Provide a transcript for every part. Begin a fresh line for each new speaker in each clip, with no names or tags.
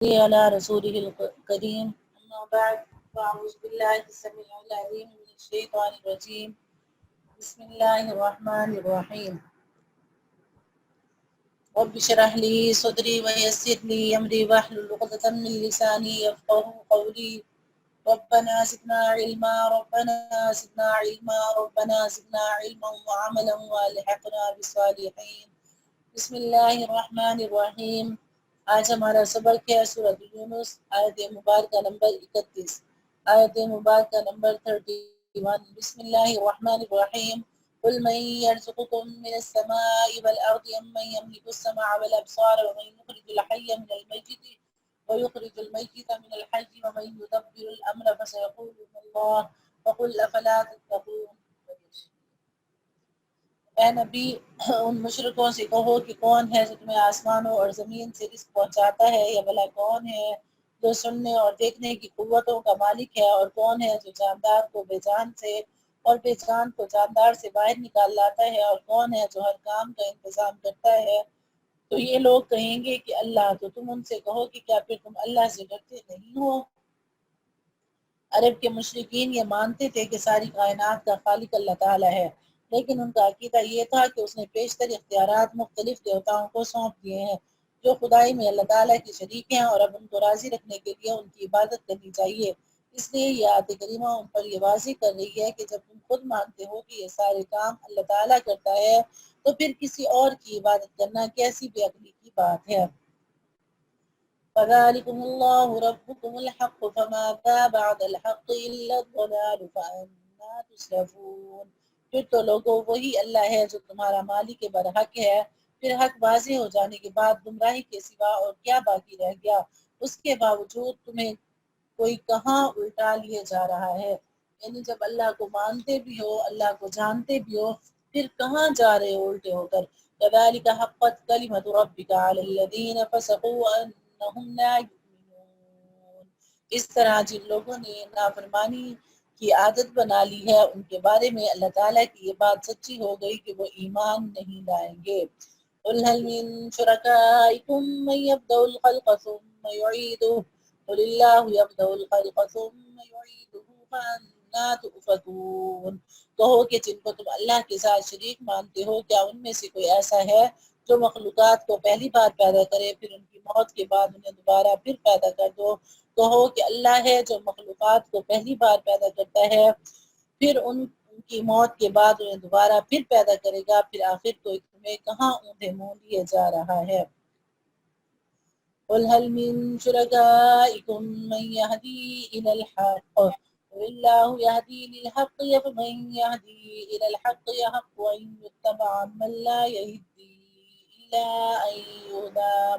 على رسوله الكريم أما بعد فأعوذ بالله السميع العليم من الشيطان الرجيم بسم الله الرحمن الرحيم رب اشرح لي صدري ويسر لي أمري واحلل عقدة من لساني يفقهوا قولي ربنا زدنا علما ربنا زدنا علما ربنا زدنا علما وعملا والحقنا بالصالحين بسم اللہ الرحمن الرحیم۔ آج ہمارا سبق ہے سورۃ یونس آیت مبارکہ نمبر 31، آیت مبارکہ نمبر 31۔ بسم اللہ الرحمن الرحیم۔ قل من يرزقكم من السماء والأرض أمن يملك السمع والأبصار ومن يخرج الحي من الميت ويخرج الميت من الحي ومن يدبر الأمر فسيقولون الله فقل أفلا تتقون۔ اے نبی ان مشرکوں سے کہو کہ کون ہے جو تمہیں آسمانوں اور زمین سے رزق پہنچاتا ہے، یا بھلا کون ہے جو سننے اور دیکھنے کی قوتوں کا مالک ہے، اور کون ہے جو جاندار کو بے جان سے اور بے جان کو جاندار سے باہر نکال لاتا ہے، اور کون ہے جو ہر کام کا انتظام کرتا ہے۔ تو یہ لوگ کہیں گے کہ اللہ، تو تم ان سے کہو کہ کیا پھر تم اللہ سے ڈرتے نہیں ہو؟ عرب کے مشرکین یہ مانتے تھے کہ ساری کائنات کا خالق اللہ تعالیٰ ہے، لیکن ان کا عقیدہ یہ تھا کہ اس نے بیشتر اختیارات مختلف دیوتاؤں کو سونپ دیے ہیں جو خدائی میں اللہ تعالیٰ کی شریک ہیں، اور اب ان کو راضی رکھنے کے لیے ان کی عبادت کرنی چاہیے۔ اس لیے یہ آیت کریمہ ان پر یہ واضح کر رہی ہے کہ جب تم خود مانتے ہو کہ یہ سارے کام اللہ تعالیٰ کرتا ہے، تو پھر کسی اور کی عبادت کرنا کیسی بے عقلی کی بات ہے۔ فَذَلِكُمُ اللَّهُ رَبُّكُمُ الْحَقُّ فَمَاذَا بَعْدَ الْحَقِّ إِلَّا الضَّلَالُ فَأَنَّىٰ تُصْرَفُونَ۔ پھر تو لوگو وہی اللہ ہے جو تمہارا مالک برحق ہے، پھر حق واضح ہو جانے کے بعد گمراہی کے سوا اور کیا باقی رہ گیا؟ اس کے باوجود تمہیں کوئی کہاں الٹا لیے جا رہا ہے؟ یعنی جب اللہ کو مانتے بھی ہو، اللہ کو جانتے بھی ہو، پھر کہاں جا رہے ہو الٹے ہو کر؟ كَذَلِكَ حَقَّتْ كَلِمَةُ رَبِّكَ عَلَى الَّذِينَ فَسَقُوا أَنَّهُمْ لَا يُؤْمِنُونَ۔ اس طرح جن لوگوں نے نافرمانی کی عادت بنا لی ہے، ان کے بارے میں اللہ تعالیٰ کی یہ بات سچی ہو گئی کہ وہ ایمان نہیں لائیں گے۔ قُلْ هَلْ مِن شُرَكَائِكُم مَّن يَبْدَأُ الْخَلْقَ ثُمَّ يُعِيدُهُ قُلِ اللَّهُ يَبْدَأُ الْخَلْقَ ثُمَّ يُعِيدُهُ فَأَنَّىٰ تُؤْفَكُونَ۔ کہو کہ جن کو تم اللہ کے ساتھ شریک مانتے ہو، کیا ان میں سے کوئی ایسا ہے جو مخلوقات کو پہلی بار پیدا کرے، پھر ان کی موت کے بعد انہیں دوبارہ پھر پیدا کر دو؟ کہو کہ اللہ ہے جو مخلوقات کو پہلی بار پیدا کرتا ہے، پھر ان کی موت کے بعد انہیں دوبارہ پھر پیدا کرے گا، پھر آخر تو تمہیں کہاں اونھے منہ لیے جا رہا ہے؟ قُلْ هَلْ مِن شُرَكَائِكُم مَّن يَهْدِي إِلَى الْحَقِّ قُلِ اللَّهُ يَهْدِي لِلْحَقِّ أَفَمَن يَهْدِي إِلَى الْحَقِّ يَحَقُّ أَن يُتَّبَعَ أَمَّن لَّا يَهْدِي إِلَىٰ أَن يُهْدَىٰ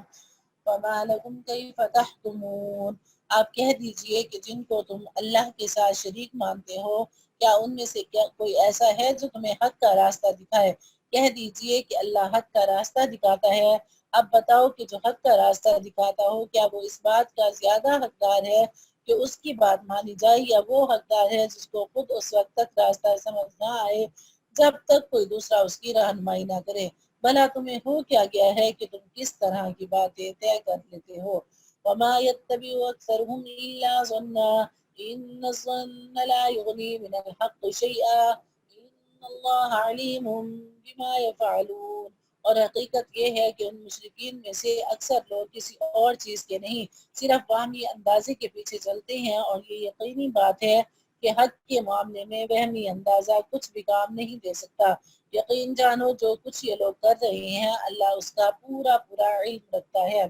فَمَا لَكُمْ كَيْفَ تَحْكُمُونَ۔ آپ کہہ دیجئے کہ جن کو تم اللہ کے ساتھ شریک مانتے ہو، کیا ان میں سے کیا کوئی ایسا ہے جو تمہیں حق کا راستہ دکھائے؟ کہہ دیجئے کہ اللہ حق کا راستہ دکھاتا ہے۔ اب بتاؤ کہ جو حق کا راستہ دکھاتا ہو، کیا وہ اس بات کا زیادہ حقدار ہے کہ اس کی بات مانی جائے، یا وہ حقدار ہے جس کو خود اس وقت تک راستہ سمجھ نہ آئے جب تک کوئی دوسرا اس کی رہنمائی نہ کرے؟ بھلا تمہیں ہو کیا گیا ہے کہ تم کس طرح کی باتیں طے کر لیتے ہو؟ وَمَا يَتَّبِعُ أَكْثَرُهُمْ إِلَّا ظَنًّا إِنَّ الظَّنَّ لَا يُغْنِي مِنَ الْحَقِّ شَيْئًا إِنَّ اللَّهَ عَلِيمٌ بِمَا يَفْعَلُونَ۔ اور حقیقت یہ ہے کہ ان مشرکین میں سے اکثر لوگ کسی اور چیز کے نہیں، صرف وہمی اندازے کے پیچھے چلتے ہیں، اور یہ یقینی بات ہے کہ حق کے معاملے میں وہمی اندازہ کچھ بھی کام نہیں دے سکتا۔ یقین جانو جو کچھ یہ لوگ کر رہے ہیں، اللہ اس کا پورا علم رکھتا ہے۔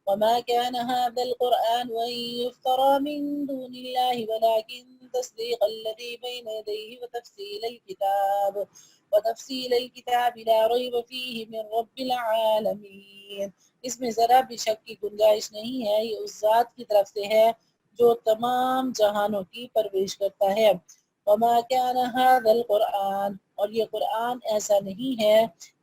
وَمَا كَانَ هَٰذَا الْقُرْآنُ أَن يُفْتَرَىٰ مِن دُونِ اللَّهِ وَلَٰكِن تَصْدِيقَ الَّذِي بَيْنَ يَدَيْهِ وَتَفْصِيلَ الْكِتَابِ لَا رَيْبَ فِيهِ مِن رَّبِّ الْعَالَمِينَ۔ اس میں ذرا بھی شک کی گنجائش نہیں ہے، یہ اس ذات کی طرف سے ہے جو تمام جہانوں کی پرورش کرتا ہے۔ وَمَا كَانَ هَٰذَا الْقُرْآنُ، اور یہ قرآن ایسا نہیں ہے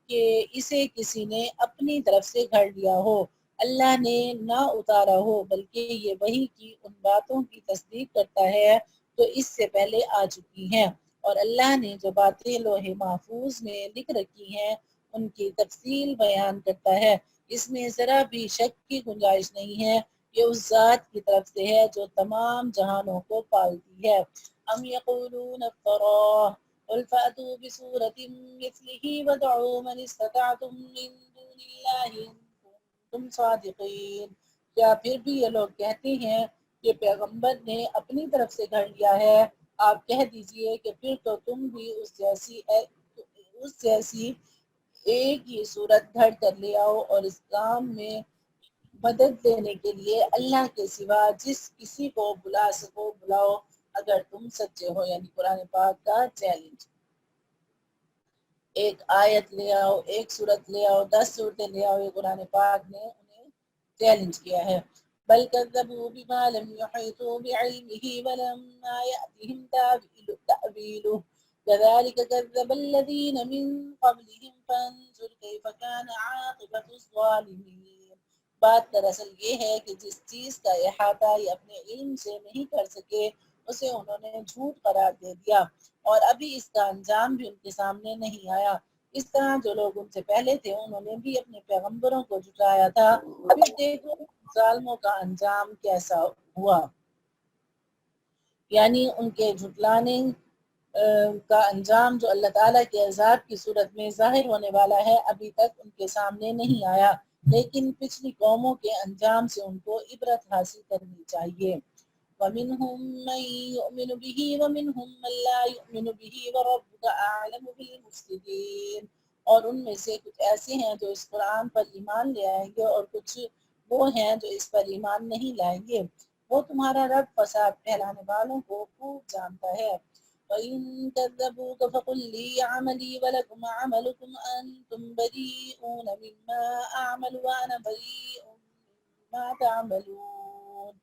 کہ اسے کسی نے اپنی طرف سے گھڑ لیا ہو، اللہ نے نہ اتارا ہو، بلکہ یہ وحی کی ان باتوں کی تصدیق کرتا ہے جو اس سے پہلے آ چکی ہیں، اور اللہ نے جو باتیں لوح محفوظ میں لکھ رکھی ہیں ان کی تفصیل بیان کرتا ہے۔ اس میں ذرا بھی شک کی گنجائش نہیں ہے یہ اس ذات کی طرف سے ہے جو تمام جہانوں کو پالتی ہے۔ ام یقولون افتراہ قل فأتوا بسورة مثله وادعوا من استطعتم من دون اللہ ان کنتم صادقین۔ کیا پھر بھی یہ لوگ کہتے ہیں کہ پیغمبر نے اپنی طرف سے گھڑ لیا ہے؟ آپ کہہ دیجئے کہ پھر تو تم بھی اس جیسی ایک ہی صورت گھڑ کر لے آؤ اور اس کام میں مدد دینے کے لیے اللہ کے سوا جس کسی کو بلا سکو بلاؤ اگر تم سچے ہو، یعنی قرآن پاک کا چیلنج۔ ایک آیت لے آؤ، ایک صورت لے آؤ، 10 صورتیں لے آؤ، یہ قرآن پاک نے انہیں چیلنج کیا ہے۔ بل كذبوا بما لم يحيطوا بعلمه ولما يأتهم تأويله كذلك كذب الذين من قبلهم فانظر كيف كان عاقبة الظالمين۔ بات دراصل یہ ہے کہ جس چیز کا احاطہ یہ اپنے علم سے نہیں کر سکے اسے انہوں نے جھوٹ قرار دے دیا، اور ابھی اس کا انجام بھی ان کے سامنے نہیں آیا۔ اس طرح جو لوگ ان سے پہلے تھے انہوں نے بھی اپنے پیغمبروں کو جھٹلایا تھا، پھر دیکھو ظالموں کا انجام کیسا ہوا۔ یعنی ان کے جھٹلانے کا انجام جو اللہ تعالیٰ کے عذاب کی صورت میں ظاہر ہونے والا ہے ابھی تک ان کے سامنے نہیں آیا، لیکن پچھلی قوموں کے انجام سے ان کو عبرت حاصل کرنی چاہیے۔ وَمِنْهُمْ مَنْ يُؤْمِنُ بِهِ وَمِنْهُمْ مَنْ لَا يُؤْمِنُ بِهِ وَرَبُّكَ أَعْلَمُ بِالْمُفْسِدِينَ۔ اور ان میں سے کچھ ایسے ہیں جو اس قرآن پر ایمان لے آئیں گے اور کچھ وہ ہیں جو اس پر ایمان نہیں لائیں گے۔ وہ تمہارا رب فساد پھیلانے والوں کو خوب جانتا ہے۔ وَإِن كَذَّبُوكَ فَقُل لِّي عَمَلِي وَلَكُمْ عَمَلُكُمْ أَنتُمْ بَرِيئُونَ مِمَّا أَعْمَلُ وَأَنَا بَرِيءٌ مِّمَّا تَعْمَلُونَ۔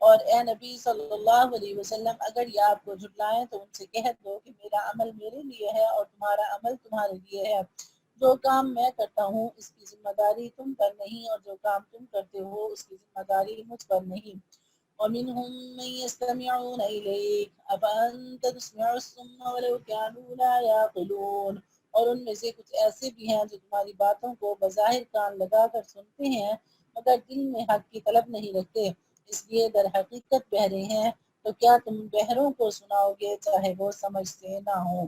اور اے نبی صلی اللہ علیہ وسلم اگر یہ آپ کو جھٹلائیں تو ان سے کہہ دو کہ میرا عمل میرے لیے ہے اور تمہارا عمل تمہارے لیے ہے، جو کام میں کرتا ہوں اس کی ذمہ داری تم پر نہیں اور جو کام تم کرتے ہو اس کی ذمہ داری مجھ پر نہیں۔ وَمِنْهُمْ مَنْ يَسْتَمِعُونَ إِلَيْكَ أَفَأَنْتَ تُسْمِعُ الصُّمَّ وَلَوْ كَانُوا لَا يَعْقِلُونَ۔ اور ان میں سے کچھ ایسے بھی ہیں جو تمہاری باتوں کو بظاہر کان لگا کر سنتے ہیں مگر دل میں حق کی طلب نہیں رکھتے، اس لیے در حقیقت بہرے ہیں، تو کیا تم بہروں کو سناؤ گے چاہے وہ سمجھتے نہ ہوں۔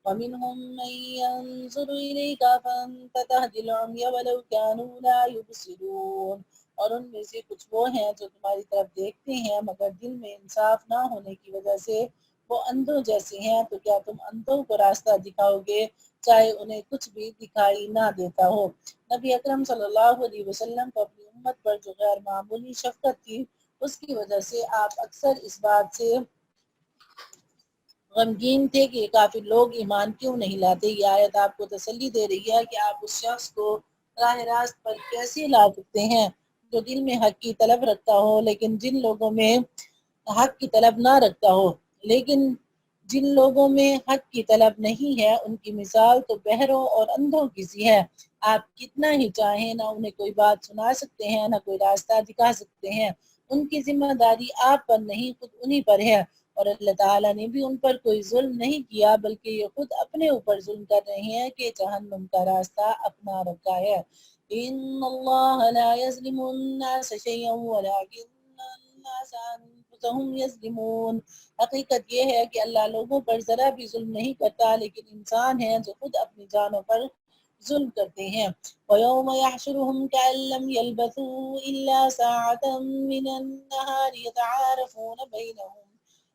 وَمِنْهُمْ مَنْ يَنْظُرُ إِلَيْكَ أَفَأَنْتَ تَهْدِي الْعُمْيَ وَلَوْ كَانُوا لَا يُبْصِرُونَ۔ اور ان میں سے کچھ وہ ہیں جو تمہاری طرف دیکھتے ہیں مگر دل میں انصاف نہ ہونے کی وجہ سے وہ اندھوں جیسے ہیں، تو کیا تم اندھوں کو راستہ دکھاؤ گے چاہے انہیں کچھ بھی دکھائی نہ دیتا ہو۔ نبی اکرم صلی اللہ علیہ وسلم کو اپنی امت پر جو غیر معمولی شفقت تھی اس کی وجہ سے آپ اکثر اس بات سے غمگین تھے کہ کافر لوگ ایمان کیوں نہیں لاتے۔ یہ آیت آپ کو تسلی دے رہی ہے کہ آپ اس شخص کو راہ راست پر کیسے لا سکتے ہیں جو دل میں حق کی طلب رکھتا ہو، لیکن جن لوگوں میں حق کی طلب نہ رکھتا ہو لیکن جن لوگوں میں حق کی طلب نہیں ہے ان کی مثال تو بہروں اور اندھوں کی سی ہے۔ آپ کتنا ہی چاہیں نہ انہیں کوئی بات سنا سکتے ہیں نہ کوئی راستہ دکھا سکتے ہیں، ان کی ذمہ داری آپ پر نہیں خود انہی پر ہے، اور اللہ تعالیٰ نے بھی ان پر کوئی ظلم نہیں کیا بلکہ یہ خود اپنے اوپر ظلم کر رہے ہیں کہ جہنم کا راستہ اپنا رکھا ہے۔ ان اللہ لا یظلم الناس شیئا ولکن الناس انفسهم یظلمون۔ حقیقت یہ ہے کہ اللہ لوگوں پر ذرا بھی ظلم نہیں کرتا لیکن انسان ہیں جو خود اپنی جانوں پر ظلم کرتے ہیں۔ وَيَوْمَ يَحْشُرُهُمْ كَأَن لَّمْ يَلْبَثُوا إِلَّا سَاعَةً مِّنَ النَّهَارِ يَتَعَارَفُونَ بَيْنَهُمْ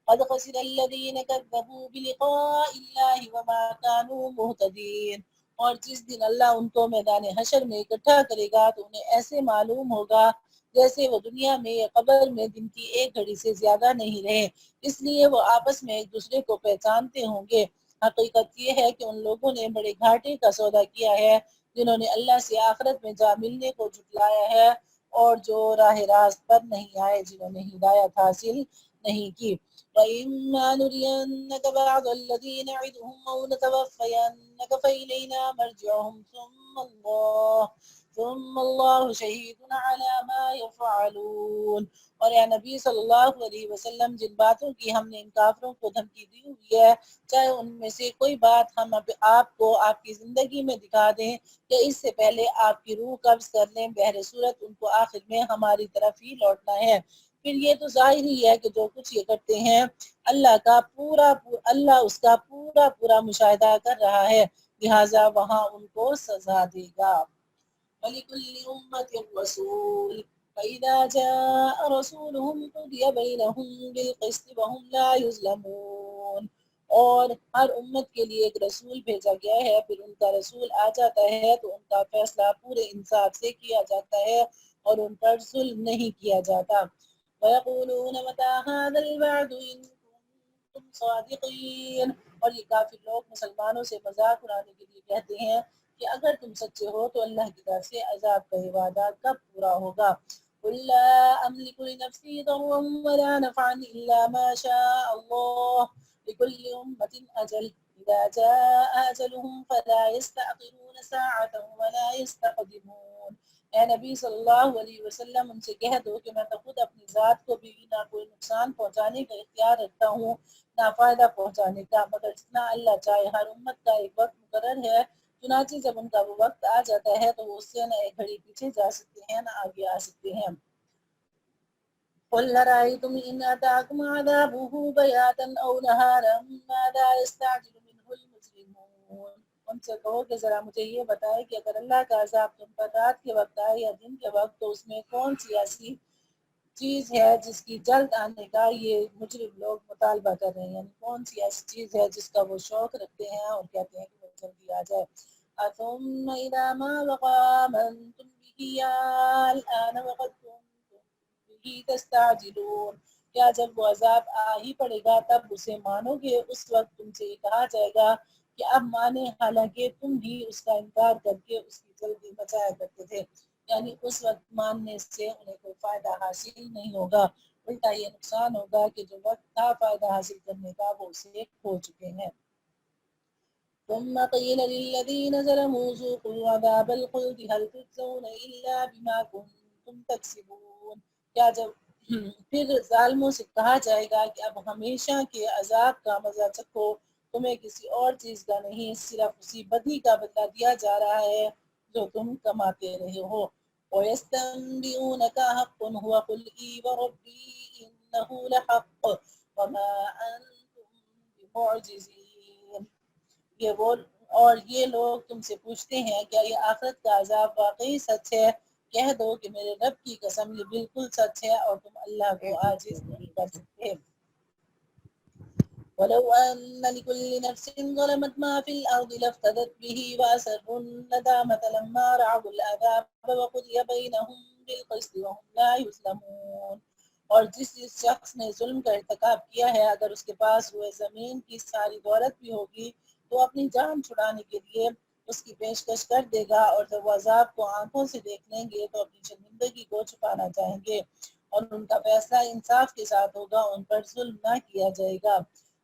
قَدْ خَسِرَ الَّذِينَ كَذَّبُوا بِلِقَاءِ اللَّهِ وَمَا كَانُوا مُهْتَدِينَ۔ اور جس دن اللہ ان کو میدان حشر میں اکٹھا کرے گا تو انہیں ایسے معلوم ہوگا جیسے وہ دنیا میں یا قبر میں دن کی ایک گھڑی سے زیادہ نہیں رہے، اس لیے وہ آپس میں ایک دوسرے کو پہچانتے ہوں گے۔ حقیقت یہ ہے کہ ان لوگوں نے بڑے گھاٹے کا سودا کیا ہے جنہوں نے اللہ سے آخرت میں جا ملنے کو جھٹلایا ہے اور جو راہ راست پر نہیں آئے، جنہوں نے ہدایت حاصل نہیں کی۔ وَإِمَّا نُرِيَنَّكَ بَعْضَ الَّذِي نَعِدُهُمْ أَوْ نَتَوَفَّيَنَّكَ فَإِلَيْنَا مَرْجِعُهُمْ ثُمَّ ثم اللہ شہید علی ما یفعلون، اور اے نبی صلی اللہ علیہ وسلم جن باتوں کی ہم نے ان کافروں کو دھمکی دی ہوئی ہے، چاہے ان میں سے کوئی بات ہم آپ کو آپ کی زندگی میں دکھا دیں کہ اس سے پہلے آپ کی روح قبض کر لیں، بہر صورت ان کو آخر میں ہماری طرف ہی لوٹنا ہے۔ پھر یہ تو ظاہر ہی ہے کہ جو کچھ یہ کرتے ہیں اللہ اس کا پورا مشاہدہ کر رہا ہے، لہٰذا وہاں ان کو سزا دے گا۔ وَلِكُلِّ أُمَّةٍ رَسُولٌ فَإِذَا جَاءَ رَسُولُهُمْ قُضِيَ بَيْنَهُم بِالْقِسْطِ وَهُمْ لَا يُظْلَمُونَ، اور ہر امت کے لیے ایک رسول بھیجا گیا ہے، پھر ان کا رسول آ جاتا ہے تو ان کا فیصلہ پورے انصاف سے کیا جاتا ہے اور ان پر ظلم نہیں کیا جاتا۔ وَيَقُولُونَ مَتَىٰ هَٰذَا الْوَعْدُ إِن كُنتُمْ صَادِقِينَ، اور یہ کافر لوگ مسلمانوں سے مذاق اڑانے کے لیے کہتے ہیں کہ اگر تم سچے ہو تو اللہ کی طرف سے عذاب کا یہ وعدہ کب پورا ہوگا۔ قُل لَّا أَمْلِكُ لِنَفْسِي ضَرًّا وَلَا نَفْعًا إِلَّا مَا شَاءَ اللَّهُ لِكُلِّ أُمَّةٍ أَجَلٌ إِذَا جَاءَ أَجَلُهُمْ فَلَا يَسْتَأْخِرُونَ سَاعَةً وَلَا يَسْتَقْدِمُونَ۔ اے نبی صلی اللہ علیہ وسلم ان سے کہہ دو کہ میں تو خود اپنی ذات کو بھی نہ کوئی نقصان پہنچانے کا اختیار رکھتا ہوں نہ فائدہ پہنچانے کا، مگر جتنا اللہ چاہے۔ ہر امت کا ایک وقت مقرر ہے، چنانچہ جب ان کا وہ وقت آ جاتا ہے تو وہ اس سے نہ ایک گھڑی پیچھے جا سکتے ہیں نہ آگے آ سکتے ہیں۔ قُلْ أَرَأَيْتُمْ إِنْ أَتَاكُمْ عَذَابُهُ بَيَاتًا أَوْ نَهَارًا مَاذَا يَسْتَعْجِلُ مِنْهُ الْمُجْرِمُونَ، ان سے کہو کہ ذرا مجھے یہ بتائے کہ اگر اللہ کا عذاب تم پر رات کے وقت آئے یا دن کے وقت تو اس میں کون سی ایسی چیز ہے جس کی جلد آنے کا یہ مجرم لوگ مطالبہ کر رہے ہیں، یعنی کون سی ایسی چیز ہے جس کا وہ شوق رکھتے ہیں اور کہتے ہیں کہ وہ جلدی آ جائے۔ ثُمَّ إِذَا مَا وَقَعَ آمَنتُم بِهِ يَا الْآنَ وَقَدْ كُنتُم بِهِ تَسْتَعْجِلُونَ، کیا جب وہ عذاب آ ہی پڑے گا تب اسے مانو گے؟ اس وقت تم سے یہ کہا جائے گا کہ اب مانے، حالانکہ تم بھی اس کا انکار کر کے اس کی جلدی مچایا کرتے تھے، یعنی اس وقت ماننے سے انہیں کوئی فائدہ حاصل نہیں ہوگا، الٹا یہ نقصان ہوگا کہ جو وقت تھا فائدہ حاصل کرنے کا وہ اسے کھو چکے ہیں۔ ثم قيل للذين ظلموا ذوقوا عذاب الخلد هل تجزون إلا بما كنتم تكسبون، کیا جب پھر ظالموں سے کہا جائے گا کہ اب ہمیشہ کے عذاب کا مزہ چکھو، تمہیں کسی اور چیز کا نہیں، صرف اسی بدی کا بدلہ دیا جا رہا ہے جو تم کماتے رہے ہو۔ وَيَسْتَنبِئُونَكَ حَقٌّ هُوَ قُلْ إِي وَرَبِّي إِنَّهُ لَحَقٌّ وَمَا أَنْتُمْ بِمُعْجِزِينَ، یہ لوگ تم سے پوچھتے ہیں کیا یہ آخرت کا عذاب واقعی سچ ہے؟ کہہ دو کہ میرے رب کی قسم یہ بالکل سچ ہے اور تم اللہ کو عاجز نہیں کر سکتے۔ وَلَوْ أَنَّ لِكُلِّ نَفْسٍ ظَلَمَتْ مَا فِي الْأَرْضِ لَافْتَدَتْ بِهِ وَأَسَرُّوا النَّدَامَةَ لَمَّا رَأَوُا الْعَذَابَ وَقُضِيَ بَيْنَهُم بِالْقِسْطِ وَهُمْ لَا يُظْلَمُونَ، اور جس شخص نے ظلم کا ارتکاب کیا ہے اگر اس کے پاس ہوئے زمین کی ساری دولت بھی ہوگی تو اپنی جان چھڑانے کے لیے اس کی پیشکش کر دے گا، اور جب وہ عذاب کو آنکھوں سے دیکھ لیں گے تو اپنی شرمندگی کو چھپانا چاہیں گے، اور ان کا فیصلہ انصاف کے ساتھ ہوگا، ان پر ظلم نہ کیا جائے گا۔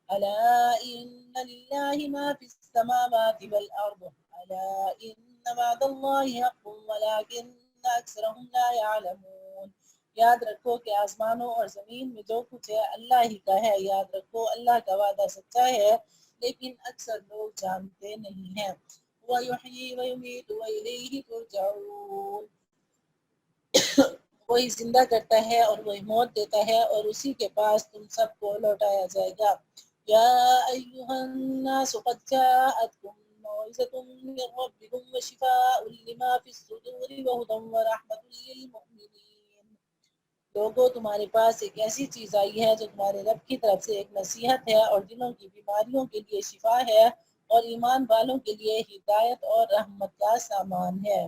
أَلَا إِنَّ لِلَّهِ مَا فِي السَّمَاوَاتِ وَالْأَرْضِ أَلَا إِنَّ وَعْدَ اللَّهِ حَقٌّ وَلَٰكِنَّ أَكْثَرَهُمْ لَا يَعْلَمُونَ، یاد رکھو کہ آسمانوں اور زمین میں جو کچھ ہے اللہ ہی کا ہے، یاد رکھو اللہ کا وعدہ سچا ہے لیکن اکثر لوگ جانتے نہیں ہیں۔ وَيُحْيِي وَيُمِيتُ وَإِلَيْهِ تُرْجَعُونَ، وہی زندہ کرتا ہے اور وہی موت دیتا ہے اور اسی کے پاس تم سب کو لوٹایا جائے گا۔ یا ایھا الناس قد جاءتکم موعظۃ من ربکم وشفاء لما فی الصدور وہدی ورحمۃ للمؤمنین، لوگوں تمہارے پاس ایک ایسی چیز آئی ہے جو تمہارے رب کی طرف سے ایک نصیحت ہے اور دلوں کی بیماریوں کے لیے شفا ہے اور ایمان والوں کے لیے ہدایت اور رحمت کا سامان ہے۔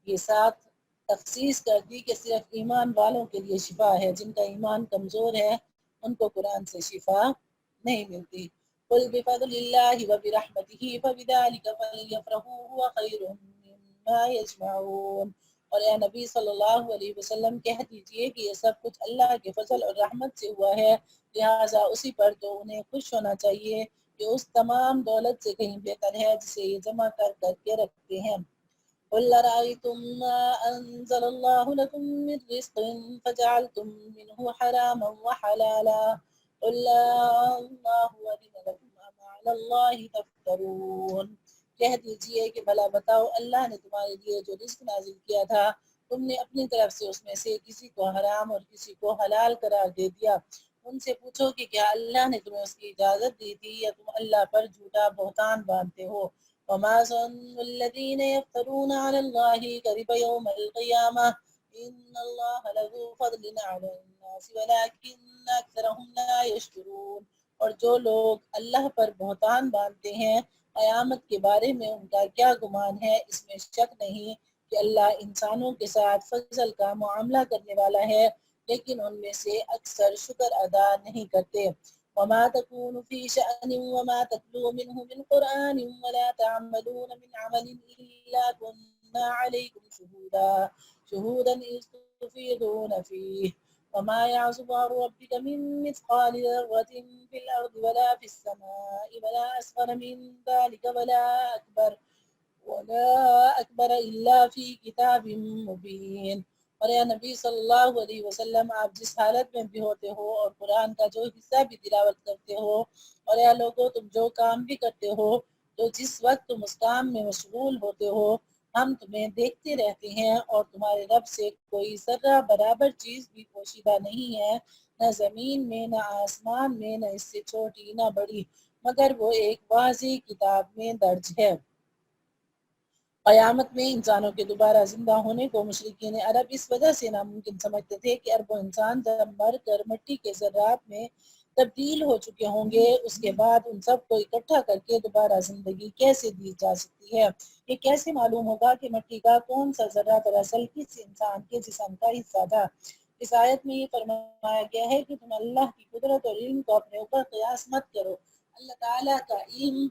یہ ساتھ تخصیص کر دی کہ صرف ایمان والوں کے لیے شفا ہے، جن کا ایمان کمزور ہے ان کو قرآن سے شفا نہیں ملتی۔ قُلْ بِفَضْلِ اللَّهِ وَبِرَحْمَتِهِ فَبِذَلِكَ فَلْيَفْرَحُوا هُوَ خَيْرٌ مِّمَّا يَجْمَعُونَ، اور اے نبی صلی اللہ علیہ وسلم کہہ دیجئے کہ یہ سب کچھ اللہ کے فضل اور رحمت سے ہوا ہے، لہٰذا اسی پر تو انہیں خوش ہونا چاہیے کہ اس تمام دولت سے کہیں بہتر ہے جسے یہ جمع کر کے رکھتے ہیں۔ قل رأيتم ما أنزل الله لكم من رزق فجعلتم منه حراما وحلالا قل لا الله أذن لكم أم على الله تفترون۔ کہہ دیجئے کہ بھلا بتاؤ اللہ نے تمہارے لیے جو رزق نازل کیا تھا تم نے اپنی طرف سے اس میں سے کسی کو حرام اور کسی کو حلال قرار دے دیا۔ ان سے پوچھو کہ کیا اللہ نے تمہیں اس کی اجازت دی تھی یا تم اللہ پر جھوٹا بہتان باندھتے ہو۔ وما ظن الذين يفترون على الله كذب يوم القيامة إن الله لذو فضل على الناس ولكن أكثرهم لا يشكرون۔ اور جو لوگ اللہ پر بہتان باندھتے ہیں قیامت کے بارے میں ان کا کیا گمان ہے، اس میں شک نہیں کہ اللہ انسانوں کے ساتھ فضل کا معاملہ کرنے والا ہے، لیکن ان میں سے اکثر شکر ادا نہیں کرتے۔ وما تكون في شأن وما تتلو منه من قرآن ولا تعملون من عمل إلا كنا عليكم شهودا إذ تفيضون فيه وما يعزب عن ربك من مثقال ذرة في الأرض ولا في السماء ولا أصغر من ذلك ولا أكبر إلا في كتاب مبين۔ اور اے نبی صلی اللہ علیہ وسلم، آپ جس حالت میں بھی ہوتے ہو اور قرآن کا جو حصہ بھی تلاوت کرتے ہو، اور اے لوگو تم جو کام بھی کرتے ہو، تو جس وقت تم اس کام میں مشغول ہوتے ہو ہم تمہیں دیکھتے رہتے ہیں، اور تمہارے رب سے کوئی ذرہ برابر چیز بھی پوشیدہ نہیں ہے، نہ زمین میں نہ آسمان میں، نہ اس سے چھوٹی نہ بڑی، مگر وہ ایک واضح کتاب میں درج ہے۔ قیامت میں انسانوں کے دوبارہ زندہ ہونے کو مشرکین عرب اس وجہ سے ناممکن سمجھتے تھے کہ اربوں انسان جب مر کر مٹی کے ذرات میں تبدیل ہو چکے ہوں گے، اس کے بعد ان سب کو اکٹھا کر کے دوبارہ زندگی کیسے دی جا سکتی ہے۔ یہ کیسے معلوم ہوگا کہ مٹی کا کون سا ذرہ دراصل کس انسان کے جسم کا حصہ تھا۔ اس آیت میں یہ فرمایا گیا ہے کہ تم اللہ کی قدرت اور علم کو اپنے اوپر قیاس مت کرو۔ اللہ تعالیٰ کا علم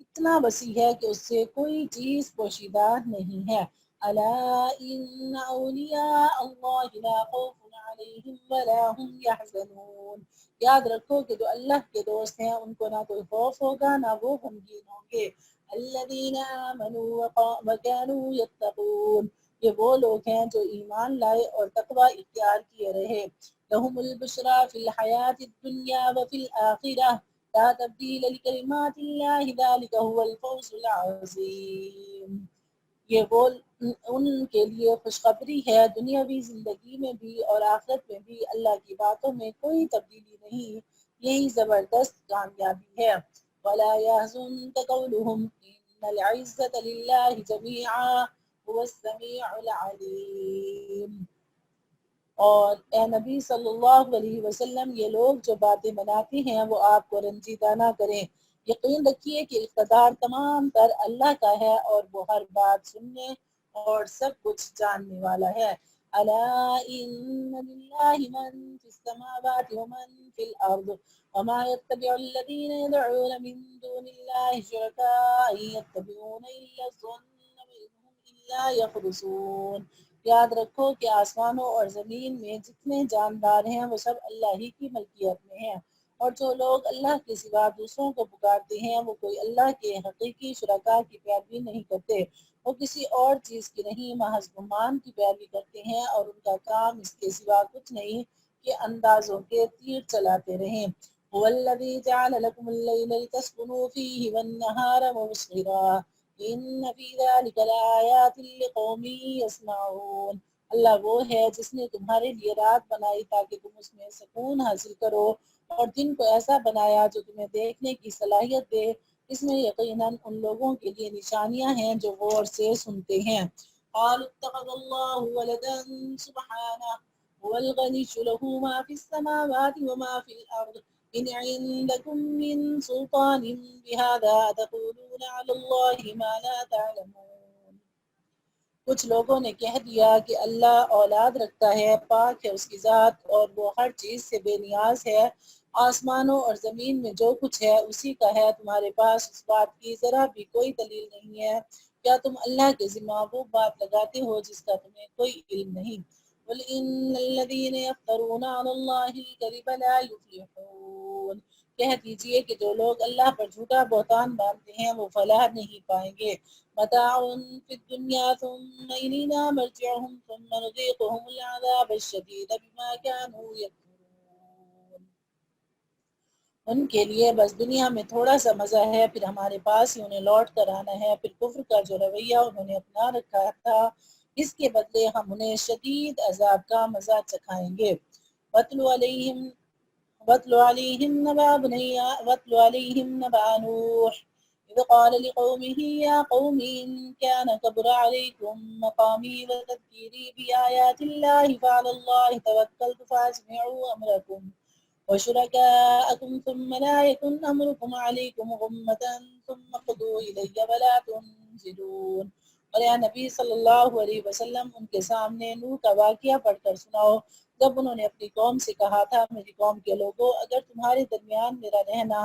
اتنا وسیع ہے کہ اس سے کوئی چیز پوشیدہ نہیں ہے۔ الا ان اولیاء اللہ لا خوف علیہم ولا هم يحزنون۔ یاد رکھو کہ جو اللہ کے دوست ہیں ان کو نہ کوئی خوف ہوگا نہ وہ غمگین ہوں گے۔ الذین آمنوا وكانوا يتقون۔ یہ وہ لوگ ہیں جو ایمان لائے اور تقوی اختیار کیے رہے۔ لهم البشرى في الحیاة الدنیا وفي الآخرة لا تبدیل لکلمات اللہ ذلک هو الفوز العظیم۔ یہ وہ ان کے لیے خوشخبری ہے، دنیاوی زندگی میں بھی اور آخرت میں بھی اللہ کی باتوں میں کوئی تبدیلی نہیں، یہی زبردست کامیابی ہے۔ وَلَا يَحْزُنكَ قَوْلُهُمْ إِنَّ الْعِزَّةَ لِلَّهِ جَمِيعًا هُوَ السَّمِيعُ الْعَلِيمُ۔ اور اے نبی صلی اللہ علیہ وسلم، یہ لوگ جو باتیں بناتے ہیں وہ آپ کو رنجیدہ نہ کریں، یقین رکھیے کہ اقتدار تمام تر اللہ کا ہے اور وہ ہر بات سننے اور سب کچھ جاننے والا ہے۔ الا ان للہ من فی السماوات ومن فی الارض وما يتبع الذین يدعون من دون اللہ شرکاء ان يتبعون الا الظن وإنهم الا يخرصون۔ یاد رکھو کہ آسمانوں اور زمین میں جتنے جاندار ہیں وہ سب اللہ ہی کی ملکیت میں ہیں، اور جو لوگ اللہ کے سوا دوسروں کو پکارتے ہیں وہ کوئی اللہ کے حقیقی شرکاء کی پیروی نہیں کرتے، وہ کسی اور چیز کی نہیں محض گمان کی پیروی کرتے ہیں، اور ان کا کام اس کے سوا کچھ نہیں کہ اندازوں کے تیر چلاتے رہیں۔ هو الذی جعل لکم اللیل لتسکنوا فیہ والنہار مبصرا ان فی ذلک لآیات لقوم یسمعون۔ اللہ وہ ہے جس نے تمہارے لیے رات بنائی تاکہ تم اس میں سکون حاصل کرو، اور دن کو ایسا بنایا جو تمہیں دیکھنے کی صلاحیت دے، اس میں یقیناً ان لوگوں کے لیے نشانیاں ہیں جو غور سے سنتے ہیں۔ قالوا اتخذ اللہ ولدا سبحانہ هو الغنی له ما في السماوات وما في الأرض إن عندكم من سلطان بهذا تقولون على الله ما لا تعلمون۔ کچھ لوگوں نے کہہ دیا کہ اللہ اولاد رکھتا ہے، پاک ہے اس کی ذات اور وہ ہر چیز سے بے نیاز ہے، آسمانوں اور زمین میں جو کچھ ہے اسی کا ہے، تمہارے پاس اس بات کی ذرا بھی کوئی دلیل نہیں ہے، کیا تم اللہ کے ذمہ وہ بات لگاتے ہو جس کا تمہیں کوئی علم نہیں۔ قل ان الذین یفترون علی اللہ الکذب لا یفلحون۔ کہہ دیجئے کہ جو لوگ اللہ پر جھوٹا بہتان باندھتے ہیں وہ فلاح نہیں پائیں گے۔ متاع في الدنيا ثم إلينا مرجعهم ثم نذيقهم العذاب الشديد بما كانوا يكفرون. ان کے لیے بس دنیا میں تھوڑا سا مزہ ہے، پھر ہمارے پاس ہی انہیں لوٹ کر آنا ہے، پھر کفر کا جو رویہ انہوں نے اپنا رکھا تھا اس کے بدلے ہم انہیں شدید عذاب کا مزہ چکھائیں گے۔ وَاتْلُ عَلَيْهِمْ وَاتْلُ عَلَيْهِمْ نَبَأَ نُوحٍ إِذْ قَالَ لِقَوْمِهِ يَا قَوْمِ إِنْ كَانَ كَبُرَ عَلَيْكُمْ مَقَامِي وَتَذْكِيرِي بِآيَاتِ اللَّهِ فَعَلَى اللَّهِ تَوَكَّلْتُ فَأَجْمِعُوا أَمْرَكُمْ وشركاءكم ثم لا يكن أمركم عليكم غمة ثم قضوا إلي ولا تنزلون۔ اور یا نبی صلی اللہ علیہ وسلم ان کے سامنے نوح کا واقعہ پڑھ کر سناؤ جب انہوں نے اپنی قوم سے کہا تھا میری قوم کے لوگوں اگر تمہارے درمیان میرا رہنا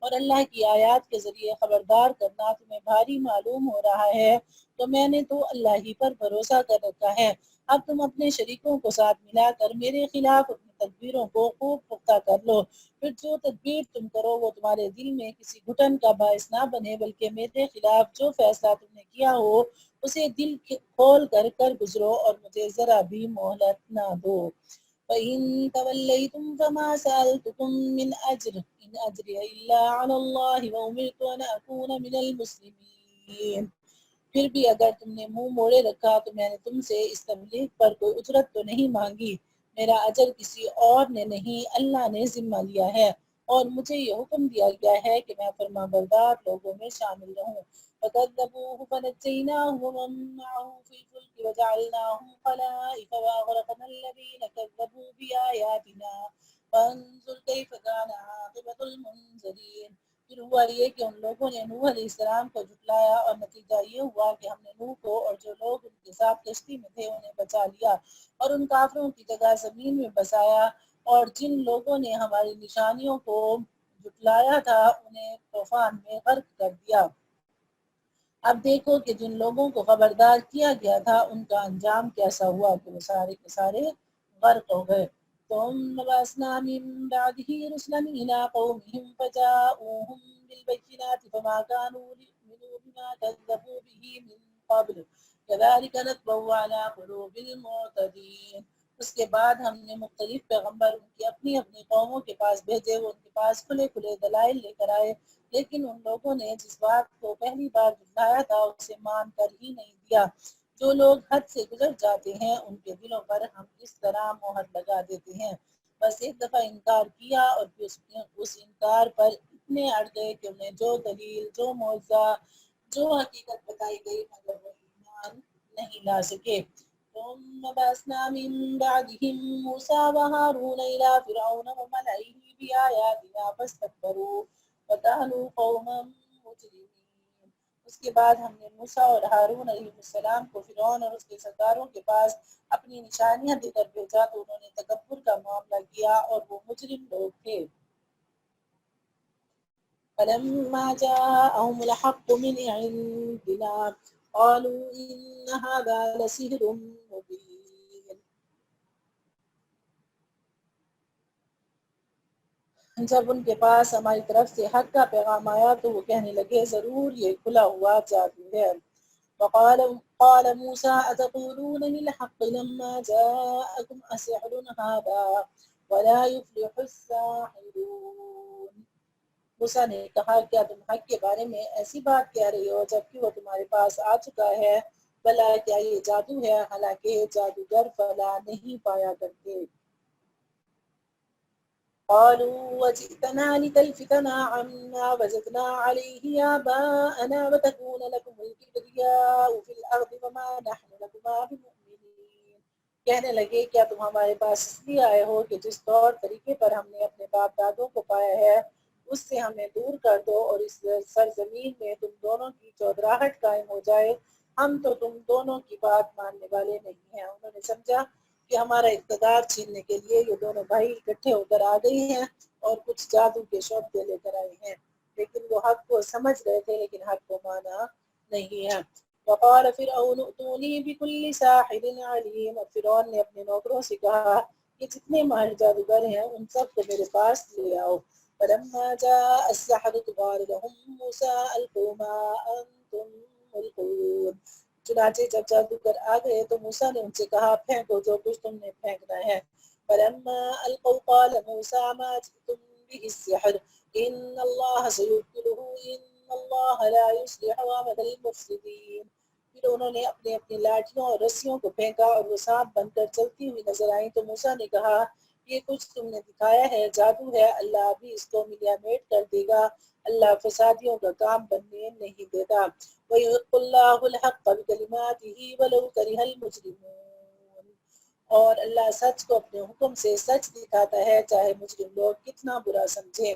اور اللہ کی آیات کے ذریعے خبردار کرنا تمہیں بھاری معلوم ہو رہا ہے تو میں نے تو اللہ ہی پر بھروسہ کر رکھا ہے، اب تم اپنے شریکوں کو ساتھ ملا کر میرے خلاف اپنی تدبیروں کو خوب پختہ کر لو، پھر جو تدبیر تم کرو وہ تمہارے دل میں کسی گھٹن کا باعث نہ بنے بلکہ میرے خلاف جو فیصلہ تم نے کیا ہو اسے دل کھول کر گزرو اور مجھے ذرا بھی مہلت نہ دو۔ فَإِن تَوَلَّيْتُمْ فَمَا سَأَلْتُكُم مِّنْ أَجْرٍ إِنْ أَجْرِيَ إِلَّا عَلَى اللَّهِ وَأُمِرْتُ أَنْ أَكُونَ مِنَ الْمُسْلِمِينَ۔ پھر بھی اگر تم نے منہ موڑے رکھا تو میں نے تم سے اس تبلیغ پر کوئی اجرت تو نہیں مانگی، میرا اجر کسی اور نے نہیں اللہ نے ذمہ لیا ہے، اور مجھے یہ حکم دیا گیا ہے کہ میں فرما بردار لوگوں میں شامل رہوں۔ فَكَذَّبُوهُ فَنَجَّيْنَاهُ وَمَن مَّعَهُ فِي الْفُلْكِ وَجَعَلْنَاهُمْ خَلَائِفَ وَأَغْرَقْنَا الَّذِينَ كَذَّبُوا بِآيَاتِنَا فَانظُرْ كَيْفَ كَانَ عَاقِبَةُ الْمُنذَرِينَ۔ پھر ہوا یہ کہ ان لوگوں نے نوح علیہ السلام کو جھٹلایا اور نتیجہ یہ ہوا کہ ہم نے نوح کو اور جو لوگ ان کے ساتھ کشتی میں تھے انہیں بچا لیا اور ان کافروں کی جگہ زمین میں بسایا، اور جن لوگوں نے ہماری نشانیوں کو جھٹلایا تھا انہیں طوفان میں غرق کر دیا۔ اب دیکھو کہ جن لوگوں کو خبردار کیا گیا تھا ان کا انجام کیسا ہوا کہ وہ سارے کے سارے غرق ہو گئے۔ ثم بعثنا من بعده رسلا إلى قومهم فجاءوهم بالبينات فما كانوا ليؤمنوا بما كذبوا به من قبل كذلك نطبع على قلوب المعتدين۔ اس کے بعد ہم نے مختلف پیغمبر ان کی اپنی اپنی قوموں کے پاس بھیجے، وہ ان کے پاس کھلے کھلے دلائل لے کر آئے، لیکن ان لوگوں نے جس بات کو پہلی بار جھٹلایا تھا اسے مان کر ہی نہیں دیا۔ جو لوگ حد سے گزر جاتے ہیں ان کے دلوں پر ہم اس طرح مہر لگا دیتے ہیں۔ بس ایک دفعہ انکار کیا اور پھر اس انکار پر اتنے اڑ گئے کہ انہیں جو دلیل، جو معجزہ، جو حقیقت بتائی گئی مگر وہ ایمان نہیں لا سکے۔ ثم بعثنا من بعدهم موسى وهارون إلى فرعون وملئه بآياتنا فاستكبروا وكانوا قوما مجرمين۔ اس کے بعد ہم نے موسیٰ اور ہارون علیہ السلام کو فرعون اور اس کے سرداروں کے پاس اپنی نشانیاں دے کر بھیجا تو انہوں نے تکبر کا معاملہ کیا اور وہ مجرم لوگ تھے۔ فلما جاءهم الحق من عندنا قالوا إن هذا لسحر مبين۔ جب ان کے پاس ہماری طرف سے حق کا پیغام آیا تو وہ کہنے لگے ضرور یہ کھلا ہوا جادو ہے۔ قال موسى أتقولون للحق لما جاءكم أسحر هذا ولا يفلح الساحرون۔ موسیٰ نے کہا کیا تم حق کے بارے میں ایسی بات کہہ رہی ہو جبکہ وہ تمہارے پاس آ چکا ہے؟ بھلا کیا یہ جادو ہے؟ حالانکہ جادوگر فلاح نہیں پایا کرتے۔ قالوا وجئتنا لتلفتنا عما وجدنا عليه آباءنا وتكون لكم الكبرياء في الأرض وما نحن لكما بمؤمنين۔ کہنے لگے کیا تم ہمارے پاس اس لیے آئے ہو کہ جس طور طریقے پر ہم نے اپنے باپ دادوں کو پایا ہے اس سے ہمیں دور کر دو اور اس سرزمین میں تم دونوں کی چودراہٹ قائم ہو جائے، ہم تو تم دونوں کی بات ماننے والے نہیں ہیں۔ انہوں نے سمجھا کہ ہمارا اقتدار چھیننے کے لیے یہ دونوں بھائی اکٹھے ہو کر آ گئی ہیں اور کچھ جادو کے شعبے لے کر آئے ہیں، لیکن وہ حق کو سمجھ رہے تھے لیکن حق کو مانا نہیں ہے۔ وقال فرعون ائتونی بكل ساحر علیم۔ اور فرعون نے اپنے نوکروں سے کہا کہ جتنے ماہر جادوگر ہیں ان سب کو میرے پاس لے آؤ۔ فلما جاء السحرة قال لهم موسى ألقوا ما أنتم ملقون۔ چنانچہ جب جادوگر آ گئے تو موسیٰ نے ان سے کہا پھینکو جو کچھ تم نے پھینکنا ہے۔ فلما القوا قال موسى ما جئتم به السحر ان اللہ سيبطله ان اللہ لا يصلح عمل المفسدين۔ پھر انہوں نے اپنی اپنی لاٹھیوں اور رسیوں کو پھینکا اور وہ سانپ بن کر چلتی ہوئی نظر آئیں تو موسیٰ نے کہا یہ کچھ تم نے دکھایا ہے جادو ہے، اللہ بھی اس کو ملیا میٹ کر دے گا، اللہ فسادیوں کا کام بننے نہیں دیتا۔ وَيُحِقُّ اللَّهُ الْحَقَّ بِكَلِمَاتِهِ وَلَوْ كَرِهَ الْمُجْرِمُونَ۔ اور اللہ سچ کو اپنے حکم سے سچ دکھاتا ہے چاہے مجرم لوگ کتنا برا سمجھیں۔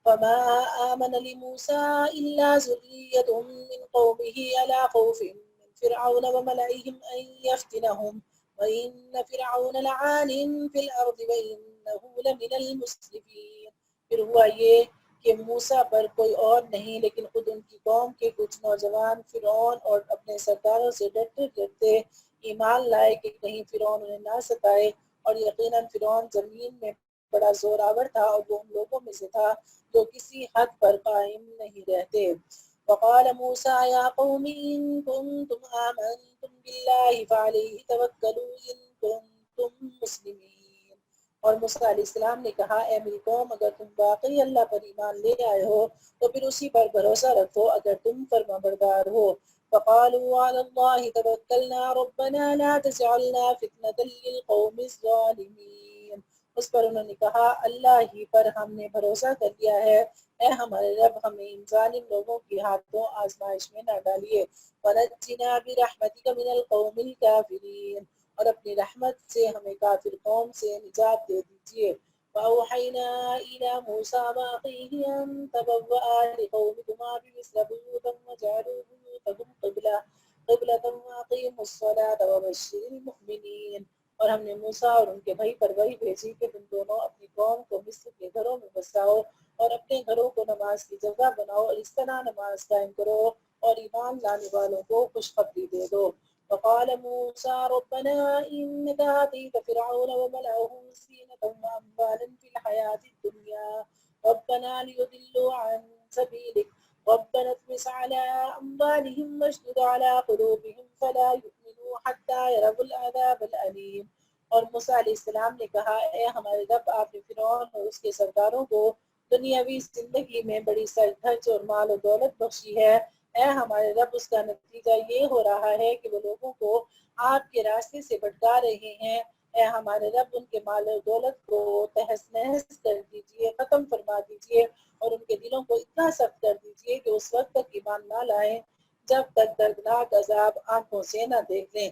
وَمَا آمَنَ لِمُوسَىٰ إِلَّا ذُرِّيَّةٌ مِّن قَوْمِهِ عَلَىٰ خَوْفٍ مِّن فِرْعَوْنَ وَمَلَئِهِمْ أَن يَفْتِنَهُمْ وَإِنَّ فِرْعَوْنَ لَعَالٍ فِي الْأَرْضِ وَإِنَّهُ لَمِنَ الْمُسْرِفِينَ۔ پھر ہوا یہ کہ موسیٰ پر کوئی اور نہیں لیکن خود ان کی قوم کے کچھ نوجوان فرعون اور اپنے سرداروں سے ڈرتے ڈرتے ایمان لائے کہ کہیں فرعون انہیں نہ ستائے، اور یقیناً فرعون زمین میں بڑا زوراور تھا اور وہ ان لوگوں میں سے تھا جو کسی حد پر قائم نہیں رہتے۔ وقال موسیٰ یا قوم ان کنتم آمنتم باللہ فعلیہ توکلوا ان کنتم مسلمین۔ اور موسیٰ علیہ السلام نے کہا اے میری قوم اگر تم واقعی اللہ پر ایمان لے آئے ہو تو پھر اسی پر بھروسہ رکھو اگر تم فرمانبردار ہو۔ فقالوا على الله توكلنا ربنا لا تجعلنا فتنة للقوم الظالمين۔ اس پر انہوں نے کہا اللہ ہی پر ہم نے بھروسہ کر لیا ہے، اے ہمارے رب ہمیں ان ظالم لوگوں کے ہاتھوں آزمائش میں نہ ڈالیے۔ ونجنا برحمتك من القوم الكافرين۔ اور اپنی رحمت سے ہمیں کافر قوم سے نجات دے دیجیے۔ وأوحينا إلى موسى وأخيه أن تبوأ لقومكما بمصر بيوتا وجعلوا بيوتهم قبلة وأقيموا الصلاة وبشر المؤمنين۔ اور ہم نے موسیٰ اور ان کے بھائی پر وحی بھیجی کہ تم دونوں اپنی قوم کو مصر کے گھروں میں بساؤ اور اپنے گھروں کو نماز کی جگہ بناؤ اور اس طرح نماز قائم کرو اور ایمان لانے والوں کو خوشخبری دے دو۔ وقال موسى ربنا إنك آتيت فرعون وملأه زينة وأموالا في الحياة الدنيا ربنا ليضلوا عن سبيلك ربنا اطمس على أموالهم واشدد على قلوبهم فلا يؤمنوا حتى يروا العذاب الأليم۔ اور موسیٰ علیہ السلام نے کہا اے ہمارے رب آپ نے فرعون اور اس کے سرداروں کو دنیاوی زندگی میں بڑی سرگرج اور مال و دولت بخشی ہے، اے ہمارے رب اس کا نتیجہ یہ ہو رہا ہے کہ وہ لوگوں کو آپ کے راستے سے بھٹکا رہے ہیں، اے ہمارے رب ان کے مال و دولت کو تہس نہس کر دیجئے، ختم فرما دیجئے اور ان کے دلوں کو اتنا سخت کر دیجئے کہ اس وقت تک ایمان نہ لائیں جب تک دردناک عذاب آنکھوں سے نہ دیکھ لیں۔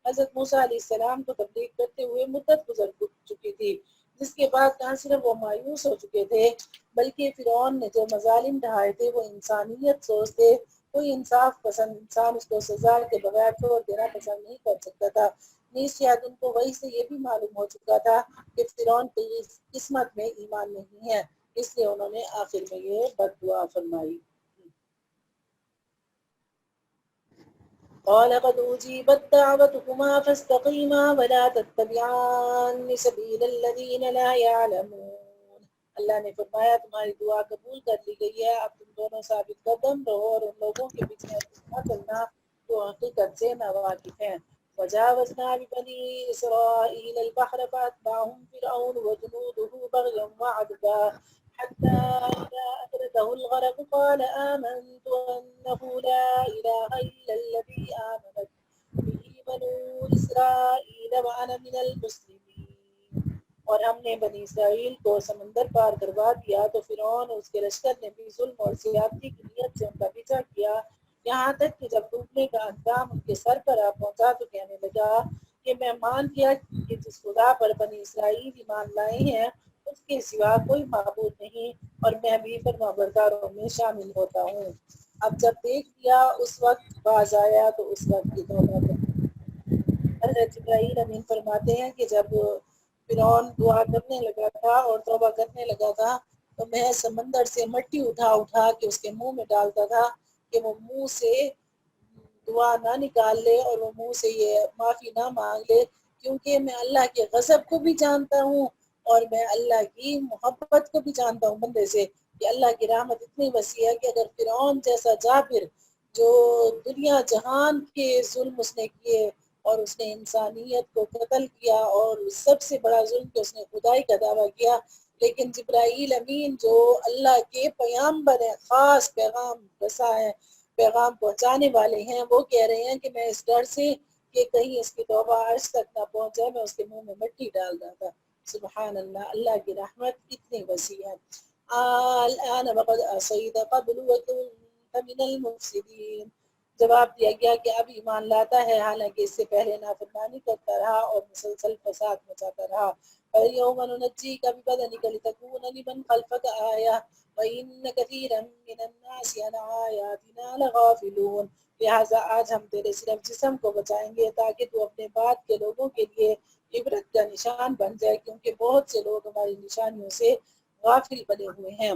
حضرت موسیٰ علیہ السلام کو تبلیغ کرتے ہوئے مدت گزر چکی تھی، جس کے بعد نہ صرف وہ مایوس ہو چکے تھے بلکہ فرعون نے جو مظالم ڈھائے تھے وہ انسانیت سوز تھے، کوئی انصاف پسند انسان اس کو سزا کے بغیر چھوڑ دینا پسند نہیں کر سکتا تھا۔ نیز شاید ان کو وہی سے یہ بھی معلوم ہو چکا تھا کہ فرعون کی قسمت میں ایمان نہیں ہے، اس لیے انہوں نے آخر میں یہ بد دعا فرمائی۔ قال قد أجيبت دعوتكما فاستقيما ولا تتبعان سبيل الذين لا يعلمون۔ اللہ نے فرمایا تمہاری دعا قبول کر لی گئی ہے، اب تم دونوں ثابت قدم رہو اور ان لوگوں کے پیچھے نہ چلنا جو حقیقت سے ناواقف ہیں۔ وجاوزنا ببني إسرائيل البحر فأتبعهم فرعون وجنوده بغيا وعدوا حتى إذا أدركه الغرق قال آمنت أنه لا إله إلا الذي آمنت به بنو إسرائيل وأنا من المسلمين۔ اور ہم نے بنی اسرائیل کو سمندر پار کروا دیا تو فرعون اور اس کے لشکر نے بھی ظلم اور زیادتی کی نیت سے ان کا پیچھا کیا، یہاں تک کہ جب ڈوبنے کا انجام ان کے سر پر آ پہنچا تو کہنے لگا کہ میں مان گیا کہ جس خدا پر بنی اسرائیل ایمان لائے ہیں اس کے سوا کوئی معبود نہیں اور میں بھی فرمانبرداروں میں شامل ہوتا ہوں۔ اب جب دیکھ لیا اس وقت باز آیا تو اس وقت کی توبہ کر۔ حضرت جبرائیل امین فرماتے ہیں کہ جب فرعون دعا کرنے لگا تھا اور توبہ کرنے لگا تھا تو میں سمندر سے مٹی اٹھا اٹھا کے اس کے منہ میں ڈالتا تھا کہ وہ منہ سے دعا نہ نکال لے اور وہ منہ سے یہ معافی نہ مانگ لے، کیونکہ میں اللہ کے غضب کو بھی جانتا ہوں اور میں اللہ کی محبت کو بھی جانتا ہوں بندے سے، کہ اللہ کی رحمت اتنی وسیع ہے کہ اگر فرعون جیسا جابر جو دنیا جہان کے ظلم اس نے کیے اور اس نے انسانیت کو قتل کیا، اور سب سے بڑا ظلم کہ اس نے خدائی کا دعویٰ کیا۔ لیکن جبرائیل امین جو اللہ کے پیغمبر ہیں، خاص پیغام رساں ہیں، پیغام پہنچانے والے ہیں، وہ کہہ رہے ہیں کہ میں اس ڈر سے کہ کہیں اس کی توبہ عرش تک نہ پہنچ جائے، میں اس کے منہ میں مٹی ڈال رہا تھا۔ سبحان اللہ، اللہ کی رحمت اتنی وسیع ہے۔ الآن وقد عصیت قبل وكنت من المفسدین، جواب دیا گیا کہ اب ایمان لاتا ہے حالانکہ اس سے پہلے نافرمانی کرتا رہا اور مسلسل فساد مچاتا رہا۔ فَالْيَوْمَ نُنَجِّيكَ بِبَدَنِكَ لِتَكُونَ لِمَنْ خَلْفَكَ آيَةً وَإِنَّ كَثِيرًا مِّنَ النَّاسِ عَنْ آيَاتِنَا لَغَافِلُونَ، لہٰذا آج ہم تیرے صرف جسم کو بچائیں گے تاکہ تو اپنے بعد کے لوگوں کے لیے عبرت کا نشان بن جائے، کیونکہ بہت سے لوگ ہماری نشانیوں سے غافل بنے ہوئے ہیں۔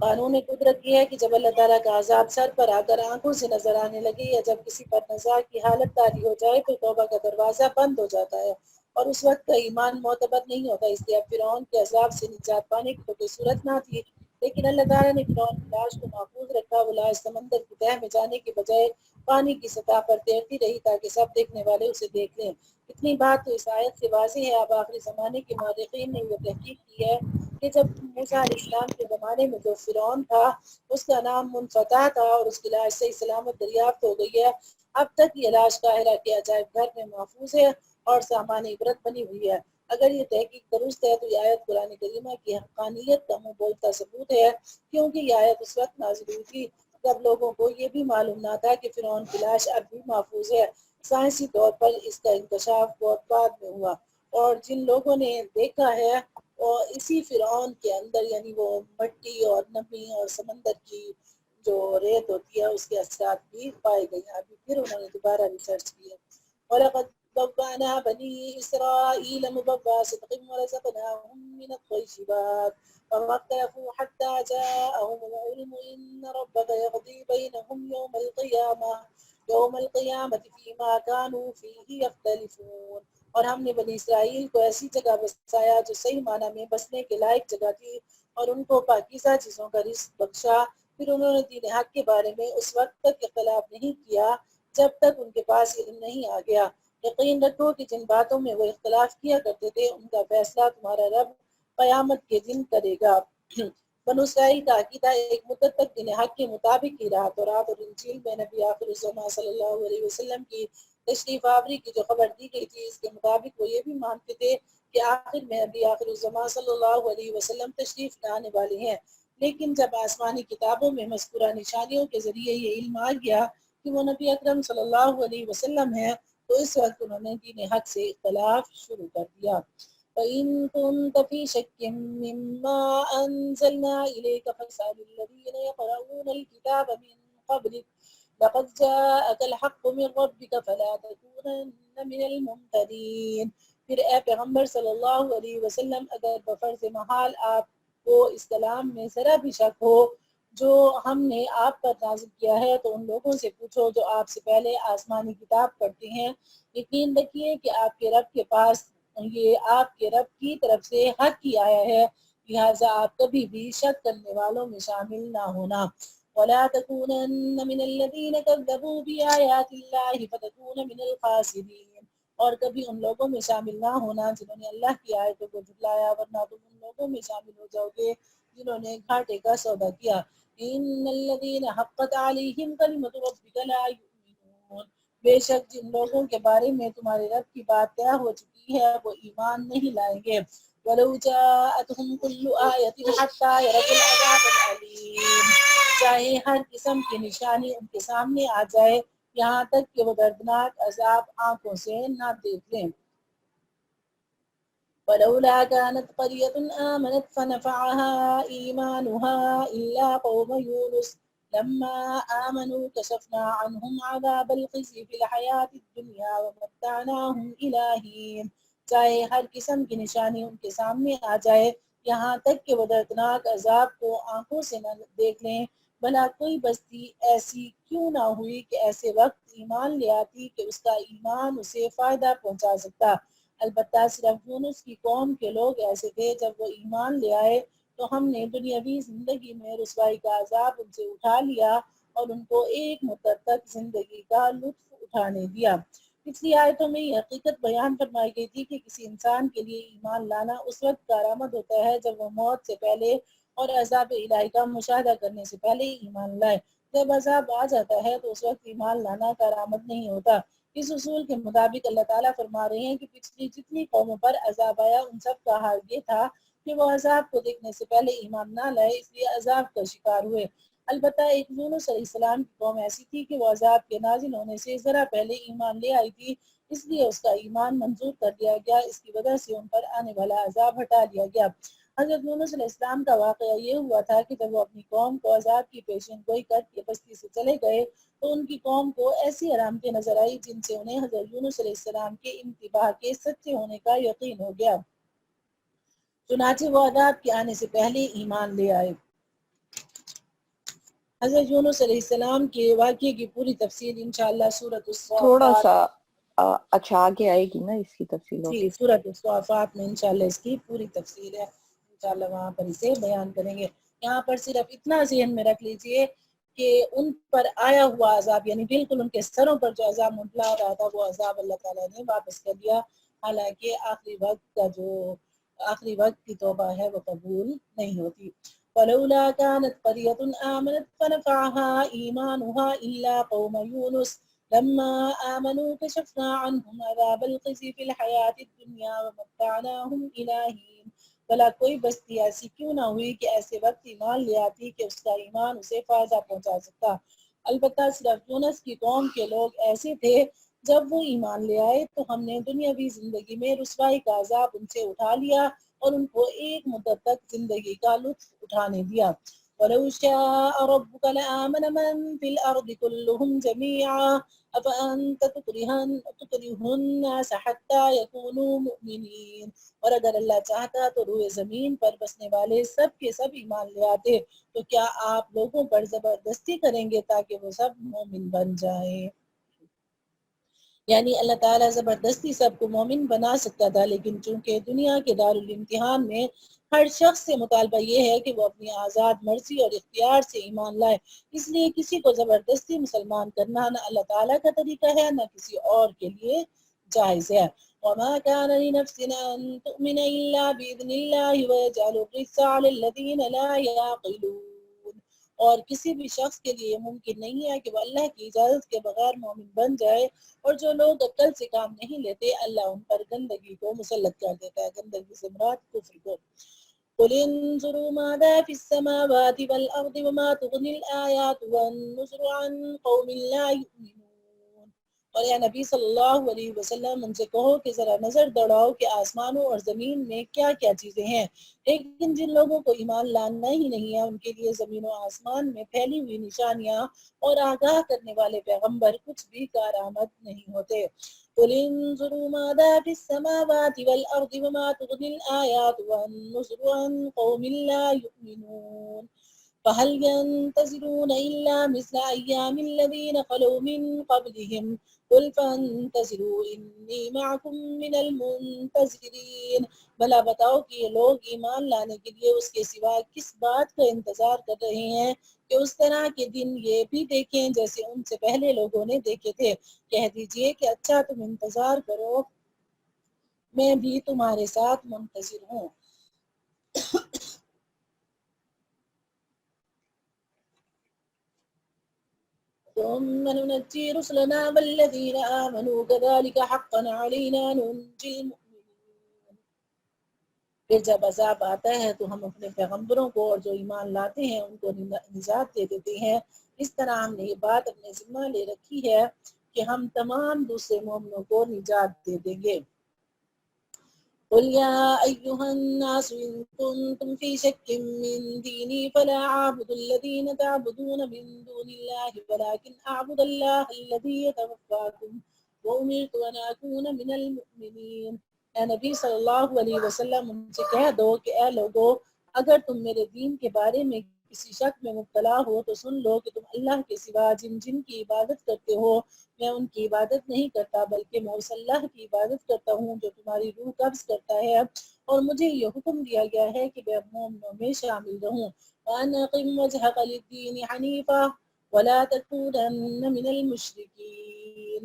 قانون قدرت یہ ہے کہ جب اللہ تعالیٰ کا عذاب سر پر آ کر آنکھوں سے نظر آنے لگے یا جب کسی پر نزاع کی حالت طاری ہو جائے تو توبہ کا دروازہ بند ہو جاتا ہے اور اس وقت کا ایمان معتبر نہیں ہوتا۔ اس لیے اب فرعون کے عذاب سے نجات پانے کی تو کوئی صورت نہ تھی، لیکن اللہ تعالیٰ نے فرعون کی لاش کو محفوظ رکھا۔ وہ لاش سمندر کی تہہ میں جانے کے بجائے پانی کی سطح پر تیرتی رہی تاکہ سب دیکھنے والے اسے دیکھ لیں۔ اتنی بات تو اس آیت سے واضح ہے۔ اب آخری زمانے کے مورخین نے یہ تحقیق کی ہے کہ جب موسیٰ علیہ السلام کے زمانے میں جو فرعون تھا اس کا نام منفتح تھا اور اس کی لاش صحیح سلامت دریافت ہو گئی ہے۔ اب تک یہ لاش قاہرہ کے عجائب گھر میں محفوظ ہے اور سامان عبرت بنی ہوئی ہے۔ اگر یہ تحقیق درست ہے تو یہ آیت قرآن کریمہ کی حقانیت کا منہ بولتا ثبوت ہے، کیونکہ یہ آیت اس وقت نازل ہوئی تھی جب لوگوں کو یہ بھی معلوم نہ تھا کہ فرعون کی لاش اب بھی محفوظ ہے۔ سائنسی طور پر اس کا انکشاف بہت بعد میں ہوا، اور جن لوگوں نے دیکھا ہے اور اسی فرعون کے اندر یعنی وہ مٹی اور نمی اور سمندر کی جو ریت ہوتی ہے اس کے اثرات بھی پائے گئے ہیں۔ ابھی پھر انہوں نے دوبارہ ریسرچ کی ہے۔ وَلَقَدْ بَوَّأْنَا بَنِي إِسْرَائِيلَ مُبَوَّأَ صِدْقٍ وَرَزَقْنَاهُم مِّنَ الطَّيِّبَاتِ فما اختلفوا حتى جاءهم العلم إن ربك يقضي بينهم يوم القيامة فيما كانوا فيه يختلفون۔ اور ہم نے بنی اسرائیل کو ایسی جگہ بسایا جو صحیح معنی میں بسنے کے لائق جگہ تھی، اور ان کو پاکیزہ چیزوں کا رزق بخشا۔ پھر انہوں نے دین حق کے بارے میں اس وقت تک اختلاف نہیں کیا جب تک ان کے پاس علم نہیں آ گیا۔ یقین رکھو کہ جن باتوں میں وہ اختلاف کیا کرتے تھے ان کا فیصلہ تمہارا رب قیامت کے دن کرے گا۔ بنو اسرائیل کا عقیدہ ایک مدت تک دین حق کے مطابق ہی رہا۔ تورات اور انجیل میں نبی آخر الزماں صلی اللہ علیہ وسلم کی تشریف آوری کی جو خبر دی گئی تھی اس کے مطابق وہ یہ بھی مانتے تھے کہ آخر میں نبی آخر الزماں صلی اللہ علیہ وسلم تشریف لانے والے ہیں۔ لیکن جب آسمانی کتابوں میں مذکورہ نشانیوں کے ذریعے یہ علم آ گیا کہ وہ نبی اکرم صلی اللہ علیہ وسلم ہیں تو اس وقت انہوں نے دین حق سے اختلاف شروع کر دیا۔ فَإِن كُنتَ فِي شَكٍّ مِّمَّا أَنزَلْنَا إِلَيْكَ فَاسْأَلِ الَّذِينَ يَقْرَؤُونَ الْكِتَابَ مِن قَبْلِكَ لَقَدْ جَاءَكَ الْحَقُّ مِن رَّبِّكَ فَلَا تَكُونَنَّ مِنَ الْمُمْتَرِينَ۔ پھر اے پیغمبر صلی اللہ علیہ وسلم اگر بفرض محال آپ کو اس کلام میں ذرا بھی شک ہو جو ہم نے آپ پر نازل کیا ہے تو ان لوگوں سے پوچھو جو آپ سے پہلے آسمانی کتاب پڑھتے ہیں۔ یقین رکھیے کہ آپ کے رب کے پاس یہ آپ کے رب کی طرف سے حق ہی آیا ہے، لہٰذا آپ کبھی بھی شک کرنے والوں میں شامل نہ ہونا۔ وَلَا تَكُونَنَّ مِنَ الَّذِينَ كَذَّبُوا بِآيَاتِ اللَّهِ فَتَكُونَ مِنَ الْخَاسِرِينَ، اور کبھی ان لوگوں میں شامل نہ ہونا جنہوں نے اللہ کی آیتوں کو جھٹلایا، ورنہ تم ان لوگوں میں شامل ہو جاؤ گے جنہوں نے گھاٹے کا سودا کیا۔ إِنَّ الَّذِينَ حَقَّتْ عَلَيْهِمْ كَلِمَةُ رَبِّكَ لَا يُؤْمِنُونَ، بے شک جن لوگوں کے بارے میں تمہارے رب کی بات طے ہو چکی ہے وہ ایمان نہیں لائیں گے۔ وَلَوْ جَاءَتْهُمْ كُلُّ آيَةٍ حَتَّىٰ يَرَوُا الْعَذَابَ الْأَلِيمَ، چاہے ہر قسم کی نشانی ان کے سامنے آ جائے یہاں تک کہ وہ دردناک عذاب آنکھوں سے نہ دیکھ لیں۔ ولولا كانت قرية آمنت فنفعها إيمانها إلا قوم يونس لما آمنوا كشفنا عنهم عذاب الخزي في الحياة الدنيا ومتعناهم إلى حين، چاہے ہر قسم کی نشانی ان کے سامنے آ جائے یہاں تک کہ وہ دردناک عذاب کو آنکھوں سے نہ دیکھ لیں، بھلا کوئی بستی ایسی کیوں نہ ہوئی کہ ایسے وقت ایمان لے آتی کہ اس کا ایمان اسے فائدہ پہنچا سکتا۔ البتہ صرف یونس کی قوم کے لوگ ایسے تھے، جب وہ ایمان لے آئے تو ہم نے دنیاوی زندگی میں رسوائی کا عذاب ان سے اٹھا لیا اور ان کو ایک مدت تک زندگی کا لطف اٹھانے دیا۔ پچھلی آیتوں میں یہ حقیقت بیان فرمائی گئی تھی کہ کسی انسان کے لیے ایمان لانا اس وقت کارآمد ہوتا ہے جب وہ موت سے پہلے اور عذاب الہی کا مشاہدہ کرنے سے پہلے ہی ایمان لائے۔ جب عذاب آ جاتا ہے تو اس وقت ایمان لانا کارآمد نہیں ہوتا۔ اس اصول کے مطابق اللہ تعالیٰ فرما رہے ہیں کہ پچھلی جتنی قوموں پر عذاب آیا ان سب کا حال یہ تھا کہ وہ عذاب کو دیکھنے سے پہلے ایمان نہ لائے، اس لیے عذاب کا شکار ہوئے۔ البتہ ایک یونس علیہ السلام کی قوم ایسی تھی کہ وہ عذاب کے نازل ہونے سے ذرا پہلے ایمان لے آئی تھی، اس لیے اس کا ایمان منظور کر دیا گیا، اس کی وجہ سے ان پر آنے والا عذاب ہٹا دیا گیا۔ حضرت یونس علیہ السلام کا واقعہ یہ ہوا تھا کہ جب وہ اپنی قوم کو عذاب کی پیشن گوئی کر کے بستی سے چلے گئے تو ان کی قوم کو ایسی علامتیں نظر آئی جن سے انہیں حضرت یونس علیہ السلام کے انتباہ کے سچے ہونے کا یقین ہو گیا، چنانچہ وہ عذاب کے آنے سے پہلے ایمان لے آئے۔ حضرت یونس علیہ السلام کے واقعے کی پوری تفصیل انشاءاللہ سورۃ
تھوڑا
الصافات،
سا اچھا آگے آئے گی نا اس کی تفصیل
جی
ہوگی۔
سورۃ الصافات میں انشاءاللہ اس کی پوری تفصیل ہے، انشاءاللہ وہاں پر اسے بیان کریں گے۔ یہاں پر صرف اتنا ذہن میں رکھ لیجئے کہ ان پر آیا ہوا عذاب یعنی بالکل ان کے سروں پر جو عذاب منڈلا رہا تھا وہ عذاب اللہ تعالیٰ نے واپس کر دیا، حالانکہ آخری وقت کی توبہ ہے وہ قبول نہیں ہوتی۔ فلولا كانت قرية آمنت فنفعها إيمانها إلا قوم يونس لما آمنوا كشفنا عنهم عذاب الخزي في الحياة الدنيا ومتعناهم إلى حين۔ بھلا کوئی بستی ایسی کیوں نہ ہوئی کہ ایسے وقت ایمان لے آتی کہ اس کا ایمان اسے فائدہ پہنچا سکتا، البتہ صرف یونس کی قوم کے لوگ ایسے تھے، جب وہ ایمان لے آئے تو ہم نے دنیاوی زندگی میں رسوائی کا عذاب ان سے اٹھا لیا اور ان کو ایک مدت تک زندگی کا لطف اٹھانے دیا۔ وَلَوْ شَاءَ رَبُّكَ لَآمَنَ مَن فِي الْأَرْضِ كُلُّهُمْ جَمِيعًا أَفَأَنْتَ تُكْرِهُ النَّاسَ حَتَّى يَكُونُوا مُؤْمِنِينَ، اور اگر اللہ چاہتا تو روئے زمین پر بسنے والے سب کے سب ایمان لے آتے، تو کیا آپ لوگوں پر زبردستی کریں گے تاکہ وہ سب مومن بن جائیں؟ یعنی اللہ تعالیٰ زبردستی سب کو مومن بنا سکتا تھا، لیکن چونکہ دنیا کے دارالامتحان میں ہر شخص سے مطالبہ یہ ہے کہ وہ اپنی آزاد مرضی اور اختیار سے ایمان لائے، اس لیے کسی کو زبردستی مسلمان کرنا نہ اللہ تعالیٰ کا طریقہ ہے نہ کسی اور کے لیے جائز ہے۔ وَمَا كَانَ لِنَفْسٍ أَن تُؤْمِنَ إِلَّا بِإِذْنِ اللَّهِ وَيَجْعَلُ الرِّجْسَ عَلَى الَّذِينَ لَا يَعْقِلُونَ، اور کسی بھی شخص کے لیے ممکن نہیں ہے کہ وہ اللہ کی اجازت کے بغیر مومن بن جائے، اور جو لوگ عقل سے کام نہیں لیتے اللہ ان پر گندگی کو مسلط کر دیتا ہے، گندگی سے مراد کفر کو۔ قُلِ انظُرُوا مَاذَا فِي السَّمَاوَاتِ وَالْأَرْضِ وَمَا تُغْنِي الْآيَاتُ وَالنُّذُرُ عَن قَوْمٍ لَا يُؤْمِنُونَ۔ اور اے نبی صلی اللہ علیہ وسلم ان سے کہو کہ ذرا نظر دوڑاؤ کہ آسمانوں اور زمین میں کیا کیا چیزیں ہیں، لیکن جن لوگوں کو ایمان لانا ہی نہیں ہے ان کے لیے زمین و آسمان میں پھیلی ہوئی نشانیاں اور آگاہ کرنے والے پیغمبر کچھ بھی کارآمد نہیں ہوتے۔ قُلِ انظُرُوا مَاذَا فِي السَّمَاوَاتِ وَالْأَرْضِ وَمَا تُغْنِي الْآيَاتُ وَالنُّذُرُ عَن قَوْمٍ لَا يُؤْمِنُونَ فَهَلْ يَنتَظِرُونَ إِلَّا مِثْلَ أَيَّامِ الَّذِينَ خَلَوْا مِن قَبْلِهِمْ قُلْ فَانتَظِرُوا إِنِّي مَعَكُم مِّنَ الْمُنتَظِرِينَ۔ بھلا بتاؤ کہ یہ لوگ ایمان لانے کے لیے اس کے سوا کس بات کا انتظار کر رہے ہیں کہ اس طرح کے دن یہ بھی دیکھیں جیسے ان سے پہلے لوگوں نے دیکھے تھے۔ کہہ دیجئے کہ اچھا تم انتظار کرو، میں بھی تمہارے ساتھ منتظر ہوں۔ ثم ننجي رسلنا والذين آمنوا كذلك حقا علينا ننجي المؤمنين۔ پھر جب عذاب آتا ہے تو ہم اپنے پیغمبروں کو اور جو ایمان لاتے ہیں ان کو نجات دے دیتے ہیں، اس طرح ہم نے یہ بات اپنے ذمہ لے رکھی ہے کہ ہم تمام دوسرے مومنوں کو نجات دے دیں گے۔ قُلْ يَا أَيُّهَا النَّاسُ إِن كُنتُمْ فِي شَكٍّ مِّن دِينِي فَلَا أَعْبُدُ الَّذِينَ تَعْبُدُونَ مِن دُونِ اللَّهِ وَلَٰكِنْ أَعْبُدُ اللَّهَ الَّذِي يَتَوَفَّاكُمْ وَأُمِرْتُ أَنْ أَكُونَ مِنَ الْمُؤْمِنِينَ۔ اے نبی صلی اللہ علیہ وسلم ان سے کہہ دو کہ اے لوگو، اگر تم میرے دین کے بارے میں کسی شک میں مبتلا ہو تو سن لو کہ تم اللہ کے سوا جن جن کی عبادت کرتے ہو میں ان کی عبادت نہیں کرتا، بلکہ میں اس اللہ کی عبادت کرتا ہوں جو تمہاری روح قبض کرتا ہے اور مجھے یہ حکم دیا گیا ہے کہ میں مومنوں میں شامل رہوں. وَأَنْ أَقِمْ وَجْهَكَ لِلدِّينِ حَنِيفًا وَلَا تَكُونَنَّ مِنَ الْمُشْرِكِينَ.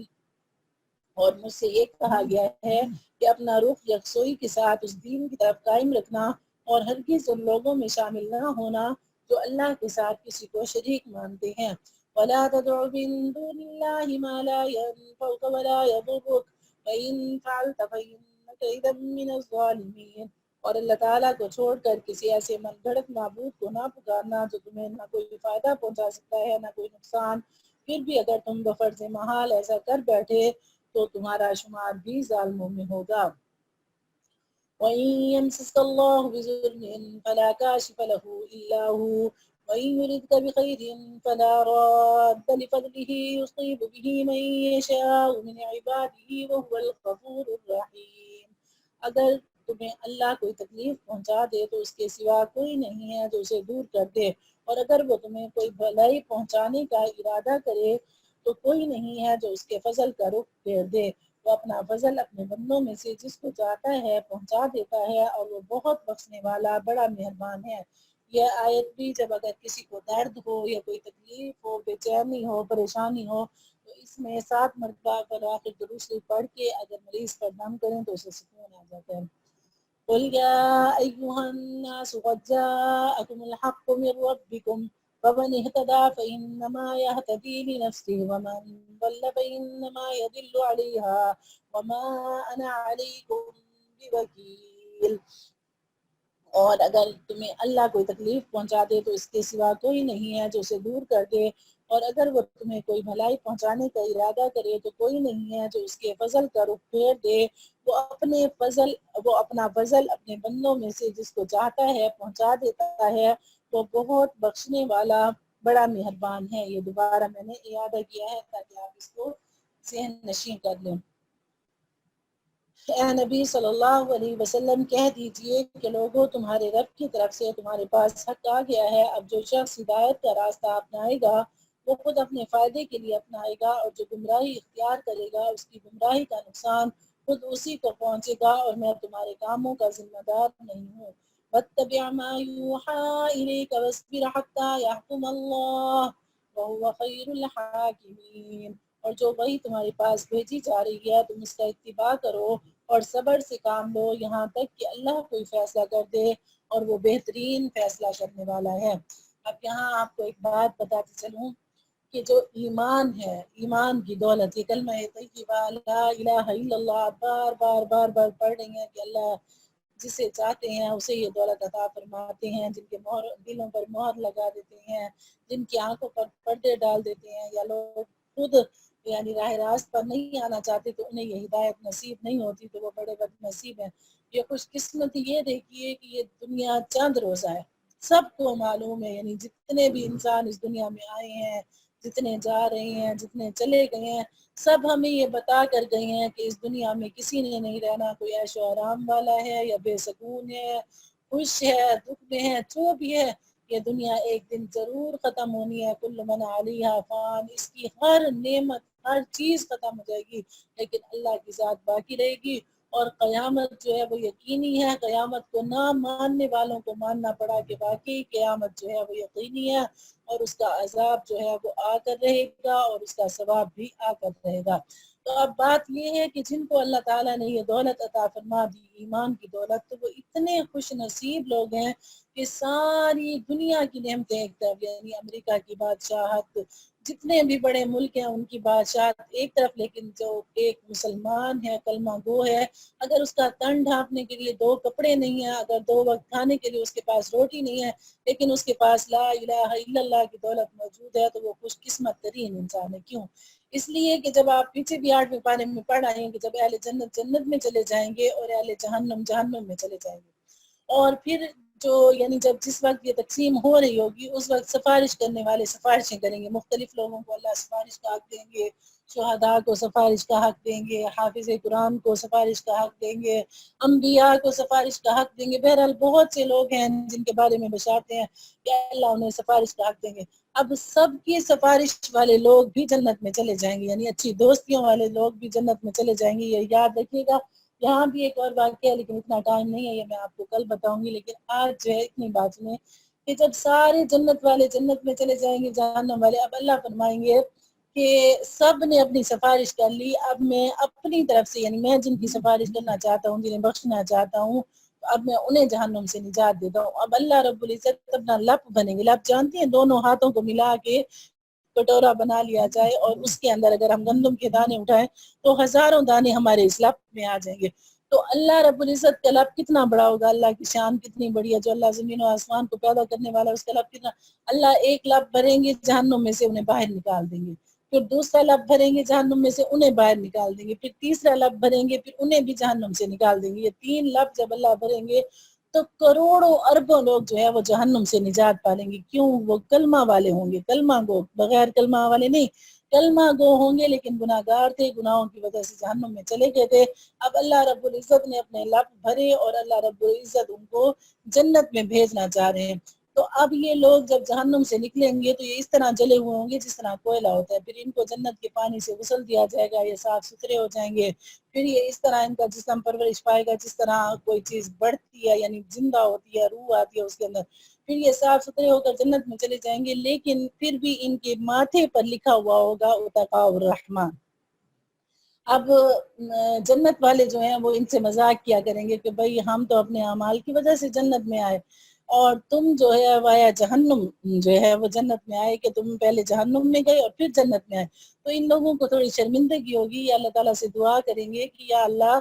اور مجھ سے یہ کہا گیا ہے کہ اپنا رخ یکسوئی کے ساتھ اس دین کی طرف قائم رکھنا اور ہرگز ان لوگوں میں شامل نہ ہونا جو اللہ کے ساتھ کسی کو شریک مانتے ہیں. وَلَا تَدْعُ مِن دُونِ اللَّهِ مَا لَا يَنفَعُكَ وَلَا يَضُرُّكَ وَإِن فَعَلْتَ فَإِنَّكَ إِذًا مِّنَ الظَّالِمِينَ. اور اللہ تعالیٰ کو چھوڑ کر کسی ایسے من گھڑت معبود کو نہ پکارنا جو تمہیں نہ کوئی فائدہ پہنچا سکتا ہے نہ کوئی نقصان. پھر بھی اگر تم بفرض محال ایسا کر بیٹھے تو تمہارا شمار بھی ظالموں میں ہوگا. وَإِن يَمْسَسْكَ اللَّهُ بِضُرٍّ فَلَا كَاشِفَ لَهُ إِلَّا هُوَ وَإِن يُرِدْكَ بِخَيْرٍ فَلَا رَادَّ لِفَضْلِهِ يُصِيبُ بِهِ مَن يَشَاءُ مِنْ عِبَادِهِ وَهُوَ الْغَفُورُ الرَّحِيمُ. اگر تمہیں اللہ کوئی تکلیف پہنچا دے تو اس کے سوا کوئی نہیں ہے جو اسے دور کر دے، اور اگر وہ تمہیں کوئی بھلائی پہنچانے کا ارادہ کرے تو کوئی نہیں ہے جو اس کے فضل کا رخ پھیر دے. وہ اپنا فضل اپنے بندوں میں سے جس کو چاہتا ہے پہنچا دیتا ہے اور وہ بہت بخشنے والا بڑا مہربان ہے. یہ آیت بھی جب اگر کسی کو درد ہو یا کوئی تکلیف ہو، بے چینی ہو، پریشانی ہو تو اس میں 7 مرتبہ آخر درود شریف پڑھ کے اگر مریض پر دم کریں تو اسے سکون آ جاتا ہے. قُلْ يَا أَيُّهَا النَّاسُ قَدْ جَاءَكُمُ الْحَقُّ مِنْ رَبِّكُمْ فَمَنِ اهْتَدَىٰ فَإِنَّمَا يَهْتَدِي لِنَفْسِهِ وَمَنْ ضَلَّ فَإِنَّمَا يَضِلُّ عَلَيْهَا وَمَا أَنَا عَلَيْكُمْ بِوَكِيلٍ. اور اگر تمہیں اللہ کوئی تکلیف پہنچا دے تو اس کے سوا کوئی نہیں ہے جو اسے دور کر دے، اور اگر وہ تمہیں کوئی بھلائی پہنچانے کا ارادہ کرے تو کوئی نہیں ہے جو اس کے فضل کا رخ پھیر دے. وہ اپنا فضل اپنے بندوں میں سے جس کو چاہتا ہے پہنچا دیتا ہے. وہ بہت بخشنے والا بڑا مہربان ہے. یہ دوبارہ میں نے اعادہ کیا ہے تاکہ آپ اس کو ذہن نشین کر لیں. اے نبی صلی اللہ علیہ وسلم کہہ دیجئے کہ لوگوں تمہارے رب کی طرف سے تمہارے پاس حق آ گیا ہے. اب جو شخص ہدایت کا راستہ اپنائے گا وہ خود اپنے فائدے کے لیے اپنائے گا، اور جو گمراہی اختیار کرے گا اس کی گمراہی کا نقصان خود اسی کو پہنچے گا، اور میں تمہارے کاموں کا ذمہ دار نہیں ہوں. وَاتَّبِعْ مَا يُوحَىٰ إِلَيْكَ وَاصْبِرْ حَتَّىٰ يَحْكُمَ اللَّهُ وَهُوَ خَيْرُ الْحَاكِمِينَ. اور جو وحی تمہارے پاس بھیجی جا رہی ہے تم اس کا اتباع کرو اور صبر سے کام لو یہاں تک کہ اللہ کوئی فیصلہ کر دے، اور وہ بہترین فیصلہ کرنے والا ہے. اب یہاں آپ کو ایک بات بتاتی چلوں کہ جو ایمان ہے، ایمان کی دولت، یہ کلمہ طیبہ لا الہ الا اللہ بار بار بار بار پڑھ رہی ہیں کہ اللہ جسے چاہتے ہیں اسے یہ دولت عطا فرماتے ہیں، جن کے دلوں پر مہر لگا دیتے ہیں، جن کی آنکھوں پر پردے ڈال دیتے ہیں، یا لوگ خود یعنی راہ راست پر نہیں آنا چاہتے تو انہیں یہ ہدایت نصیب نہیں ہوتی تو وہ بڑے بد نصیب ہیں. یہ خوش قسمتی یہ دیکھیے کہ یہ دنیا چند روزہ ہے. سب کو معلوم ہے، یعنی جتنے بھی انسان اس دنیا میں آئے ہیں، جتنے جا رہے ہیں، جتنے چلے گئے ہیں، سب ہمیں یہ بتا کر گئے ہیں کہ اس دنیا میں کسی نے نہیں رہنا. کوئی عیش و آرام والا ہے یا بے سکون ہے، خوش ہے، دکھ میں ہے، جو بھی ہے، یہ دنیا ایک دن ضرور ختم ہونی ہے. کل من علیہا فان. اس کی ہر نعمت، ہر چیز ختم ہو جائے گی لیکن اللہ کی ذات باقی رہے گی. اور قیامت جو ہے وہ یقینی ہے. قیامت کو نہ ماننے والوں کو ماننا پڑا کہ باقی قیامت جو ہے وہ یقینی ہے، اور اس کا عذاب جو ہے وہ آ کر رہے گا اور اس کا ثواب بھی آ کر رہے گا. تو اب بات یہ ہے کہ جن کو اللہ تعالیٰ نے یہ دولت عطا فرما دی، ایمان کی دولت، تو وہ اتنے خوش نصیب لوگ ہیں کہ ساری دنیا کی نعمتیں ایک طرف، یعنی امریکہ کی بادشاہت، جتنے بھی بڑے ملک ہیں ان کی بادشاہت ایک طرف، لیکن جو ایک مسلمان ہے، کلمہ گو ہے، اگر اس کا تن ڈھانپنے کے لیے 2 کپڑے نہیں ہیں، اگر 2 وقت کھانے کے لیے اس کے پاس روٹی نہیں ہے، لیکن اس کے پاس لا الہ الا اللہ کی دولت موجود ہے، تو وہ خوش قسمت ترین انسان ہے. کیوں؟ اس لیے کہ جب آپ پیچھے بھی 8ویں پارے میں پڑھ آئے ہیں کہ جب اہل جنت جنت میں چلے جائیں گے اور اہل جہنم جہنم میں چلے جائیں گے، اور پھر جو یعنی جس وقت یہ تقسیم ہو رہی ہوگی اس وقت سفارش کرنے والے سفارشیں کریں گے. مختلف لوگوں کو اللہ سفارش کا حق دیں گے، شہداء کو سفارش کا حق دیں گے، حافظ قرآن کو سفارش کا حق دیں گے، انبیاء کو سفارش کا حق دیں گے. بہرحال بہت سے لوگ ہیں جن کے بارے میں بشارتے ہیں کہ اللہ انہیں سفارش کا حق دیں گے. اب سب کی سفارش والے لوگ بھی جنت میں چلے جائیں گے، یعنی اچھی دوستیوں والے لوگ بھی جنت میں چلے جائیں گے. یہ یاد رکھیے گا. یہاں بھی ایک اور واقعہ ہے لیکن اتنا ٹائم نہیں ہے، یہ میں آپ کو کل بتاؤں گی، لیکن آج جو ہے اتنی بات سنیں کہ جب سارے جنت والے جنت میں چلے جائیں گے، جہنم والے، اب اللہ فرمائیں گے کہ سب نے اپنی سفارش کر لی، اب میں اپنی طرف سے، یعنی میں جن کی سفارش کرنا چاہتا ہوں، جنہیں بخشنا چاہتا ہوں، اب میں انہیں جہنم سے نجات دیتا ہوں۔ اب اللہ رب العزت اپنا لپ بنیں گے، لپ جانتی ہیں، دونوں ہاتھوں کو ملا کے کٹورا بنا لیا جائے اور اس کے اندر اگر ہم گندم کے دانے اٹھائیں تو ہزاروں دانے ہمارے اس لپ میں آ جائیں گے۔ تو اللہ رب العزت کا لب کتنا بڑا ہوگا، اللہ کی شان کتنی بڑی ہے، جو اللہ زمین و آسمان کو پیدا کرنے والا، اس کا لب کتنا، اللہ ایک لب بھریں گے جہنم میں سے انہیں باہر نکال دیں گے، پھر دوسرا لب بھریں گے جہنم میں سے انہیں باہر نکال دیں گے، پھر تیسرا لب بھریں گے پھر انہیں بھی جہنم سے نکال دیں گے۔ یہ 3 لب جب اللہ بھریں گے تو کروڑوں اربوں لوگ جو ہے وہ جہنم سے نجات پالیں گے۔ کیوں؟ وہ کلمہ والے ہوں گے، کلمہ گو، بغیر کلمہ والے نہیں، کلمہ گو ہوں گے لیکن گناہ گار تھے، گناہوں کی وجہ سے جہنم میں چلے گئے تھے۔ اب اللہ رب العزت نے اپنے لب بھرے اور اللہ رب العزت ان کو جنت میں بھیجنا چاہ رہے ہیں۔ تو اب یہ لوگ جب جہنم سے نکلیں گے تو یہ اس طرح جلے ہوئے ہوں گے جس طرح کوئلہ ہوتا ہے، پھر ان کو جنت کے پانی سے غسل دیا جائے گا، یہ صاف ستھرے ہو جائیں گے، پھر یہ اس طرح ان کا جسم پرورش پائے گا جس طرح کوئی چیز بڑھتی ہے، یعنی زندہ ہوتی ہے، روح آتی ہے اس کے اندر، پھر یہ صاف ستھرے ہو کر جنت میں چلے جائیں گے، لیکن پھر بھی ان کے ماتھے پر لکھا ہوا ہوگا اتقاء الرحمن۔ اب جنت والے جو ہیں وہ ان سے مذاق کیا کریں گے کہ بھئی ہم تو اپنے اعمال کی وجہ سے جنت میں آئے اور تم جو ہے وایا جہنم جو ہے وہ جنت میں آئے، کہ تم پہلے جہنم میں گئے اور پھر جنت میں آئے۔ تو ان لوگوں کو تھوڑی شرمندگی ہوگی، یا اللہ تعالیٰ سے دعا کریں گے کہ یا اللہ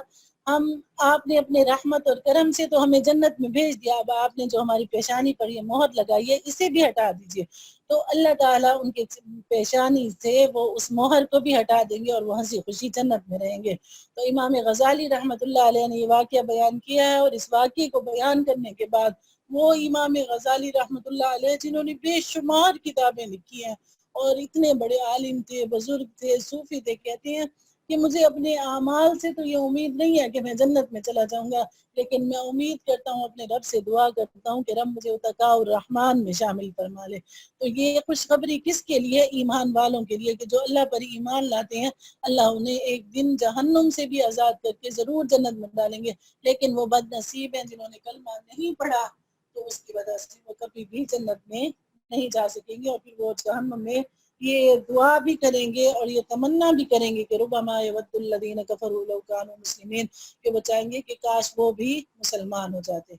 ہم، آپ نے اپنے رحمت اور کرم سے تو ہمیں جنت میں بھیج دیا، اب آپ نے جو ہماری پیشانی پر یہ مہر لگائی ہے اسے بھی ہٹا دیجئے۔ تو اللہ تعالیٰ ان کے پیشانی سے وہ اس مہر کو بھی ہٹا دیں گے اور وہ ہنسی خوشی جنت میں رہیں گے۔ تو امام غزالی رحمۃ اللہ علیہ نے یہ واقعہ بیان کیا ہے، اور اس واقعے کو بیان کرنے کے بعد وہ امام غزالی رحمۃ اللہ علیہ جنہوں نے بے شمار کتابیں لکھی ہیں اور اتنے بڑے عالم تھے، بزرگ تھے، صوفی تھے، کہتے ہیں کہ مجھے اپنے اعمال سے تو یہ امید نہیں ہے کہ میں جنت میں چلا جاؤں گا، لیکن میں امید کرتا ہوں، اپنے رب سے دعا کرتا ہوں کہ رب مجھے اتقاء الرحمن میں شامل فرما لے۔ تو یہ خوشخبری کس کے لیے؟ ایمان والوں کے لیے، کہ جو اللہ پر ایمان لاتے ہیں اللہ انہیں ایک دن جہنم سے بھی آزاد کر کے ضرور جنت میں ڈالیں گے، لیکن وہ بد نصیب ہیں جنہوں نے کلمہ نہیں پڑھا تو اس کی وجہ سے وہ کبھی بھی جنت میں نہیں جا سکیں گے، اور پھر وہ جہنم میں یہ دعا بھی کریں گے اور یہ تمنا بھی کریں گے کہ ربما یود الذین کفروا لو کانوا مسلمین، کہ وہ چاہیں گے کہ کاش وہ بھی مسلمان ہو جاتے۔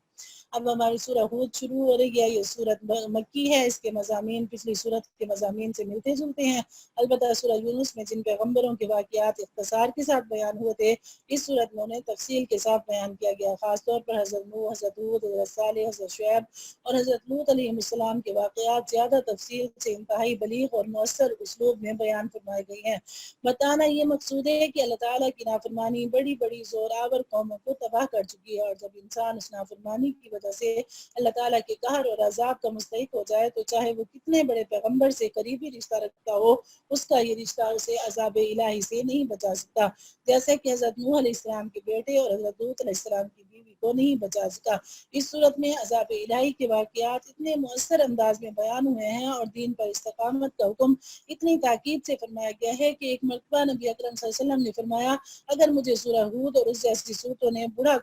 اب ہماری سورہ ہود شروع ہو رہی ہے، یہ سورت مکی ہے، اس کے مضامین پچھلی سورت کے مضامین سے ملتے جلتے ہیں، البتہ سورہ یونس میں جن پیغمبروں کے واقعات اختصار کے ساتھ بیان ہوئے تھے، اس صورت میں انہیں تفصیل کے ساتھ بیان کیا گیا، خاص طور پر حضرت نوح، حضرت ہود، حضرت صالح، حضرت شعیب اور حضرت لوط علیہ السلام کے واقعات زیادہ تفصیل سے انتہائی بلیغ اور مؤثر اسلوب میں بیان فرمائے گئی ہیں۔ بتانا یہ مقصود ہے کہ اللہ تعالیٰ کی نافرمانی بڑی بڑی زوراور قوموں کو تباہ کر چکی ہے، اور جب انسان اس نافرمانی کی وجہ سے اللہ تعالیٰ کے قہر اور عذاب کا مستحق ہو جائے تو چاہے وہ کتنے بڑے پیغمبر سے قریبی رشتہ رکھتا ہو، اس کا یہ رشتہ اسے عذاب الہی سے نہیں بچا سکتا، جیسے کہ حضرت نوح علیہ السلام کے بیٹے اور حضرت لوط علیہ السلام کی بیوی کو نہیں بچا سکا۔ اس صورت میں عذاب الہی کے واقعات اتنے مؤثر انداز میں بیان ہوئے ہیں اور دین پر استقامت کا حکم اتنی تاکید سے فرمایا گیا ہے کہ ایک مرتبہ نبی اکرم صلی اللہ علیہ وسلم نے فرمایا اگر مجھے سورہ ہود اور اس جیسی صورتوں نے بڑھا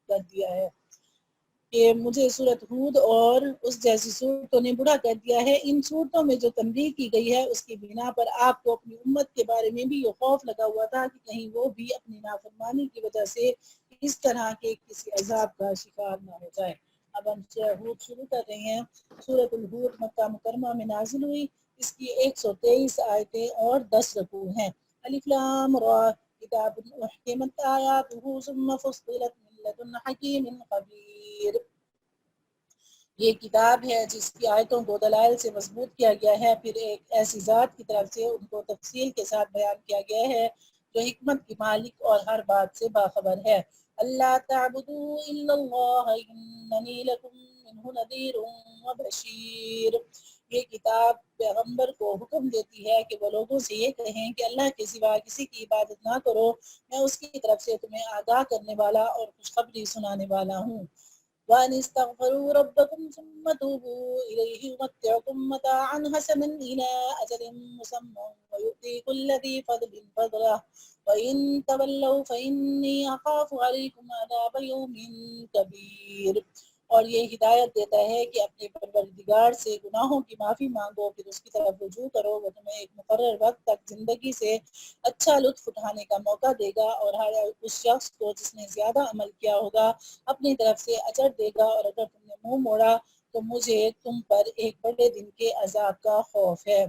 کر دیا ہے، کہ مجھے سورۃ ہود اور اس جیسی صورتوں نے بڑھا کر دیا ہے، ان صورتوں میں جو تنبیہ کی گئی ہے اس کی بنا پر آپ کو اپنی امت کے بارے میں بھی یہ خوف لگا ہوا تھا کہ کہیں وہ بھی اپنی نافرمانی کی وجہ سے اس طرح کے کسی عذاب کا شکار نہ ہو جائے۔ اب ہم سورہ ہود شروع کر رہے ہیں۔ سورۃ الہود مکہ مکرمہ میں نازل ہوئی، اس کی 123 آیتیں اور 10 رکوع ہیں۔ الف لام را کتاب احکمت آیاتہ ثم فصلت من لدن حکیم خبیر۔ یہ کتاب ہے جس کی آیتوں کو دلائل سے مضبوط کیا گیا ہے، پھر ایک ایسی ذات کی طرف سے ان کو تفصیل کے ساتھ بیان کیا گیا ہے جو حکمت کی مالک اور ہر بات سے باخبر ہے۔ اللہ تعبدوا الا اللہ اننی لکم منہ نذیر و بشیر۔ یہ کتاب پیغمبر کو حکم دیتی ہے کہ وہ لوگوں سے یہ کہیں کہ اللہ کے سوا کسی کی عبادت نہ کرو، میں اس کی طرف سے تمہیں آگاہ کرنے والا اور خوشخبری سنانے والا ہوں۔ وأن استغفروا ربكم ثم توبوا إليه يمتعكم متاعا حسنا إلى أجل مسمى ويؤتي كل ذي فضل فضله وإن تولوا فإني أخاف عليكم عذاب يوم كبير. اور یہ ہدایت دیتا ہے کہ اپنے پروردگار سے گناہوں کی معافی مانگو، پھر اس کی طرف رجوع کرو، وہ تمہیں ایک مقرر وقت تک زندگی سے اچھا لطف اٹھانے کا موقع دے گا، اور ہر اس شخص کو جس نے زیادہ عمل کیا ہوگا اپنی طرف سے اجر دے گا، اور اگر تم نے منہ موڑا تو مجھے تم پر ایک بڑے دن کے عذاب کا خوف ہے۔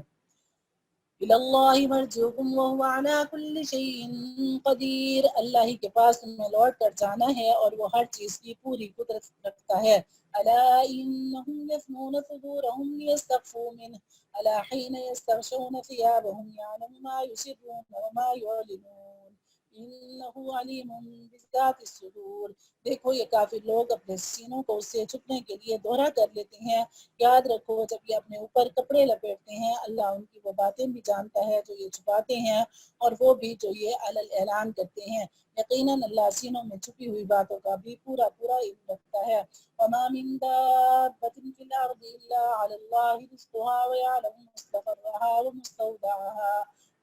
إِلَى اللَّهِ مَرْجِعُكُمْ وَهُوَ عَلَى كُلِّ شَيْءٍ قَدِيرٌ، اللہ ہی کے پاس تمہیں لوٹ کر جانا ہے اور وہ ہر چیز کی پوری قدرت رکھتا ہے۔ أَلَا إِنَّهُمْ يَثْنُونَ صُدُورَهُمْ لِيَسْتَخْفُوا مِنْهُ أَلَا حِينَ يَسْتَغْشَوْنَ ثِيَابَهُمْ يَعْلَمُ مَا يُسِرُّونَ وَمَا يُعْلِنُونَ إِنَّهُ عَلِيمٌ بِذَاتِ الصُّدُورِ۔ دیکھو یہ کافر لوگ اپنے سینوں کو اس سے چھپنے کے لیے دوہرا کر لیتے ہیں، یاد رکھو جب یہ اپنے اوپر کپڑے لپیٹتے ہیں اللہ ان کی وہ باتیں بھی جانتا ہے جو یہ چھپاتے ہیں اور وہ بھی جو یہ علل اعلان کرتے ہیں، یقیناً اللہ سینوں میں چھپی ہوئی باتوں کا بھی پورا پورا علم رکھتا ہے۔ وما من دابة في الأرض إلا على الله رزقها ويعلم مستقرها ومستودعها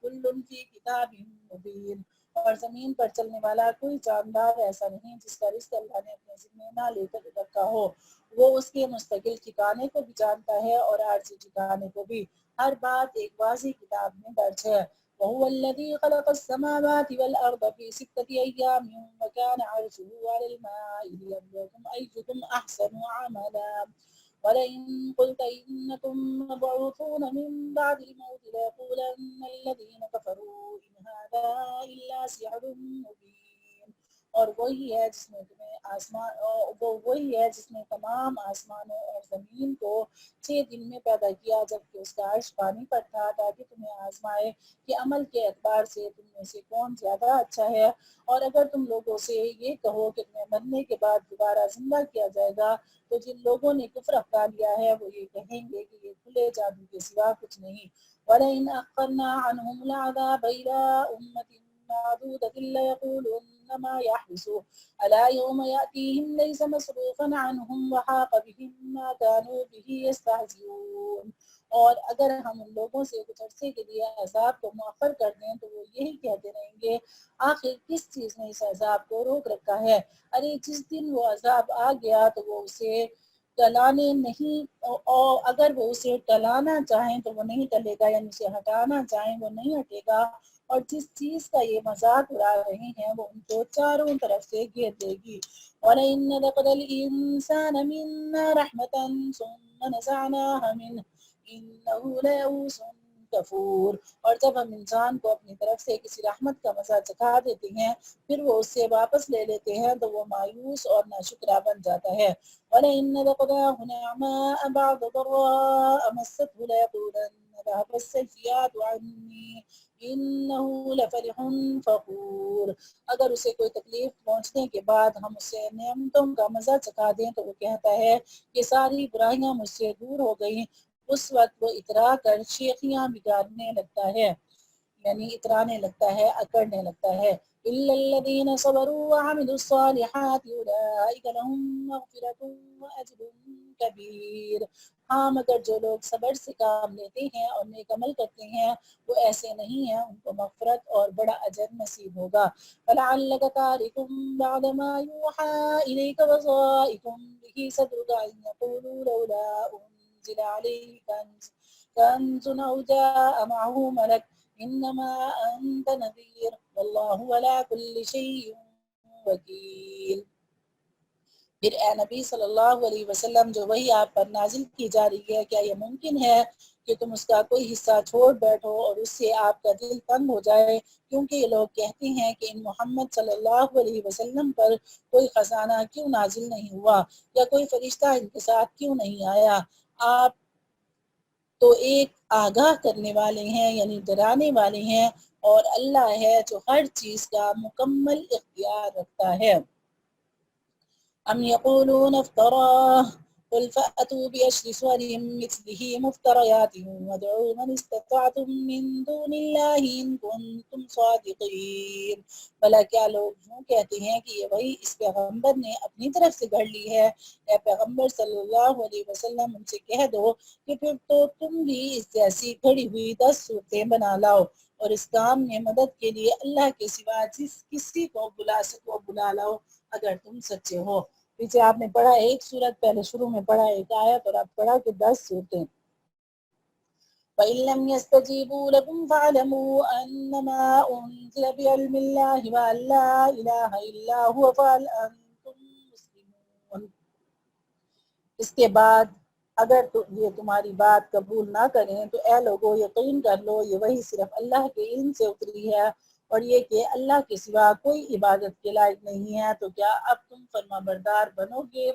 كل في كتاب مبين۔ اور زمین پر چلنے والا کوئی جاندار ایسا نہیں جس کا رزق اللہ نے اپنے ذمہ نہ لے کر رکھا ہو، وہ اس کے مستقل ٹھکانے کو بھی جانتا ہے اور عارضی ٹھکانے کو بھی، ہر بات ایک واضح کتاب میں درج ہے۔ وَهُوَ الَّذِي خَلَقَ السَّمَاوَاتِ وَالْأَرْضَ فِي سِتَّةِ أَيَّامٍ وَكَانَ عَرْشُهُ عَلَى الْمَاءِ لِيَبْلُوَكُمْ أَيُّكُمْ أَحْسَنُ عَمَلًا وَلَئِن قُلْتَ إِنَّكُم مَّبْعُوثُونَ مِن بَعْدِ الْمَوْتِ لَيَقُولَنَّ الَّذِينَ كَفَرُوا إِنْ هَٰذَا إِلَّا سِحْرٌ مُّبِينٌ۔ اور وہی ہے جس نے وہی ہے جس نے تمام آسمانوں اور زمین کو 6 دن میں پیدا کیا، جبکہ اس کا عرش پانی پر تھا، تاکہ تمہیں آزمائے کہ عمل کے اعتبار سے تم میں سے کون زیادہ اچھا ہے۔ اور اگر تم لوگوں سے یہ کہو کہ تمہیں مرنے کے بعد دوبارہ زندہ کیا جائے گا، تو جن لوگوں نے کفر اپنا لیا ہے وہ یہ کہیں گے کہ یہ کھلے جادو کے سوا کچھ نہیں۔ وَلَئِنْ أَخَّرْنَا عَنْهُمُ الْعَذَابَ إِلَىٰ أُمَّةٍ مَّعْدُودَةٍ لَّيَقُولُنَّ مَا يَحْبِسُهُ أَلَا يَوْمَ يَأْتِيهِمْ لَيْسَ مَصْرُوفًا عَنْهُمْ وَحَاقَ بِهِم مَّا كَانُوا بِهِ يَسْتَهْزِئُونَ۔ اور اگر ہم ان لوگوں سے کچھ عرصے کے لیے عذاب کو مؤخر کر دیں تو وہ یہی کہتے رہیں گے آخر کس چیز نے اس عذاب کو روک رکھا ہے، ارے جس دن وہ عذاب آ گیا تو وہ اسے ٹلانے نہیں، اور اگر وہ اسے ٹلانا چاہیں تو وہ نہیں ٹلے گا، یعنی اسے ہٹانا چاہیں وہ نہیں ہٹے گا، اور جس چیز کا یہ مذاق اڑا رہے ہیں وہ ان کو چاروں طرف سے گھیر دے گی۔ وَلَئِن نَذَقْنَا الْإِنسَانَ مِنَّا رَحْمَةً ثُمَّ نَزَعْنَاهَا مِنْهُ إِنَّهُ لَيَئُوسٌ کفور۔ اور جب ہم انسان کو اپنی طرف سے کسی رحمت کا مزہ چکھا دیتے ہیں پھر وہ اس سے واپس لے لیتے ہیں تو وہ مایوس اور ناشکرا بن جاتا ہے۔ وَلَئِن نَذَقْنَاهُ نِعْمَاءَ بَعْدَ ضَرَّاءَ مَسَّتْهُ لَيَقُولَنَّ ذَهَبَ السَّيِّئَاتُ عَنِّي إِنَّهُ لَفَرِحٌ فَخُورٌ۔ اگر اسے کوئی تکلیف پہنچنے کے بعد ہم اسے نعمتوں کا مزہ چکھا دیں تو وہ کہتا ہے کہ ساری برائیاں مجھ سے دور ہو گئیں، اس وقت وہ اترا کر شیخیاں بگاڑنے لگتا ہے، یعنی اترانے لگتا ہے، اکڑنے لگتا ہے۔ إِلَّا الَّذِينَ صَبَرُوا وَعَمِلُوا الصَّالِحَاتِ أُولَٰئِكَ لَهُم مَّغْفِرَةٌ وَأَجْرٌ كَبِيرٌ۔ ہاں مگر جو لوگ صبر سے کام لیتے ہیں اور نیک عمل کرتے ہیں وہ ایسے نہیں ہیں، ان کو مغفرت اور بڑا اجر نصیب ہوگا۔ فَلَعَلَّكَ تَارِكٌ بَعْضَ مَا يُوحَىٰ إِلَيْكَ وَضَائِقٌ بِهِ صَدْرُكَ أَن يَقُولُوا لَوْلَا أُنزِلَ عَلَيْهِ كَنزٌ أَوْ جَاءَ مَعَهُ مَلَكٌ إِنَّمَا أَنتَ نَذِيرٌ وَاللَّهُ عَلَىٰ كُلِّ شَيْءٍ وَكِيلٌ۔ پھر اے نبی صلی اللہ علیہ وسلم جو وحی آپ پر نازل کی جا رہی ہے کیا یہ ممکن ہے کہ تم اس کا کوئی حصہ چھوڑ بیٹھو اور اس سے آپ کا دل تنگ ہو جائے، کیونکہ یہ لوگ کہتے ہیں کہ ان محمد صلی اللہ علیہ وسلم پر کوئی خزانہ کیوں نازل نہیں ہوا یا کوئی فرشتہ ان کے ساتھ کیوں نہیں آیا، آپ تو ایک آگاہ کرنے والے ہیں یعنی ڈرانے والے ہیں، اور اللہ ہے جو ہر چیز کا مکمل اختیار رکھتا ہے۔ ام یقولون افتراه قل فأتوا بعشر سور مثله مفتريات وادعوا من استطعتم من دون الله إن كنتم صادقين. بھلا کیا لوگ یوں کہتے ہیں کہ یہ وہی اس پیغمبر نے اپنی طرف سے گھڑ لی ہے؟ اے پیغمبر صلی اللہ علیہ وسلم ان سے کہہ دو کہ پھر تو تم بھی اس جیسی گھڑی ہوئی 10 صورتیں بنا لاؤ اور اس کام میں مدد کے لیے اللہ کے سوا جس کسی کو بلا سکو بلا لاؤ اگر تم سچے ہو. پیچھے آپ نے پڑھا ایک سورت، پہلے شروع میں پڑھا ایک آیت اور اب پڑھا کہ 10 صورتیں. وَإِن لَّمْ يَسْتَجِيبُوا لَكُمْ فَاعْلَمُوا أَنَّمَا أُنزِلَ بِعِلْمِ اللَّهِ وَأَن لَّا إِلَٰهَ إِلَّا هُوَ فَهَلْ أَنتُم مُّسْلِمُونَ. اس کے بعد اگر یہ تمہاری بات قبول نہ کریں تو اے لوگو یقین کر لو یہ وحی صرف اللہ کے علم سے اتری ہے اور یہ کہ اللہ کے سوا کوئی عبادت کے لائق نہیں ہے. تو کیا اب تم فرما بردار بنو گے؟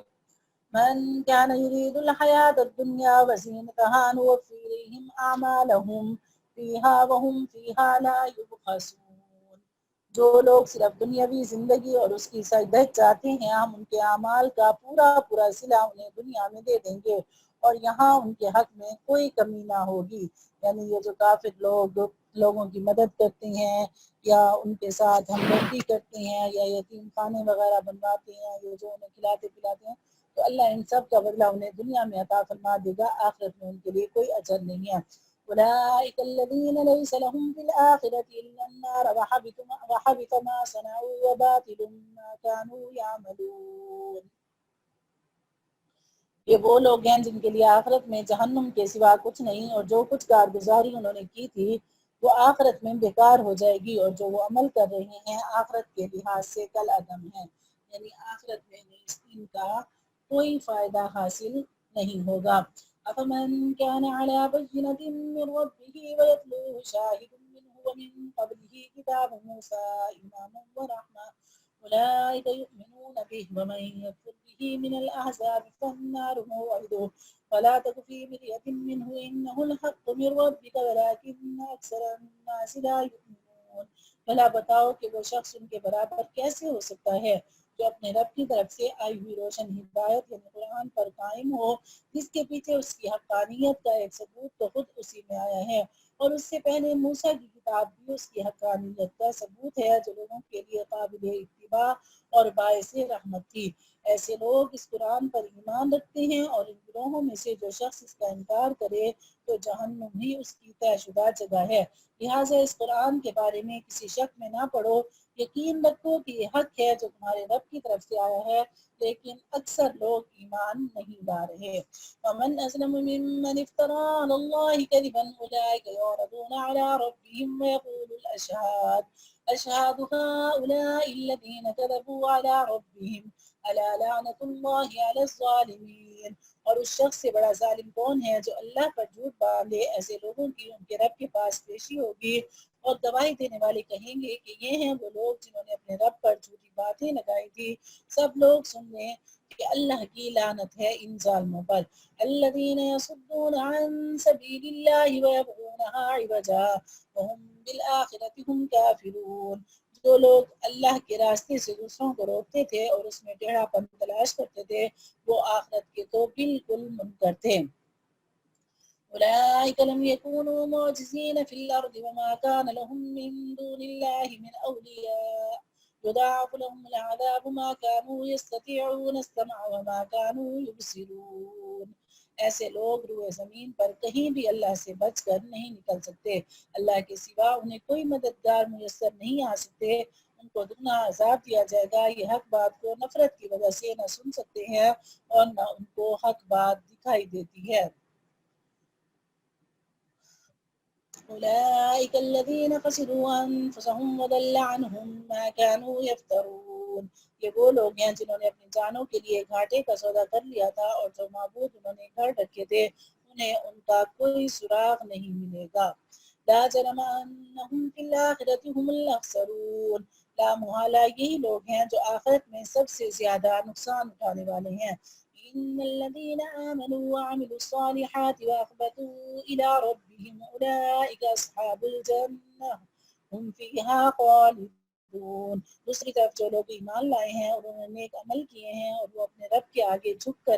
من كان يريد الحياة الدنيا وزينتها نوفي إليهم أعمالهم فيها وهم فيها لا يبخسون. جو لوگ صرف دنیاوی زندگی اور اس کی سعادت چاہتے ہیں ہم ان کے اعمال کا پورا پورا صلہ انہیں دنیا میں دے دیں گے اور یہاں ان کے حق میں کوئی کمی نہ ہوگی. یعنی یہ جو کافر لوگوں کی مدد کرتے ہیں یا ان کے ساتھ ہمدردی کرتے ہیں یا یتیم خانے وغیرہ بنواتے ہیں یا جو انہیں کھلاتے پلاتے ہیں تو اللہ ان سب کا بدلہ انہیں دنیا میں عطا فرما دے گا، آخرت میں ان کے لیے کوئی اجر نہیں ہے. أولئك الذين ليس لهم في الآخرة إلا النار وحبط ما صنعوا وباطل ما كانوا يعملون. یہ وہ لوگ ہیں جن کے لیے آخرت میں جہنم کے سوا کچھ نہیں اور جو کچھ کارگزاری انہوں نے کی تھی وہ آخرت میں بیکار ہو جائے گی اور جو وہ عمل کر رہے ہیں آخرت کے لحاظ سے کل عدم ہے. یعنی آخرت میں ان کا کوئی فائدہ حاصل نہیں ہوگا. أفمن كان على بينة من ربه ويتلوه شاهد منه ومن قبله كتاب موسى إماما ورحمة أولئك يؤمنون به ومن يكفر به من الأحزاب فالنار موعده ولا تك في مرية منه إنه الحق من ربك ولكن أكثر الناس لا يؤمنون. بھلا بتاؤ کہ وہ شخص ان کے برابر کیسے ہو سکتا ہے جو اپنے رب کی طرف سے آئی ہوئی روشن ہدایت یعنی قرآن پر قائم ہو جس کے پیچھے اس کی حقانیت کا ایک ثبوت تو خود اسی میں آیا ہے اور اس سے پہلے موسیٰ کی کتاب بھی اس کی حقانیت کا ثبوت ہے جو لوگوں کے لیے قابل اتباع اور باعث رحمت تھی. ایسے لوگ اس قرآن پر ایمان رکھتے ہیں اور ان گروہوں میں سے جو شخص اس کا انکار کرے تو جہنم ہی اس کی طے شدہ جگہ ہے. لہٰذا اس قرآن کے بارے میں کسی شک میں نہ پڑو، یقین رکھو کہ یہ حق ہے جو تمہارے رب کی طرف سے آیا ہے لیکن اکثر لوگ ایمان نہیں لا رہے. ومن أظلم ممن افترى على الله كذبا أولئك يعرضون على ربهم ويقول الأشهاد هؤلاء الذين كذبوا على ربهم ألا لعنة الله على الظالمين. اور اس شخص سے بڑا ظالم کون ہے جو اللہ پر جھوٹ باندھے؟ ایسے لوگوں کی ان کے رب کے پاس پیشی ہوگی اور گواہی دینے والے کہیں گے کہ یہ ہیں وہ لوگ جنہوں نے اپنے رب پر جھوٹی باتیں لگائی تھی. سب لوگ سن لیں کہ اللہ کی لعنت ہے ان ظالموں پر. الذين يصدون عن سبيل الله ويبغونها عوجا وهم بالآخرة هم كافرون. جو لوگ اللہ کے راستے سے دوسروں کو روکتے تھے اور اس میں ٹیڑھا پن تلاش کرتے تھے وہ آخرت کے تو بالکل منکر تھے. أولئك لم يكونوا معجزين في الأرض وما كان لهم من دون الله من أولياء يضاعف لهم العذاب ما كانوا يستطيعون السمع وما كانوا يبصرون. ایسے لوگ روئے زمین پر کہیں بھی اللہ سے بچ کر نہیں نکل سکتے، اللہ کے سوا انہیں کوئی مددگار میسر نہیں آ سکتے. ان کو دگنا عذاب دیا جائے گا. یہ حق بات کو نفرت کی وجہ سے نہ سن سکتے ہیں اور نہ ان کو حق بات دکھائی دیتی ہے. أولئك الذين خسروا أنفسهم وضل عنهم ما كانوا يفترون. یہ وہ لوگ ہیں جنہوں نے اپنی جانوں کے لیے گھاٹے کا سودا کر لیا تھا اور جو معبود انہوں نے گھر رکھے تھے انہیں ان کا کوئی سراغ نہیں ملے گا. لا جرم أنهم في الآخرة هم الأخسرون. لا محالہ یہی لوگ ہیں جو آخرت میں سب سے زیادہ نقصان اٹھانے والے ہیں. إن الذين آمنوا وعملوا الصالحات وأخبتوا إلى ربهم أولئك أصحاب الجنة هم فيها خالدون. دوسری طرف جو لوگ ایمان لائے ہیں اور انہوں نے نیک عمل کیے ہیں اور وہ اپنے رب کے آگے جھک کر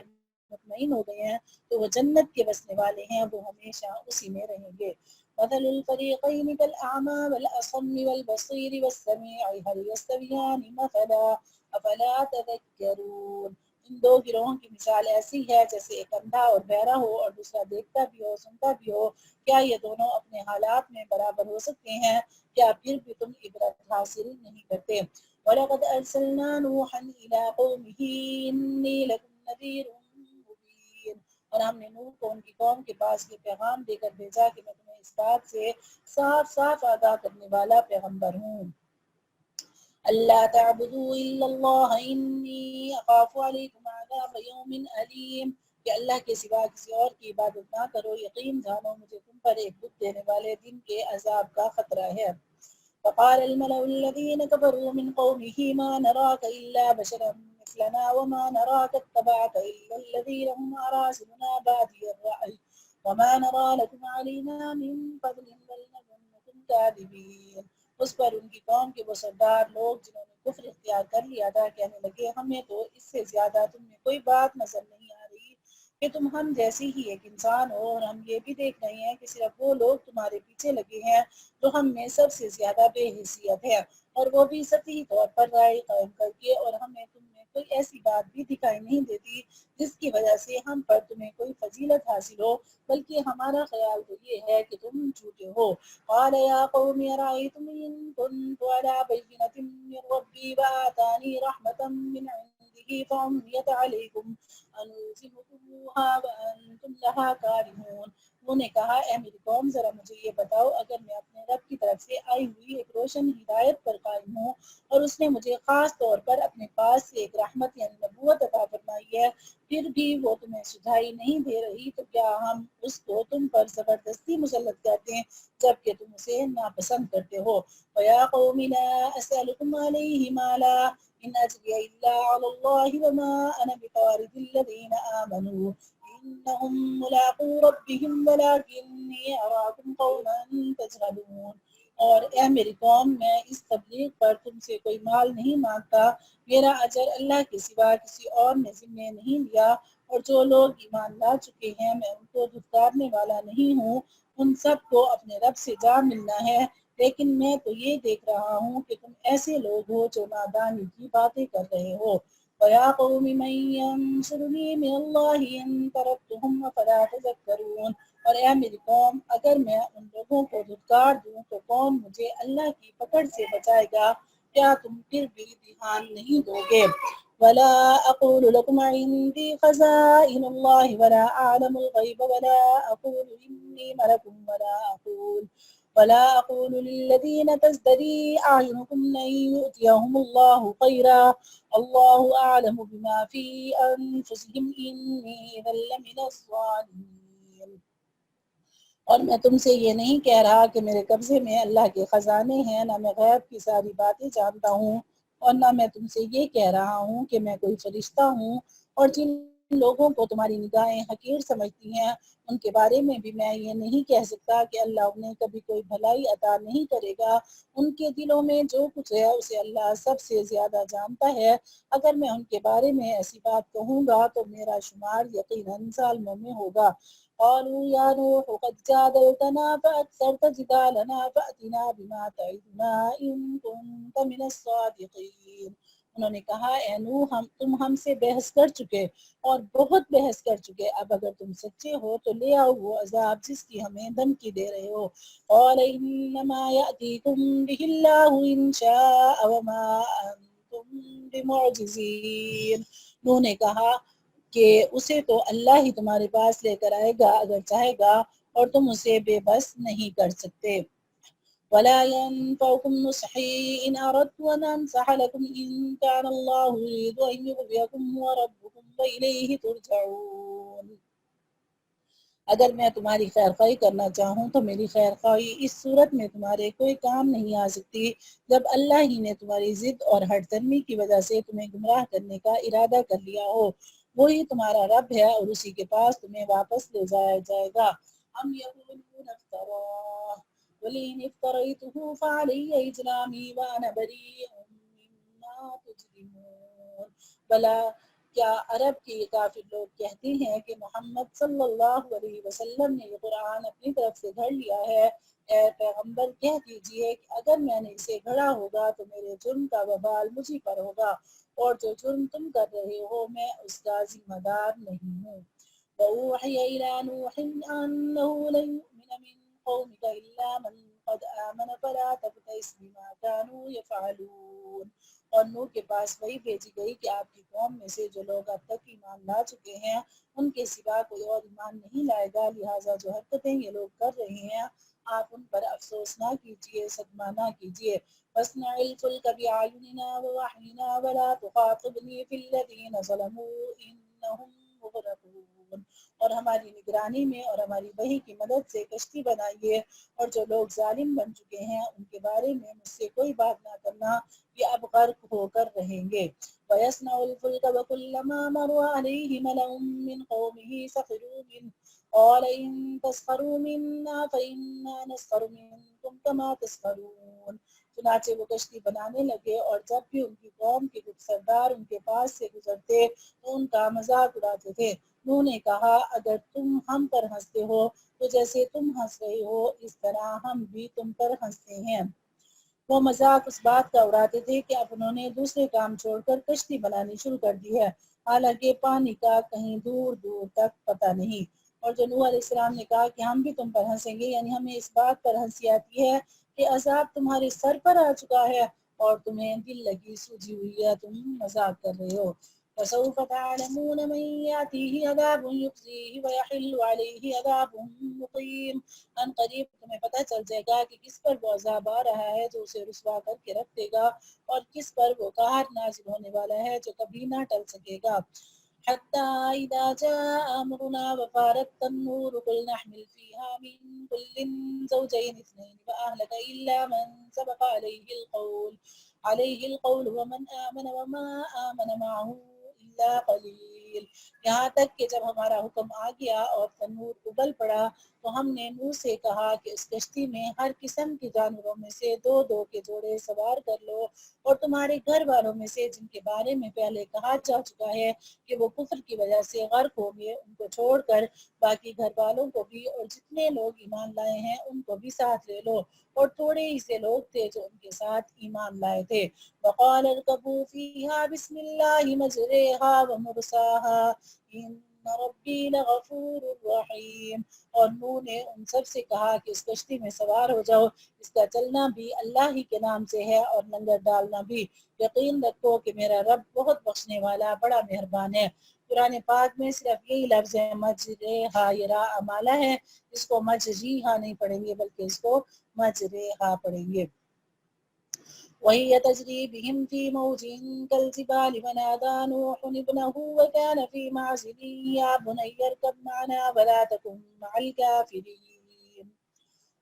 مطمئن ہو گئے ہیں تو وہ جنت کے بسنے والے ہیں، وہ ہمیشہ اسی میں رہیں گے۔ مثل الفریقین کالأعمى والأصم والبصیر والسمیع هل یستویان مثلا افلا تذکرون۔ ان دو گروہوں کی مثال ایسی ہے جیسے ایک اندھا اور بہرا ہو اور دوسرا دیکھتا بھی ہو سنتا بھی ہو، کیا یہ دونوں اپنے حالات میں برابر ہو سکتے ہیں؟ کیا پھر بھی تم عبرت حاصل نہیں کرتے؟ وَلَقَدْ أَرْسَلْنَا نُوحًا إِلَىٰ قَوْمِهِ إِنِّي لَكُمْ نَذِيرٌ مُّبِينٌ۔ اور ہم نے نوح کو ان کی قوم کے پاس یہ پیغام دے کر بھیجا کہ میں تمہیں اس بات سے صاف صاف آگاہ کرنے والا پیغمبر ہوں۔ اللہ تعبدوا الا اللہ انی اخاف علیکم عذاب یوم علیم، کہ اللہ کے سوا کسی اور کی عبادت نہ کرو، یقین جانو مجھے تم پر ایک دکھ دینے والے دن کے عذاب کا خطرہ ہے۔ فقال الملأ الذين كفروا من قومه ما نراك إلا بشرا مثلنا وما نراك اتبعك إلا الذين هم أراذلنا بادي الرأي وما نرى لكم علينا من فضل بل نظنكم كاذبين۔ اس پر ان کی قوم کے وہ سردار لوگ جنہوں نے کفر اختیار کر لیا تھا کہنے لگے ہمیں تو اس سے زیادہ تم میں کوئی بات نظر نہیں آ رہی کہ تم ہم جیسی ہی ایک انسان ہو، اور ہم یہ بھی دیکھ رہے ہیں کہ صرف وہ لوگ تمہارے پیچھے لگے ہیں جو ہم میں سب سے زیادہ بے حیثیت ہے، اور وہ بھی سطحی طور پر رائے قائم کر کے، اور ہمیں تم میں کوئی ایسی بات بھی دکھائی نہیں دیتی جس کی وجہ سے ہم پر تمہیں کوئی فضیلت حاصل ہو، بلکہ ہمارا خیال تو یہ ہے کہ تم جھوٹے ہو۔ قال يا قوم أرأيتم إن كنت على بينة من ربي وآتاني رحمة من عنده فعميت عليكم أنلزمكموها وأنتم لها كارهون۔ انہوں نے کہا اے میری قوم ذرا مجھے یہ بتاؤ، اگر میں اپنے رب کی طرف سے آئی ہوئی ایک روشن ہدایت پر قائم ہوں اور اس نے مجھے خاص طور پر اپنے پاس سے ایک رحمت یعنی نبوت عطا فرمائی ہے، پھر بھی وہ تمہیں سجھائی نہیں دے رہی، تو کیا ہم اس کو تم پر زبردستی مسلط کرتے ہیں جبکہ تم اسے ناپسند کرتے ہو؟ وَيَا قَوْمِ لَا أَسْأَلُكُمْ عَلَيْهِ مَالًا إِنْ أَجْرِيَ إِلَّا عَلَى اللَّهِ وَمَا أَنَا بِطَارِدِ الَّذِينَ آمَنُوا إِنَّهُمْ مُلَاقُو رَبِّهِمْ وَلَكِنِّي أَرَاكُمْ قَوْمًا تَجْهَلُونَ۔ اور اے میری قوم، میں اس تبلیغ پر تم سے کوئی مال نہیں مانگتا، میرا اجر اللہ کے سوا کسی اور نے ذمہ نہیں لیا، اور جو لوگ ایمان لا چکے ہیں میں ان کو دھتکارنے والا نہیں ہوں، ان سب کو اپنے رب سے جا ملنا ہے، لیکن میں تو یہ دیکھ رہا ہوں کہ تم ایسے لوگ ہو جو نادانی کی باتیں کر رہے ہو۔ وَيَا قَوْمِ مَن يَنصُرُنِي مِنَ اللَّهِ إِن تَرَكْتُهُمْ أَفَلَا تَذَكَّرُونَ۔ اور اے میری قوم، اگر میں ان لوگوں کو دھتکار دوں تو کون مجھے اللہ کی پکڑ سے بچائے گا؟ کیا تم پھر بھی دھیان نہیں دو گے؟ وَلَا أَقُولُ لَكُمْ عِندِي خَزَائِنُ اللَّهِ وَلَا أَعْلَمُ الْغَيْبَ وَلَا أَقُولُ إِنِّي مَلَكٌ ولا أقول للذين تزدري أعينكم لن يؤتيهم الله خيرا الله أعلم بما في أنفسهم إني إذا لمن الظالمين۔ اور میں تم سے یہ نہیں کہہ رہا کہ میرے قبضے میں اللہ کے خزانے ہیں، نہ میں غیب کی ساری باتیں جانتا ہوں، اور نہ میں تم سے یہ کہہ رہا ہوں کہ میں کوئی فرشتہ ہوں، اور جن لوگوں کو تمہاری نگاہیں حقیر سمجھتی ہیں ان کے بارے میں بھی میں یہ نہیں کہہ سکتا کہ اللہ انہیں کبھی کوئی بھلائی عطا نہیں کرے گا۔ ان کے دلوں میں جو کچھ ہے اسے اللہ سب سے زیادہ جانتا ہے۔ اگر میں ان کے بارے میں ایسی بات کہوں گا تو میرا شمار یقیناً ظالموں میں ہوگا۔ قالوا يا نوح قد جادلتنا فأكثرت جدالنا فأتنا بما تعدنا إن كنت من الصادقين۔ انہوں نے کہا اے نوح تم ہم سے بحث کر چکے اور بہت بحث کر چکے، اب اگر تم سچے ہو تو لے آؤ وہ عذاب جس کی ہمیں دھمکی دے رہے ہو۔ قال انما يأتيكم به الله ان شاء وما انتم بمعجزين۔ انہوں نے کہا کہ اسے تو اللہ ہی تمہارے پاس لے کر آئے گا اگر چاہے گا، اور تم اسے بے بس نہیں کر سکتے۔ ولا ينفعكم نصحي إن أردت أن أنصح لكم إن كان الله يريد أن يغويكم وربكم وإليه ترجعون۔ اگر میں تمہاری خیر خواہی کرنا چاہوں تو میری خیر خواہی اس صورت میں تمہارے کوئی کام نہیں آ سکتی جب اللہ ہی نے تمہاری ضد اور ہٹ درمی کی وجہ سے تمہیں گمراہ کرنے کا ارادہ کر لیا ہو۔ وہی تمہارا رب ہے اور اسی کے پاس تمہیں واپس لے جایا جائے گا۔ ہم یقولون افتراه قل إن افتريته فعلي إجرامي وأنا بريء مما تجرمون۔ بلا کیا عرب کے کافر لوگ کہتے ہیں کہ محمد صلی اللہ علیہ وسلم نے یہ قرآن اپنی طرف سے گھڑ لیا ہے؟ اے پیغمبر کہہ دیجئے کہ اگر میں نے اسے گھڑا ہوگا تو میرے جرم کا وبال مجھے پر ہوگا، اور جو جرم تم کر رہے ہو میں اس کا ذمہ دار نہیں ہوں۔ وَأُوحِيَ إِلَى نُوحٍ أَنَّهُ لَن يُؤْمِنَ مِن قَوْمِكَ إِلَّا مَن قَدْ آمَنَ فَلَا تَبْتَئِسْ بِمَا كَانُوا يَفْعَلُونَ۔ اور نوح کے پاس وہی بھیجی گئی کہ آپ کی قوم میں سے جو لوگ اب تک ایمان لا چکے ہیں ان کے سوا کوئی اور ایمان نہیں لائے گا، لہٰذا جو حرکتیں یہ لوگ کر رہے ہیں آپ ان پر افسوس نہ کیجیے، صدمہ نہ کیجیے۔ وَاصْنَعِ الْفُلْكَ بِأَعْيُنِنَا وَوَحْيِنَا وَلَا تُخَاطِبْنِي فِي الَّذِينَ ظَلَمُوا إِنَّهُم مُغْرَقُونَ۔ اور ہماری نگرانی میں اور ہماری وحی کی مدد سے کشتی بنائیے، اور جو لوگ ظالم بن چکے ہیں ان کے بارے میں مجھ سے کوئی بات نہ کرنا، یہ اب غرق ہو کر رہیں گے۔ وَيَصْنَعُ الْفُلْكَ وَكُلَّمَا مَرَّ عَلَيْهِ مَلَأٌ مِّنْ قَوْمِهِ سَخِرُوا مِنْهُ قَالَ إِن تَسْخَرُوا مِنَّا فَإِنَّا نَسْخَرُ مِنكُمْ كَمَا تَسْخَرُونَ۔ چنانچہ وہ کشتی بنانے لگے، اور جب بھی ان کی قوم کے کچھ سردار ان کے پاس سے گزرتے تو ان کا مذاق اڑاتے تھے۔ انہوں نے کہا اگر تم ہم پر ہنستے ہو تو جیسے تم ہنس رہے ہو اس طرح ہم بھی تم پر ہنستے ہیں۔ وہ مذاق اس بات کا اڑاتے تھے کہ اب انہوں نے دوسرے کام چھوڑ کر کشتی بنانی شروع کر دی ہے، حالانکہ پانی کا کہیں دور دور تک پتہ نہیں۔ اور جو نوح علیہ السلام نے کہا کہ ہم بھی تم پر ہنسیں گے، یعنی ہمیں اس بات پر ہنسی آتی ہے کہ عذاب تمہارے سر پر آ چکا ہے اور تمہیں دل لگی سوجی ہوئی ہے، تم مذاق کر رہے ہو۔ فَسَوْفَ تَعْلَمُونَ مَن يَأْتِيهِ عَذَابٌ يُخْزِيهِ وَيَحِلُّ عَلَيْهِ عَذَابٌ مُقِيمٌ۔ ان قریب تمہیں پتہ چل جائے گا کہ کس پر وہ عذاب آ رہا ہے جو اسے رسوا کر کے رکھ دے گا، اور کس پر وہ قہر نازل ہونے والا ہے جو کبھی نہ ٹل سکے گا۔ حَتَّى إِذَا جَاءَ أَمْرُنَا وَفَارَتِ النُّورُ قُلْ نَحْمِلُ فِيهَا مِن كُلٍّ زَوْجَيْنِ اثْنَيْنِ وَأَهْلَكَ إِلَّا مَن سَبَقَ عَلَيْهِ الْقَوْلُ وَمَنْ آمَنَ وَمَا آمَنَ مَعَهُ إِلَّا قَلِيلٌ۔ یہاں تک کہ جب ہمارا حکم آ گیا اور تنور ابل پڑا تو ہم نے نوح سے کہا کہ اس کشتی میں ہر قسم کے جانوروں میں سے دو دو کے جوڑے سوار کر لو، اور تمہارے گھر والوں میں سے جن کے بارے میں پہلے کہا جا چکا ہے کہ وہ کفر کی وجہ سے غرق ہوں گے ان کو چھوڑ کر باقی گھر والوں کو بھی اور جتنے لوگ ایمان لائے ہیں ان کو بھی ساتھ لے لو، اور تھوڑے ہی سے لوگ تھے جو ان کے ساتھ ایمان لائے تھے۔ وقال اركبوا فيها بسم الله مجريها ومرساها إن ربي لغفور رحيم۔ اور نوح نے ان سب سے کہا کہ اس کشتی میں سوار ہو جاؤ، اس کا چلنا بھی اللہ ہی کے نام سے ہے اور لنگر ڈالنا بھی، یقین رکھو کہ میرا رب بہت بخشنے والا بڑا مہربان ہے۔ قرآن پاک میں صرف یہی لفظ ہے مجریہا، یہ را امالہ ہے، اس کو مجریہا نہیں پڑھیں گے بلکہ اس کو مجریہا پڑھیں گے۔ وَهِيَ تَجْرِي بِهِمْ فِي مَوْجٍ كَالْجِبَالِ وَنَادَى نُوحٌ ابْنَهُ وَكَانَ فِي مَعْزِلٍ يَا بُنَيَّ ارْكَبْ مَعَنَا وَلَا تَكُن مَعَ الْكَافِرِينَ۔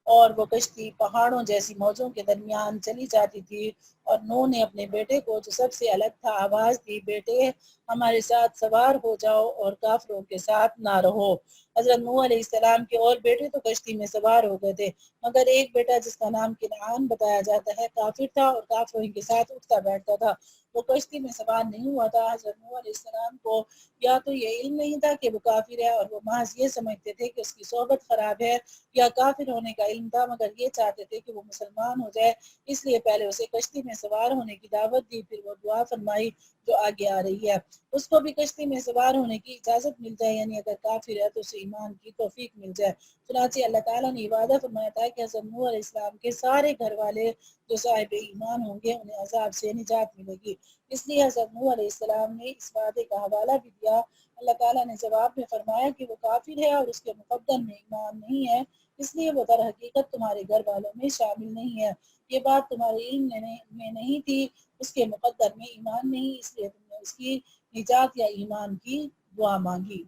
اور وہ کشتی پہاڑوں جیسی موجوں کے درمیان چلی جاتی تھی، اور نوح نے اپنے بیٹے کو جو سب سے الگ تھا آواز دی بیٹے ہمارے ساتھ سوار ہو جاؤ اور کافروں کے ساتھ نہ رہو۔ حضرت نوح علیہ السلام کے اور بیٹے تو کشتی میں سوار ہو گئے تھے، مگر ایک بیٹا جس کا نام کنعان بتایا جاتا ہے کافر تھا اور کافروں کے ساتھ اٹھتا بیٹھتا تھا، وہ کشتی میں سوار نہیں ہوا تھا۔ حضرت نوح علیہ السلام کو یا تو یہ علم نہیں تھا کہ وہ کافر ہے اور وہ محض یہ سمجھتے تھے کہ اس کی صحبت خراب ہے، یا کافر ہونے کا علم تھا مگر یہ چاہتے تھے کہ وہ مسلمان ہو جائے، اس لیے پہلے اسے کشتی میں سوار ہونے کی دعوت دی، پھر وہ دعا فرمائی جو آگے آ رہی ہے۔ اس کو بھی کشتی میں سوار ہونے کی اجازت مل جائے، یعنی اگر کافر ہے تو اسے ایمان کی توفیق مل جائے۔ چنانچہ اللہ تعالیٰ نے وعدہ فرمایا تھا کہ حضرت نوح علیہ السلام کے سارے گھر والے جو صاحب ایمان ہوں گے انہیں عذاب سے نجات ملے گی۔ اس لیے حضرت نوح علیہ السلام نے اس وعدے کا حوالہ بھی دیا۔ اللہ تعالیٰ نے جواب میں فرمایا کہ وہ کافر ہے اور اس کے مقدر میں ایمان نہیں ہے، اس لیے وہ در حقیقت تمہارے گھر والوں میں شامل نہیں ہے، یہ بات تمہارے علم میں نہیں تھی، اس کے مقدر میں ایمان نہیں، اس لیے تم نے اس کی نجات یا ایمان کی دعا مانگی۔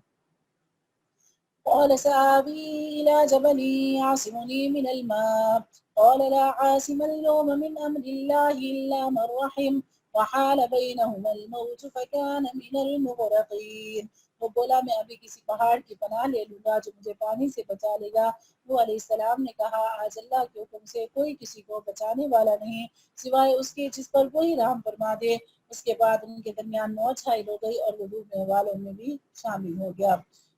قال سآوي إلى جبل يعصمني من الماء قال لا عاصم اليوم من أمر الله إلا من رحم وحال بينهما الموج فكان من المغرقين۔ وہ بولا میں ابھی کسی پہاڑ کی پناہ لے لوں گا جو مجھے پانی سے بچا لے گا۔ نوح علیہ السلام نے کہا آج اللہ کے حکم سے کوئی کسی کو بچانے والا نہیں سوائے اس کے جس پر وہی رحم فرما دے، اس کے بعد ان کے درمیان موج حائل ہو گئی اور وہ ڈوبنے والوں میں بھی شامل ہو گیا۔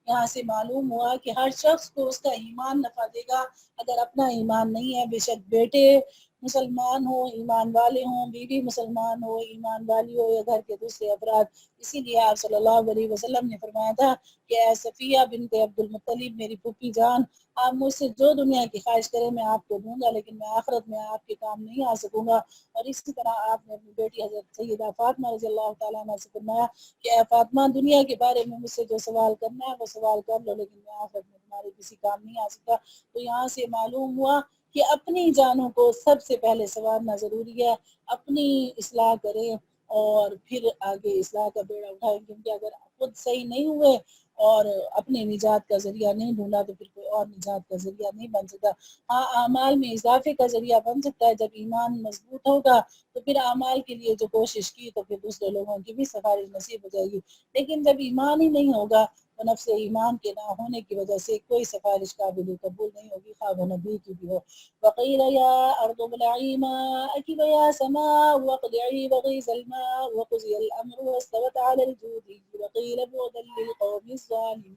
یہاں سے معلوم ہوا کہ ہر شخص کو اس کا ایمان نفع دے گا۔ اگر اپنا ایمان نہیں ہے، بے شک بیٹے مسلمان ہو، ایمان والے ہوں، بیوی مسلمان ہو، ایمان والی ہو، یا گھر کے دوسرے افراد۔ اسی لیے آپ صلی اللہ علیہ وسلم نے فرمایا تھا کہ اے صفیہ بنت عبد المطلب، میری پھوپھی جان، آپ مجھ سے جو دنیا کی خواہش کرے میں آپ کو دوں گا، لیکن میں آخرت میں آپ کے کام نہیں آ سکوں گا۔ اور اسی طرح آپ نے اپنی بیٹی حضرت سیدہ فاطمہ رضی اللہ تعالیٰ عنہ سے فرمایا کہ اے فاطمہ، دنیا کے بارے میں مجھ سے جو سوال کرنا ہے وہ سوال کر لو، لیکن میں آخرت میں تمہارے کسی کام نہیں آ سکتا۔ تو یہاں سے معلوم ہوا کہ اپنی جانوں کو سب سے پہلے سنوارنا ضروری ہے، اپنی اصلاح کریں اور پھر آگے اصلاح کا بیڑا اٹھائیں، کیونکہ اگر خود صحیح نہیں ہوئے اور اپنے نجات کا ذریعہ نہیں ڈھونڈا تو پھر کوئی اور نجات کا ذریعہ نہیں بن سکتا۔ ہاں، اعمال میں اضافے کا ذریعہ بن سکتا ہے، جب ایمان مضبوط ہوگا تو پھر اعمال کے لیے جو کوشش کی تو پھر دوسرے لوگوں کی بھی سفارش نصیب ہو جائے گی، لیکن جب ایمان ہی نہیں ہوگا تو نفس ایمان کے نہ ہونے کی وجہ سے کوئی سفارش قابل قبول نہیں ہوگی، خواہ وہ نبی کی بھی ہو۔ وقیل یا ارض ابلعی ماءک ویا سماء واقلعی وغیض الماء وقضی الامر واستوت علی الجودی وقیل بعدا للقوم الظالمین۔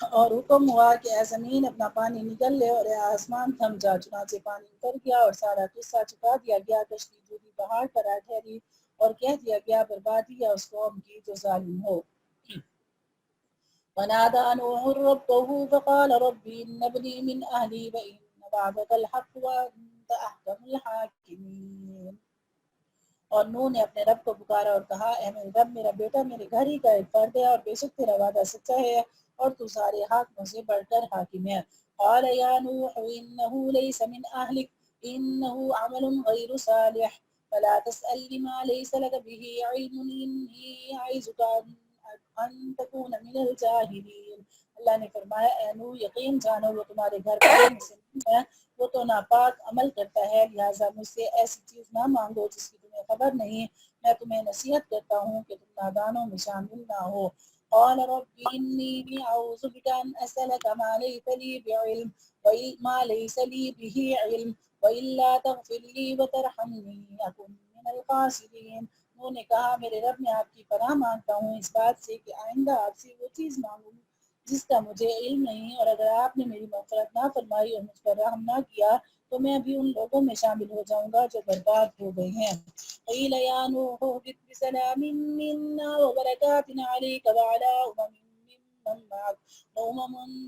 اور حکم ہوا کہ اے زمین اپنا پانی نکل لے اور اے آسمان تھم جا، چنانچہ پانی اتر گیا اور سارا قصہ چکا دیا گیا۔ کشتی جودی پہاڑ پر آ ٹھہری اور کہہ دیا گیا بربادی ہے اس قوم کی جو ظالم ہو۔ ونادى نوح ربه فقال رب إن ابني من أهلي وإن وعدك الحق وأنت أحكم الحاكمين۔ اور نوح نے اپنے رب کو پکارا اور کہا اے میرے رب، میرا بیٹا میرے گھر ہی کا ایک فرد ہے اور بے شک تیرا وعدہ سچا ہے اور تو سارے حاکموں سے بڑھ کر حاکم ہے۔ قال يا نوح إنه ليس من أهلك إنه عمل غير صالح فلا تسألني ما ليس لك به علم إني أعظك أن تكون من الجاهلين۔ اللہ نے فرمایا اے نوح، یقین جانو وہ تمہارے گھر والوں میں سے نہیں ہے، وہ تو ناپاک عمل کرتا ہے، لہٰذا مجھ سے ایسی چیز نہ مانگو جس کی تمہیں خبر نہیں۔ میں تمہیں نصیحت کرتا ہوں کہ تم نادانوں میں شامل نہ ہو۔ قال رب إني أعوذ بك أن أسألك ما ليس لي به علم وإلا تغفر لي وترحمني أكن من الخاسرين۔ انہوں نے کہا میرے رب، میں آپ کی پناہ مانگتا ہوں اس بات سے کہ آئندہ آپ سے وہ چیز مانگوں جس کا مجھے علم نہیں، اور اگر آپ نے میری مغفرت نہ فرمائی اور مجھ پر رحم نہ کیا تو میں بھی ان لوگوں میں شامل ہو جاؤں گا جو برباد ہو گئے ہیں۔ قیل یا نوح اهبط بسلام منا وبرکات علیک وعلی ممن معك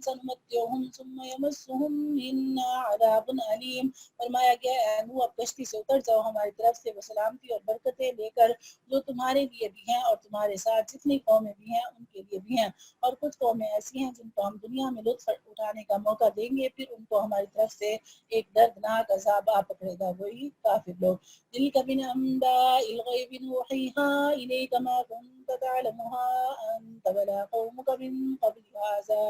سنمتعهم ثم يمسهم منا عذاب علیم۔ فرمایا گیا اے نوح اب کشتی سے اتر جاؤ ہماری طرف سے وہ سلامتی اور برکتیں لے کر جو تمہارے لیے بھی ہیں اور تمہارے ساتھ جتنی قومیں بھی ہیں ان کے لیے بھی ہیں، اور کچھ قومیں ایسی ہیں جن کو ہم دنیا میں لطف اٹھانے کا موقع دیں گے، پھر ان کو ہماری طرف سے ایک دردناک عذاب آ پکڑے گا، وہی کافر لوگ۔ تلک من انباء الغیب نوحیہا الیک ما کنت تعلمها انت ولا قومک من قبل هذا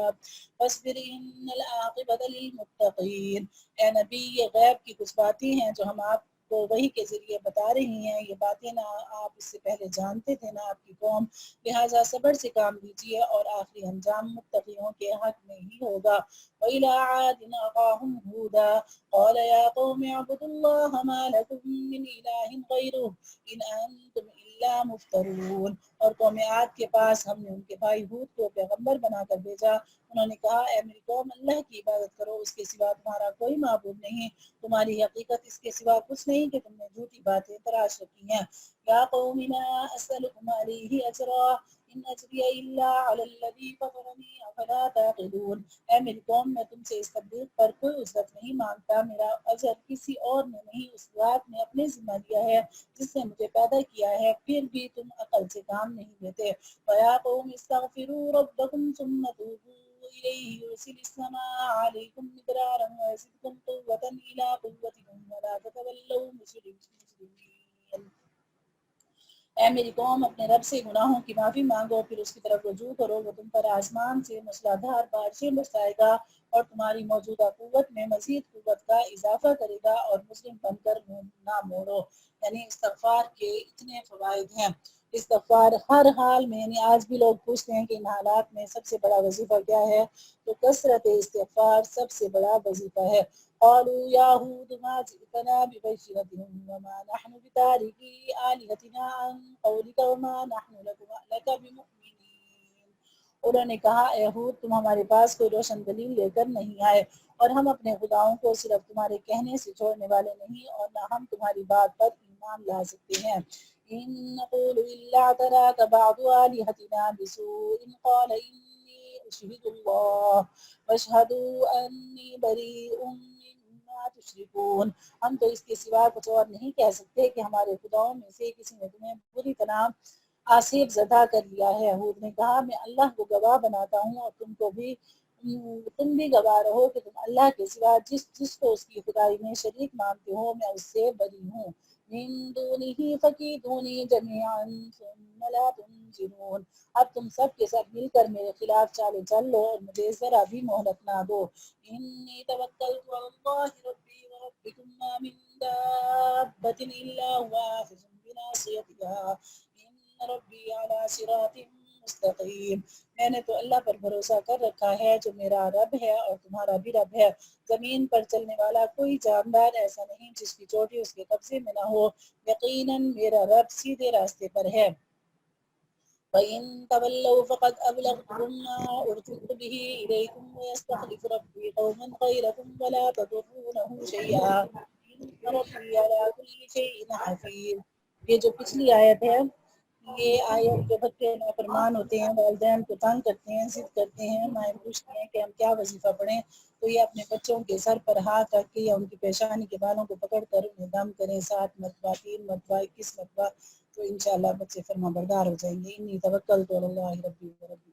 فاصبر ان العاقبۃ للمتقین۔ اے نبی، یہ غیب کی کچھ باتیں ہیں جو ہم آپ کو وحی کے ذریعے بتا رہی ہیں، یہ باتیں نہ آپ اس سے پہلے جانتے تھے نہ آپ کی قوم، لہٰذا صبر سے کام لیجیے اور آخری انجام متقیوں کے حق میں ہی ہوگا۔ وَإِلَىٰ عَادٍ أَخَاهُمْ هُودًا قَالَ يَا قَوْمِ اعْبُدُوا اللَّهَ مَا لَكُم مِّنْ إِلَٰهٍ غَيْرُهُ إِنْ أَنتُمْ إِلَّا مُفْتَرُونَ۔ اور قوم عاد کے پاس ہم نے ان کے بھائی ہود کو پیغمبر بنا کر بھیجا، انہوں نے کہا اے میری قوم، اللہ کی عبادت کرو، اس کے سوا تمہارا کوئی معبود نہیں، تمہاری حقیقت اس کے سوا کچھ نہیں کہ تم نے جھوٹی باتیں تراش رکھی ہیں۔ یا قوم لا أسألكم عليه أجرا إن أجري إلا على الذي فطرني أفلا تعقلون۔ اے میری قوم، میں تم سے اس تبلیغ پر کوئی اجرت نہیں مانگتا، میرا اجر کسی اور نے نہیں، اس ذات نے اپنے ذمہ لیا ہے جس نے مجھے پیدا کیا ہے، پھر بھی تم عقل سے کام نہیں لیتے۔ وَيَا قَوْمِ اسْتَغْفِرُوا رَبَّكُمْ ثُمَّ تُوبُوا إِلَيْهِ يُرْسِلِ السَّمَاءَ عَلَيْكُمْ مِدْرَارًا وَيَزِدْكُمْ قُوَّةً إِلَىٰ قُوَّتِكُمْ وَلَا تَتَوَلَّوْا مُجْرِمِينَ۔ اے میری قوم، اپنے رب سے گناہوں کی معافی مانگو، پھر اس کی طرف رجوع کرو، وہ تم پر آسمان سے موسلادھار بارشیں برسائے گا اور تمہاری موجودہ قوت میں مزید قوت کا اضافہ کرے گا، اور مسلم بن کر منہ نہ موڑو۔ یعنی استغفار کے اتنے فوائد ہیں۔ استغفار ہر حال میں، یعنی آج بھی لوگ پوچھتے ہیں کہ ان حالات میں سب سے بڑا وظیفہ کیا ہے، تو کثرت استغفار سب سے بڑا وظیفہ ہے۔ قالوا يا هود ما جئتنا ببشرة وما نحن بتاركي آلهتنا عن قولك وما نحن لك بمؤمنين. انہوں نے کہا اے ہود تم ہمارے پاس کوئی روشن دلیل لے کر نہیں آئے اور ہم اپنے خداؤں کو صرف تمہارے کہنے سے چھوڑنے والے نہیں اور نہ ہم تمہاری بات پر ایمان لا سکتے ہیں. إن نقول إلا اعتراك بعض آلهتنا بسوء قال إني أشهد الله واشهدوا أني بريء مما تشركون. ہم تو اس کے سوا کچھ اور نہیں کہہ سکتے کہ ہمارے خداؤں میں سے کسی نے تمہیں بری طرح آصیب زدہ کر لیا ہے. ہود نے کہا میں اللہ کو گواہ بناتا ہوں اور تم بھی گواہ رہو کہ تم اللہ کے سوا جس کو اس کی خدائی میں شریک مانتے ہو میں اس سے بری ہوں. من دونه فكيدوني جميعا ثم لا تنظرون. اب تم سب کے سب مل کر میرے خلاف چالیں چل لو اور مجھے ذرا بھی مہلت نہ دو. انی توکلت علی اللہ ربی وربکم ما من دابۃ الا هو آخذ بناصیتها ان ربی علی صراط مستقیم. میں نے تو اللہ پر بھروسہ کر رکھا ہے جو میرا رب ہے اور تمہارا بھی رب ہے. زمین پر چلنے والا کوئی جاندار ایسا نہیں جس کی چوٹی اس کے قبضے میں نہ ہو. یقیناً میرا رب سیدھے راستے پر ہے. وَإِن تَوَلَّوْا فَقَدْ أَبْلَغْتُكُم مَّا أُرْسِلْتُ بِهِ إِلَيْكُمْ وَيَسْتَخْلِفُ رَبِّي قَوْمًا غَيْرَكُمْ وَلَا تَضُرُّونَهُ شَيْئًا إِنَّ رَبِّي عَلَىٰ كُلِّ شَيْءٍ حَفِيظٌ. یہ جو پچھلی آیت ہے یہ آیت جو بچے نافرمان ہوتے ہیں والدین کو تنگ کرتے ہیں ضد کرتے ہیں مائیں پوچھتے ہیں کہ ہم کیا وظیفہ پڑھیں تو یہ اپنے بچوں کے سر پر ہاتھ رکھ کے یا ان کی پیشانی کے بالوں کو پکڑ کر انہیں دم کریں 7 مرتبہ 3 مرتبہ 21 مرتبہ تو انشاءاللہ بچے فرما بردار ہو جائیں گے. انی توکلت علی اللہ ربی وربکم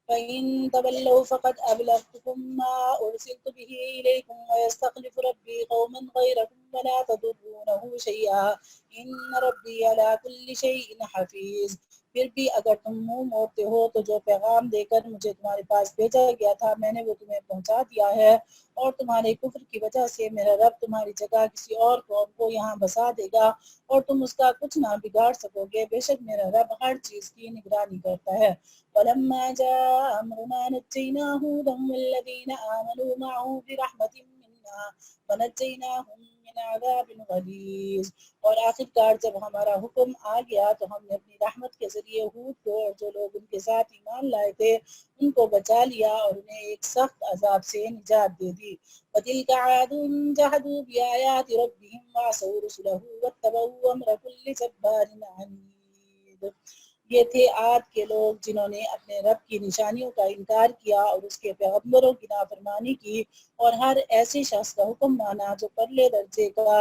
فإن تولوا فقد أبلغتكم ما أرسلت به إليكم ويستخلف ربي قوما غيركم ولا تضرونه شيئا إن ربي على كل شيء حفيظ. پھر بھی اگر تم منہ موڑتے ہو تو جو پیغام دے کر مجھے تمہارے پاس بھیجا گیا تھا میں نے وہ تمہیں پہنچا دیا ہے اور تمہارے کفر کی وجہ سے میرا رب تمہاری جگہ کسی اور قوم کو یہاں بسا دے گا اور تم اس کا کچھ نہ بگاڑ سکو گے. بے شک میرا رب ہر چیز کی نگرانی کرتا ہے. وَلَمَّا جَاءَ أَمْرُنَا نَجَّيْنَا هُودًا وَالَّذِينَ آمَنُوا مَعَهُ بِرَحْمَةٍ مِنَّا وَنَجَّيْنَاهُم مِّنْ عَذَابٍ غَلِيظٍ. اور آخر کار جب ہمارا حکم آ گیا تو ہم نے اپنی رحمت کے ذریعے ہود کو اور جو لوگ ان کے ساتھ ایمان لائے تھے ان کو بچا لیا اور انہیں ایک سخت عذاب سے نجات دے دی. وَتِلْكَ عَادٌ جَحَدُوا بِآيَاتِ رَبِّهِمْ وَعَصَوْا رُسُلَهُ وَاتَّبَعُوا أَمْرَ كُلِّ جَبَّارٍ عَنِيدٍ. یہ تھے عاد کے لوگ جنہوں نے اپنے رب کی نشانیوں کا انکار کیا اور اس کے پیغمبروں کی نافرمانی کی اور ہر ایسے شخص کا حکم مانا جو پرلے درجے کا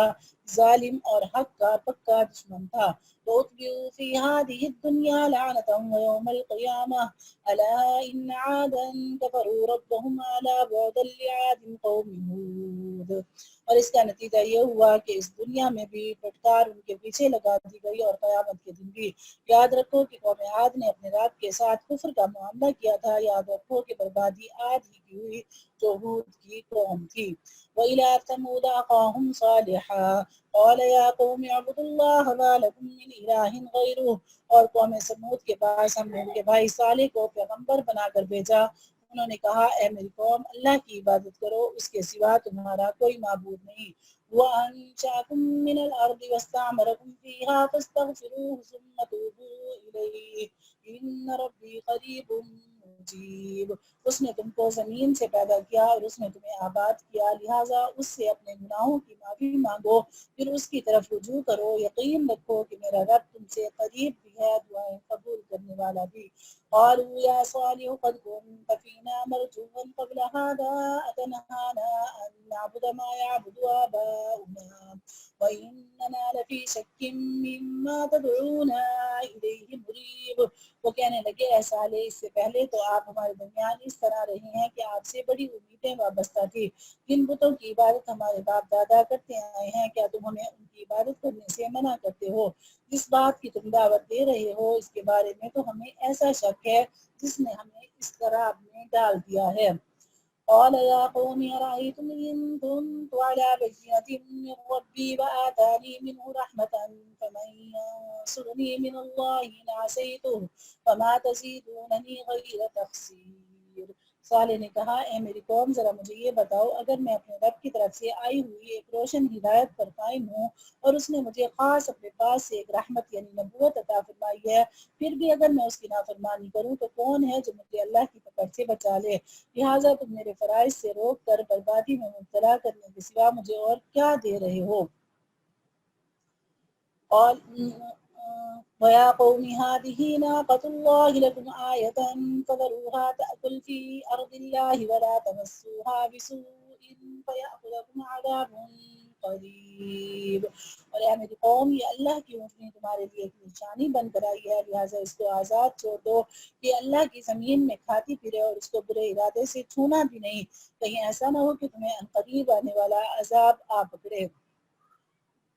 ظالم اور حق کا پکا دشمن تھا. وَأُتْبِعُوا فِي هَٰذِهِ الدُّنْيَا لَعْنَةً وَيَوْمَ الْقِيَامَةِ أَلَا إِنَّ عَادًا كَفَرُوا رَبَّهُمْ أَلَا بُعْدًا لِعَادٍ قَوْمِ هُودٍ. اور اس کا نتیجہ یہ ہوا کہ اس دنیا میں بھی پھٹکار ان کے پیچھے لگا دی گئی اور قیامت کے دن بھی. یاد رکھو کہ قوم عاد نے اپنے رب کے ساتھ کفر کا معاملہ کیا تھا. یاد رکھو کہ بربادی عاد ہی کی ہوئی جو ہود کی قوم تھی. وَإِلَىٰ ثَمُودَ أَخَاهُمْ صَالِحًا قَالَ يَا قَوْمِ اعْبُدُوا اللَّهَ مَا لَكُم مِّنْ إِلَٰهٍ غَيْرُهُ. اور قوم سمود کے پاس ہم نے ان کے بھائی صالح کو پیغمبر بنا کر بھیجا. انہوں نے کہا اے میری قوم اللہ کی عبادت کرو اس کے سوا تمہارا کوئی معبود نہیں. وَأَنشَأَكُم مِّنَ الْأَرْضِ وَاسْتَعْمَرَكُم فِيهَا فَاسْتَغْفِرُوهُ ثُمَّ تُوبُوا إِلَيْهِ إِنَّ رَبِّي قَرِيبٌ مُّجِيبٌ. اس نے تم کو زمین سے پیدا کیا اور اس نے تمہیں آباد کیا لہٰذا اس سے اپنے گناہوں کی معافی مانگو پھر اس کی طرف رجوع کرو. یقین رکھو کہ میرا رب تم سے قریب بھی ہے دعائیں قبول کرنے والا بھی. قالوا يا صالح قد كنت فينا مرجوا قبل هذا أتنهانا أن نعبد ما يعبد آباؤنا وإننا لفي شك مما تدعونا إليه مريب. وہ کہنے لگے اے صالح اس سے پہلے تو آپ ہمارے درمیان اس طرح رہے ہیں کہ آپ سے بڑی امیدیں وابستہ تھی. جن بتوں کی عبادت ہمارے باپ دادا کرتے آئے ہیں کیا تم ہمیں ان کی عبادت کرنے سے منع کرتے ہو؟ جس بات کی تم دعوت دے رہے ہو اس کے بارے میں تو ہمیں ایسا شک ہے جس نے ہمیں اس طرح میں ڈال دیا ہے. قال يا قوم أرأيتم إن كنت على بينة من ربي وآتاني منه رحمة فمن ينصرني من الله إن عصيته فما تزيدونني غير تخسير. صالح نے کہا اے میری قوم ذرا مجھے یہ بتاؤ اگر میں اپنے رب کی طرف سے آئی ہوئی ایک روشن ہدایت پر قائم ہوں اور اس نے مجھے خاص اپنے پاس سے ایک رحمت یعنی نبوت عطا فرمائی ہے پھر بھی اگر میں اس کی نافرمانی کروں تو کون ہے جو مجھے اللہ کی پکڑ سے بچا لے لہٰذا تم میرے فرائض سے روک کر بربادی میں مبتلا کرنے کے سوا مجھے اور کیا دے رہے ہو قال ويا قوم هذه ناقة الله لكم آية فذروها تأكل في أرض الله ولا تمسوها بسوء فيأخذكم عذاب قریب اور اے میری قوم یہ اللہ کی اونٹنی تمہارے لیے ایک نشانی بن کر آئی ہے لہٰذا اس کو آزاد چھوڑ دو کہ اللہ کی زمین میں کھاتی پھرے اور اس کو برے ارادے سے چھونا بھی نہیں کہیں ایسا نہ ہو کہ تمہیں عنقریب آنے والا عذاب آ پکڑے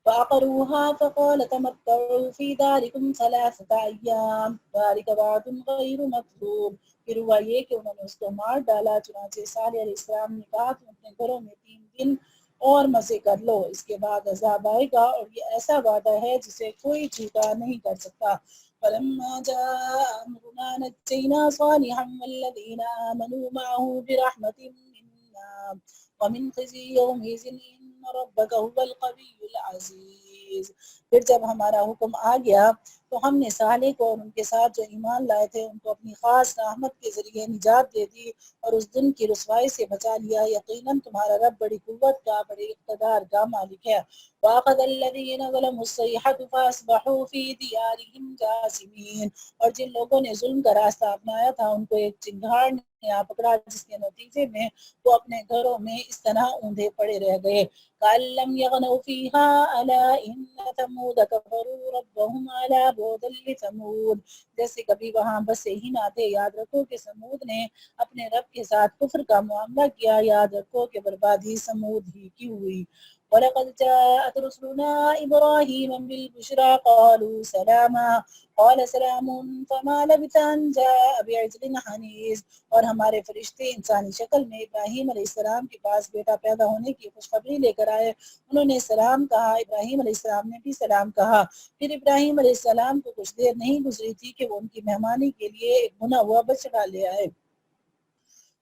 فعقروها فقال تمتعوا في داركم 3 أيام ذلك وعد غير مكذوب پھر ہوا یہ کہ انہوں نے اس کو مار ڈالا چنانچہ صالح علیہ السلام نے کہا تم اپنے گھروں میں 3 دن اور مزے کر لو اس کے بعد عذاب آئے گا اور یہ ایسا وعدہ ہے جسے کوئی جھوٹا نہیں کر سکتا فلما جاء أمرنا نجينا صالحا والذين آمنوا معه برحمة منا ومن خزي يومئذ إن ربك هو القوي العزيز پھر جب ہمارا حکم آ گیا تو ہم نے صالح کو اور ان کے ساتھ جو ایمان لائے تھے ان کو اپنی خاص رحمت کے ذریعے نجات دے دی اور اس دن کی رسوائی سے بچا لیا یقیناً تمہارا رب بڑی قوت کا بڑے اقتدار کا مالک ہے وَأَخَذَ الَّذِينَ ظَلَمُوا الصَّيْحَةُ فَأَصْبَحُوا فِي دِيَارِهِمْ جَاثِمِينَ اور جن لوگوں نے ظلم کا راستہ اپنایا تھا ان کو ایک چنگھاڑ نے آ پکڑا جس کے نتیجے میں وہ اپنے گھروں میں اس طرح اوندے پڑے رہ گئے قَالَ لَمْ يَغْنَوْا فِيهَا أَلَا إِنَّ ثَمُودَ كَفَرُوا رَبَّهُمْ أَلَا بُعْدًا لِثَمُودَ جیسے کبھی وہاں بسے ہی نہ تھے یاد رکھو کہ سمود نے اپنے رب کے ساتھ کفر کا معاملہ کیا یاد رکھو کہ بربادی سمود ہی کی ہوئی وَلَقَدْ جَاءَتْ رُسُلُنَا إِبْرَاهِيمَ بِالْبُشْرَىٰ قَالُوا سَلَامًا قَالَ سَلَامٌ فَمَا لَبِثَ أَن جَاءَ بِعِجْلٍ حَنِيذٍ اور ہمارے فرشتے انسانی شکل میں ابراہیم علیہ السلام کے پاس بیٹا پیدا ہونے کی خوشخبری لے کر آئے انہوں نے سلام کہا ابراہیم علیہ السلام نے بھی سلام کہا پھر ابراہیم علیہ السلام کو کچھ دیر نہیں گزری تھی کہ وہ ان کی مہمانی کے لیے ایک بھنا ہوا بچڑا لے آئے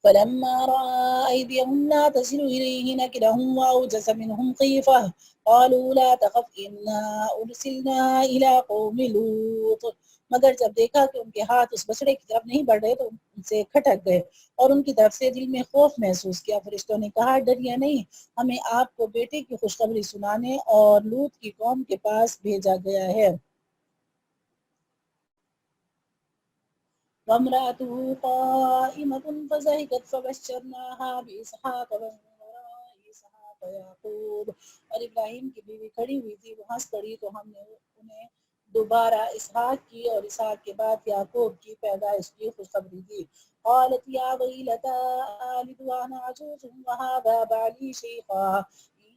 فلما رأى أيديهم لا تصل إليه نكرهم وأوجس منهم خيفة قالوا لا تخف إنا أرسلنا إلى قوم لوط مگر جب دیکھا کہ ان کے ہاتھ اس بچڑے کی طرف نہیں بڑھ رہے تو ان سے کھٹک گئے اور ان کی طرف سے دل میں خوف محسوس کیا فرشتوں نے کہا ڈریے نہیں ہمیں آپ کو بیٹے کی خوشخبری سنانے اور لوط کی قوم کے پاس بھیجا گیا ہے وامرأته قائمة فضحكت فبشرناها بإسحاق ومن وراء إسحاق يعقوب اور ابراہیم کی بیوی کھڑی ہوئی تھی وہ ہنس پڑی تو ہم نے انہیں دوبارہ اسحاق کی اور اسحاق کے بعد یعقوب کی پیدائش کی خوشخبری دی قالت يا ويلتى آلد وأنا عجوز وهذا بعلي شيخا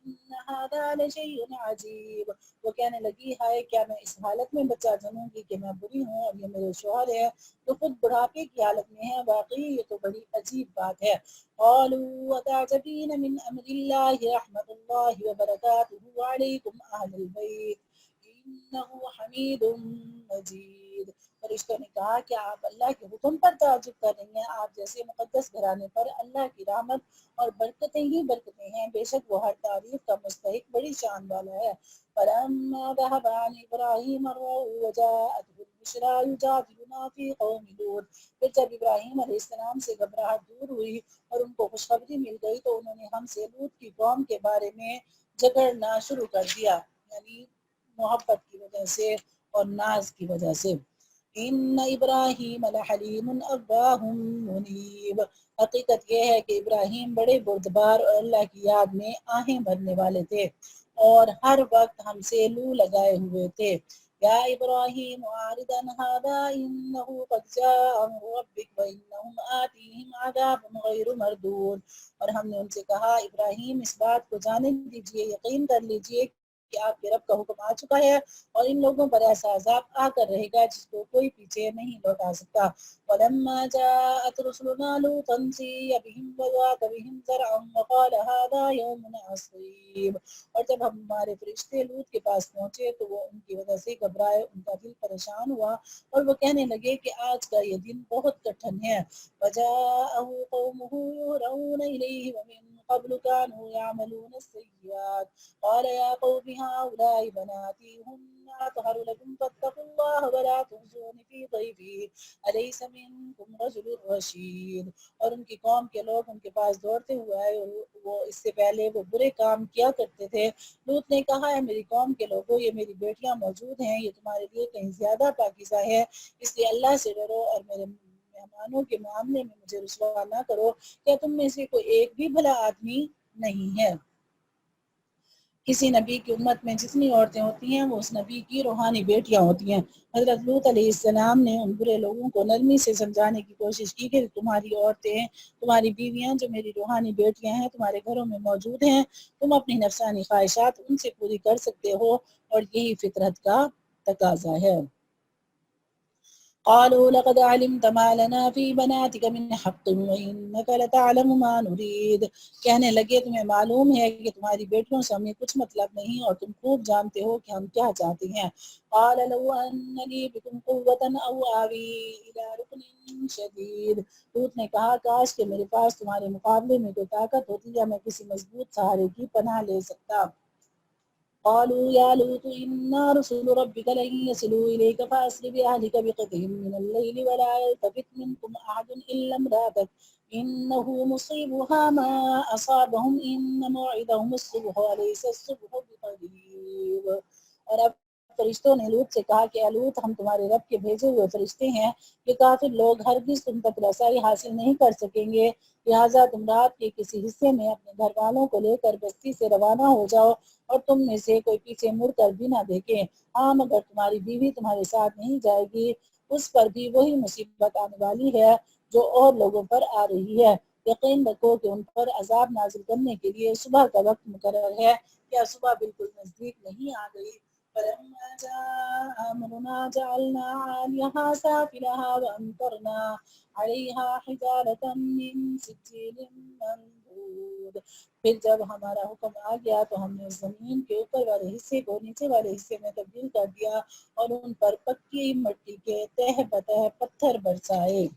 إن هذا لشيء عجيب وہ کہنے لگی ہائے کیا میں اس حالت میں بچہ جنوں گی کہ میں بری ہوں اور یہ میرے شوہر ہے تو خود بڑھاپے کی حالت میں ہے واقعی یہ تو بڑی عجیب بات ہے قالوا وتعجبين من امر الله رحمت اللہ وبرکاتہ علیکم اہل البیت انه حمید مجید فرشتوں نے کہا کہ آپ اللہ کے حکم پر تعجب کر رہی ہیں آپ جیسے مقدس گھرانے پر اللہ کی رحمت اور برکتیں ہی برکتیں ہیں بے شک وہ ہر تعریف کا مستحق بڑی شان والا ہے فلما ذهب عن ابراہیم الروع وجاءته البشرى يجادلنا في قوم لوط پھر جب ابراہیم علیہ السلام سے گھبراہٹ دور ہوئی اور ان کو خوشخبری مل گئی تو انہوں نے ہم سے لوط کی قوم کے بارے میں جھگڑنا شروع کر دیا یعنی محبت کی وجہ سے اور ناز کی وجہ سے ان ابراہیم لحلیم اواہ منیب حقیقت یہ ہے کہ ابراہیم بڑے بردبار اور اللہ کی یاد میں آہیں بھرنے والے تھے اور ہر وقت ہم سے لو لگائے ہوئے تھے یا ابراہیم اعرض عن هذا انه قد جاء امر ربك وانهم آتيهم عذاب غیر مردود اور ہم نے ان سے کہا ابراہیم اس بات کو جاننے دیجئے یقین کر لیجئے کہ آپ کے رب کا حکم آ چکا ہے اور ان لوگوں پر ایسا عذاب آ کر رہے گا جس کو کوئی پیچھے نہیں لوٹا سکتا۔ وَلَمَّا جَاءَتْ رُسُلُنَا لُوطًا سِيَّ بِهِمْ وَضَاقَ بِهِمْ ذَرْعًا وَقَالَ هَٰذَا يَوْمٌ عَصِيبٌ، اور جب ہمارے فرشتے لوط کے پاس پہنچے تو وہ ان کی وجہ سے گھبرائے، ان کا دل پریشان ہوا اور وہ کہنے لگے کہ آج کا یہ دن بہت کٹھن ہے۔ وَجَاءَهُ قَوْمُهُ يُهْرَعُونَ إِلَيْهِ وَمِن قبل كانوا يعملون السيئات قال يا قوم هؤلاء بناتي هن أطهر لكم فاتقوا الله ولا تخزون في ضيفي أليس منكم رجل رشيد، اور ان کی قوم کے لوگ ان کے پاس دوڑتے ہوئے آئے اور وہ اس سے پہلے وہ برے کام کیا کرتے تھے۔ لوط نے کہا ہے میری قوم کے لوگوں یہ میری بیٹیاں موجود ہیں، یہ تمہارے لیے کہیں زیادہ پاکیزہ ہے، اس لیے اللہ سے ڈرو اور میرے مہمانوں کے معاملے میں مجھے رسوا نہ کرو۔ کیا تم میں سے کوئی ایک بھی بھلا آدمی نہیں ہے؟ کسی نبی کی امت میں جتنی عورتیں ہوتی ہیں وہ اس نبی کی روحانی بیٹیاں ہوتی ہیں۔ حضرت لوط علیہ السلام نے ان برے لوگوں کو نرمی سے سمجھانے کی کوشش کی کہ تمہاری عورتیں، تمہاری بیویاں جو میری روحانی بیٹیاں ہیں تمہارے گھروں میں موجود ہیں، تم اپنی نفسانی خواہشات ان سے پوری کر سکتے ہو اور یہی فطرت کا تقاضا ہے۔ قالوا لقد علمت ما لنا في بناتك من حق وإنك لتعلم ما نريد، کہنے لگے تمہیں معلوم ہے کہ تمہاری بیٹیوں سے ہمیں کچھ مطلب نہیں اور تم خوب جانتے ہو کہ ہم کیا چاہتے ہیں۔ قال لو أن لي بكم قوة أو آوي إلى ركن شديد، لوط نے کہا کاش کہ میرے پاس تمہارے مقابلے میں کوئی طاقت ہوتی یا میں کسی مضبوط سہارے کی پناہ لے سکتا۔ قالوا يا لوط إنا رسل ربك لن يصلوا إليك فأسر بأهلك بقطع من الليل ولا يلتفت منكم أحد إلا امرأتك إنه مصيبها ما أصابهم إن موعدهم الصبح أليس الصبح بقريب، اور اب فرشتوں نے لوط سے کہا کہ اے لوط ہم تمہارے رب کے بھیجے ہوئے فرشتے ہیں، کہ کافر لوگ ہرگز تم تک رسائی حاصل نہیں کر سکیں گے، لہٰذا تم رات کے کسی حصے میں اپنے گھر والوں کو لے کر بستی سے روانہ ہو جاؤ اور تم میں سے کوئی پیچھے مڑ کر بھی نہ دیکھے، ہاں مگر تمہاری بیوی تمہارے ساتھ نہیں جائے گی، اس پر بھی وہی مصیبت آنے والی ہے جو اور لوگوں پر آ رہی ہے، یقین رکھو کہ ان پر عذاب نازل کرنے کے لیے صبح کا وقت مقرر ہے، کیا صبح بالکل نزدیک نہیں آ گئی؟ فلما جاء أمرنا جعلنا عاليها سافلها وأمطرنا عليها حجارة من سجيل منضود، پھر جب ہمارا حکم آ گیا تو ہم نے زمین کے اوپر والے حصے کو نیچے والے حصے میں تبدیل کر دیا اور ان پر پکی مٹی کے تہ بتہ پتھر برسائے۔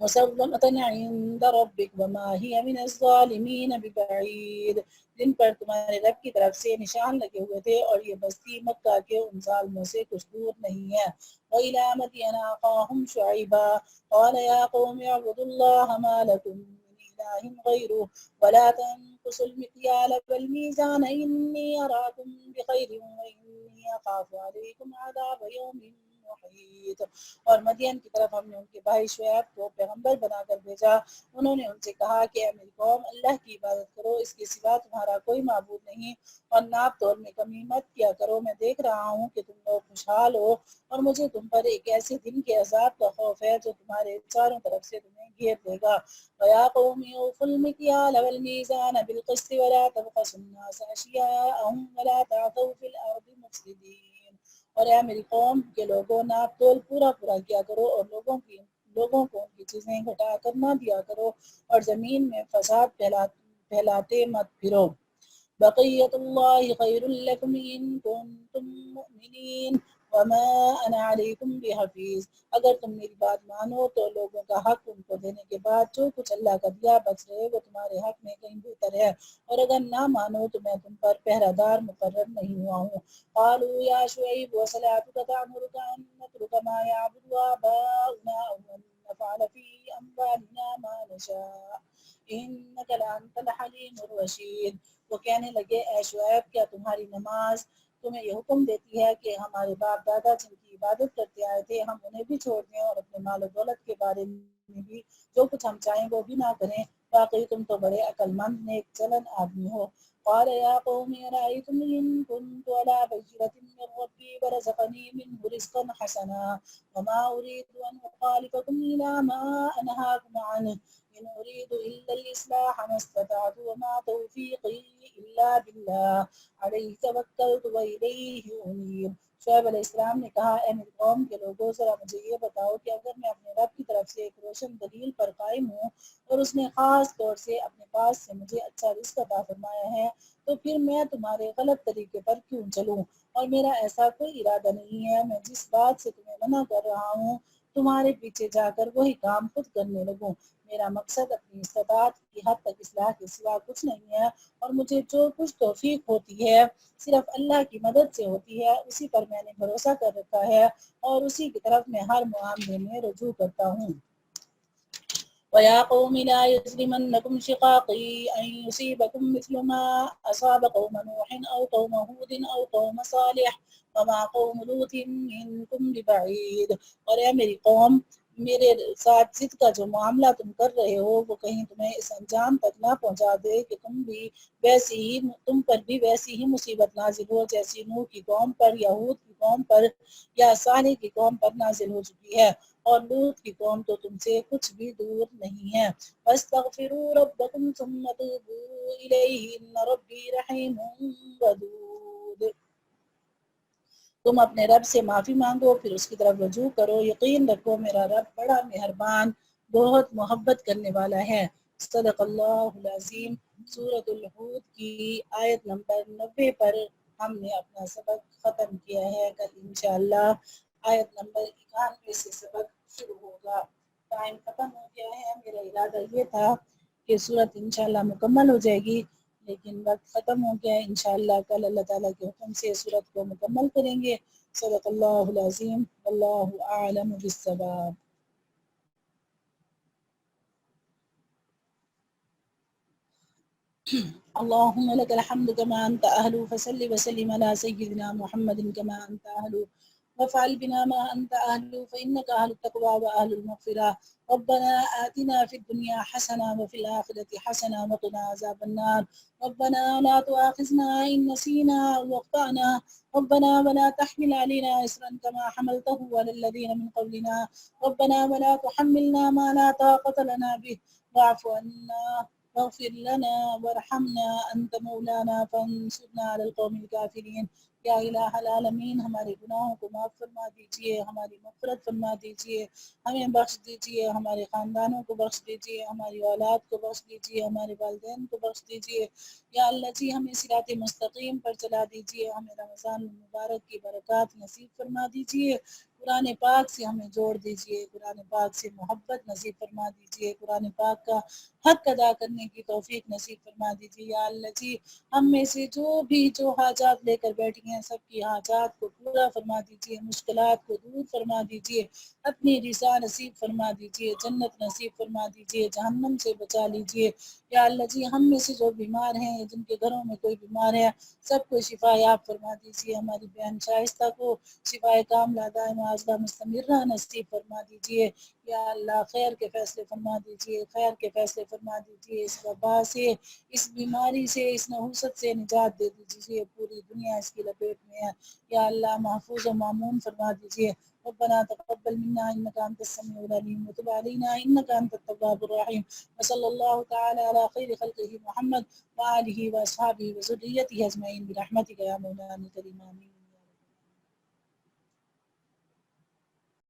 مسومۃ عند ربک وما ہی من الظالمین ببعید، جن پر تمہارے رب کی طرف سے نشان لگے ہوئے تھے اور یہ بستی مکہ کے ان ظالموں سے کچھ دور نہیں ہے۔ وَإِلَىٰ مَدْيَنَ أَخَاهُمْ شُعَيْبًا قَالَ يَا قَوْمِ اعْبُدُوا اللَّهَ مَا لَكُم مِّنْ إِلَٰهٍ غَيْرُهُ وَلَا تَنقُصُوا الْمِكْيَالَ وَالْمِيزَانَ إِنِّي أَرَاكُم بِخَيْرٍ وَإِنِّي أَخَافُ عَلَيْكُمْ عَذَابَ يَوْمٍ محیط، اور مدین کی طرف ہم نے ان کے بھائی شعیب کو پیغمبر بنا کر بھیجا، انہوں نے ان سے کہا کہ اے میری قوم اللہ کی عبادت کرو، اس کے سوا تمہارا کوئی معبود نہیں، اور ناپ تول میں کمی مت کیا کرو، میں دیکھ رہا ہوں کہ تم لوگ خوشحال ہو اور مجھے تم پر ایک ایسے دن کے عذاب کا خوف ہے جو تمہارے چاروں طرف سے تمہیں گھیر دے گا۔ وَيَا قَوْمِ أَوْفُوا الْمِكْيَالَ وَالْمِيزَانَ بِالْقِسْطِ وَلَا تَبْخَسُوا النَّاسَ أَشْيَاءَهُمْ وَلَا تَعْثَوْا فِي الْأَرْضِ مُفْسِدِينَ، اور اے میری قوم کے لوگوں ناپ تول پورا کیا کرو اور لوگوں کو ان کی چیزیں گھٹا کر نہ دیا کرو اور زمین میں فساد پھیلاتے مت پھرو۔ بقیت اللہ خیر لکم ان کنتم مؤمنین وما انا علیکم بحفیظ، اگر تم میری بات مانو تو لوگوں کا حق ان کو دینے کے بعد جو کچھ اللہ کا دیا بچ رہے وہ تمہارے حق میں کہیں بہتر ہے، اور اگر نہ مانو تو میں تم پر پہرہ دار مقرر نہیں ہوا ہوں۔ قالوا یا شعیب وصلاتک تأمرک ان نترک ما یعبد آباؤنا او ان نفعل فی اموالنا ما نشاء انک لانت الحلیم الرشید، وہ کہنے لگے اے شعیب کیا تمہاری نماز تمہیں یہ حکم دیتی ہے کہ ہمارے باپ دادا جن کی عبادت کرتے آئے تھے ہم انہیں بھی چھوڑ دیں اور اپنے مال و دولت کے بارے میں بھی جو کچھ ہم چاہیں وہ بھی نہ کریں، واقعی تم تو بڑے عقل مند نیک چلن آدمی ہو۔ قال يا قوم أرأيتم إن كنت على بينة من ربي ورزقني منه رزقا حسنا وما أريد أن أخالفكم إلى ما أنهاكم عنه إن أريد إلا الإصلاح ما استطعت وما توفيقي إلا بالله عليه توكلت وإليه أنيب. شعیب علیہ السلام نے کہا اے میری قوم کے لوگوں ذرا مجھے یہ بتاؤ کہ اگر میں اپنے رب کی طرف سے ایک روشن دلیل پر قائم ہوں اور اس نے خاص طور سے اپنے پاس سے مجھے اچھا رزق عطا فرمایا ہے تو پھر میں تمہارے غلط طریقے پر کیوں چلوں؟ اور میرا ایسا کوئی ارادہ نہیں ہے میں جس بات سے تمہیں منع کر رہا ہوں تمہارے پیچھے جا کر وہی کام خود کرنے لگوں۔ میرا مقصد اپنی استطاعت کی حد تک اصلاح کے سوا کچھ نہیں ہے اور مجھے جو کچھ توفیق ہوتی ہے صرف اللہ کی مدد سے ہوتی ہے، اسی پر میں نے بھروسہ کر رکھا ہے اور اسی کی طرف میں ہر معاملے میں رجوع کرتا ہوں۔ وَيَا قَوْمِ لَا يَجْرِمَنَّكُمْ شِقَاقِي أَنْ يُصِيبَكُمْ مِثْلُ مَا أَصَابَ قَوْمَ نُوحٍ أَوْ قَوْمَ هُودٍ أَوْ قَوْمَ صَالِحٍ وَمَا قَوْمُ لُوطٍ مِّنكُمْ بِبَعِيدٍ۔ اور اے میری قوم، میرے ساتھ ضد کا جو معاملہ تم کر رہے ہو وہ کہیں تمہیں اس انجام تک نہ پہنچا دے کہ تم پر بھی ویسی ہی مصیبت نازل ہو جیسی نوح کی قوم پر یا ہود کی قوم پر یا صالح کی قوم پر نازل ہو چکی ہے، اور لوط کی قوم تو تم سے کچھ بھی دور نہیں ہے۔ فَاسْتَغْفِرُوا رَبَّكُمْ ثُمَّ تُوبُوا إِلَيْهِ إِنَّ رَبِّي رَحِيمٌ وَدُودٌ۔ تم اپنے رب سے معافی مانگو پھر اس کی طرف رجوع کرو، یقین رکھو میرا رب بڑا مہربان بہت محبت کرنے والا ہے۔ صدق اللہ العظیم۔ سورۃ الہود کی آیت نمبر 90 پر ہم نے اپنا سبق ختم کیا ہے۔ کل انشاءاللہ آیت نمبر 91 سے سبق شروع ہوگا۔ ٹائم ختم ہو گیا ہے، میرا ارادہ یہ تھا کہ سورت انشاءاللہ مکمل ہو جائے گی لیکن وقت ختم ہو گیا ہے۔ انشاءاللہ کل اللہ تعالیٰ کے حکم سے سورت کو مکمل کریں گے۔ صدق اللہ العظیم، واللہ اعلم بالصواب۔ اللهم لك الحمد كما أنت أهل فصل وسلم على سيدنا محمد كما أنت أهل وافعل بنا ما أنت أهل فإنك أهل التقوى وأهل المغفرة. ربنا آتنا في الدنيا حسنة وفي الآخرة حسنة وقنا عذاب النار. ربنا لا تؤاخذنا إن نسينا أو أخطأنا. ربنا ولا تحمل علينا إصرا كما حملته على الذين من قبلنا. ربنا ولا تحملنا ما لا طاقة لنا به واعف عنا واغفر لنا وارحمنا انت مولانا فانصرنا على القوم الكافرین۔ یا الہ العالمین، ہمارے گناہوں کو معاف فرما دیجئے، ہماری مغفرت فرما دیجئے، ہمیں بخش دیجئے، ہمارے خاندانوں کو بخش دیجئے، ہماری اولاد کو بخش دیجئے، ہمارے والدین کو بخش دیجئے۔ یا اللہ جی ہمیں صراط مستقیم پر چلا دیجئے، ہمیں رمضان المبارک کی برکات نصیب فرما دیجئے، قرآن پاک سے ہمیں جوڑ دیجئے، قرآن پاک سے محبت نصیب فرما دیجئے، قرآن پاک کا حق ادا کرنے کی توفیق نصیب فرما دیجیے۔ یا اللہ جی ہم میں سے جو حاجات لے کر بیٹھی ہیں سب کی حاجات کو پورا فرما دیجیے، مشکلات کو دور فرما دیجیے، اپنی رضا نصیب فرما دیجیے، جنت نصیب فرما دیجیے، جہنم سے بچا لیجیے۔ یا اللہ جی ہم میں سے جو بیمار ہیں جن کے گھروں میں کوئی بیمار ہے سب کو شفا یاب فرما دیجیے، ہماری بہن شائستہ کو شفا کاملہ دائمہ عاجلہ مستمرہ نصیب فرما دیجیے۔ یا اللہ خیر کے فیصلے فرما دیجیے، خیر کے فیصلے فرما دیجیے، اس وبا سے، اس بیماری سے، اس نحوست سے نجات دے دیجیے، پوری دنیا اس کی لپیٹ میں ہے۔ یا اللہ محفوظ و مامون فرما دیجیے۔ ربنا تقبل منا انك انت السميع العليم وتب علينا انك انت التواب الرحيم وصلى الله تعالى على خير خلقه محمد وآله واصحابه وذريته اجمعين برحمتك يا مولانا الكريم آمين۔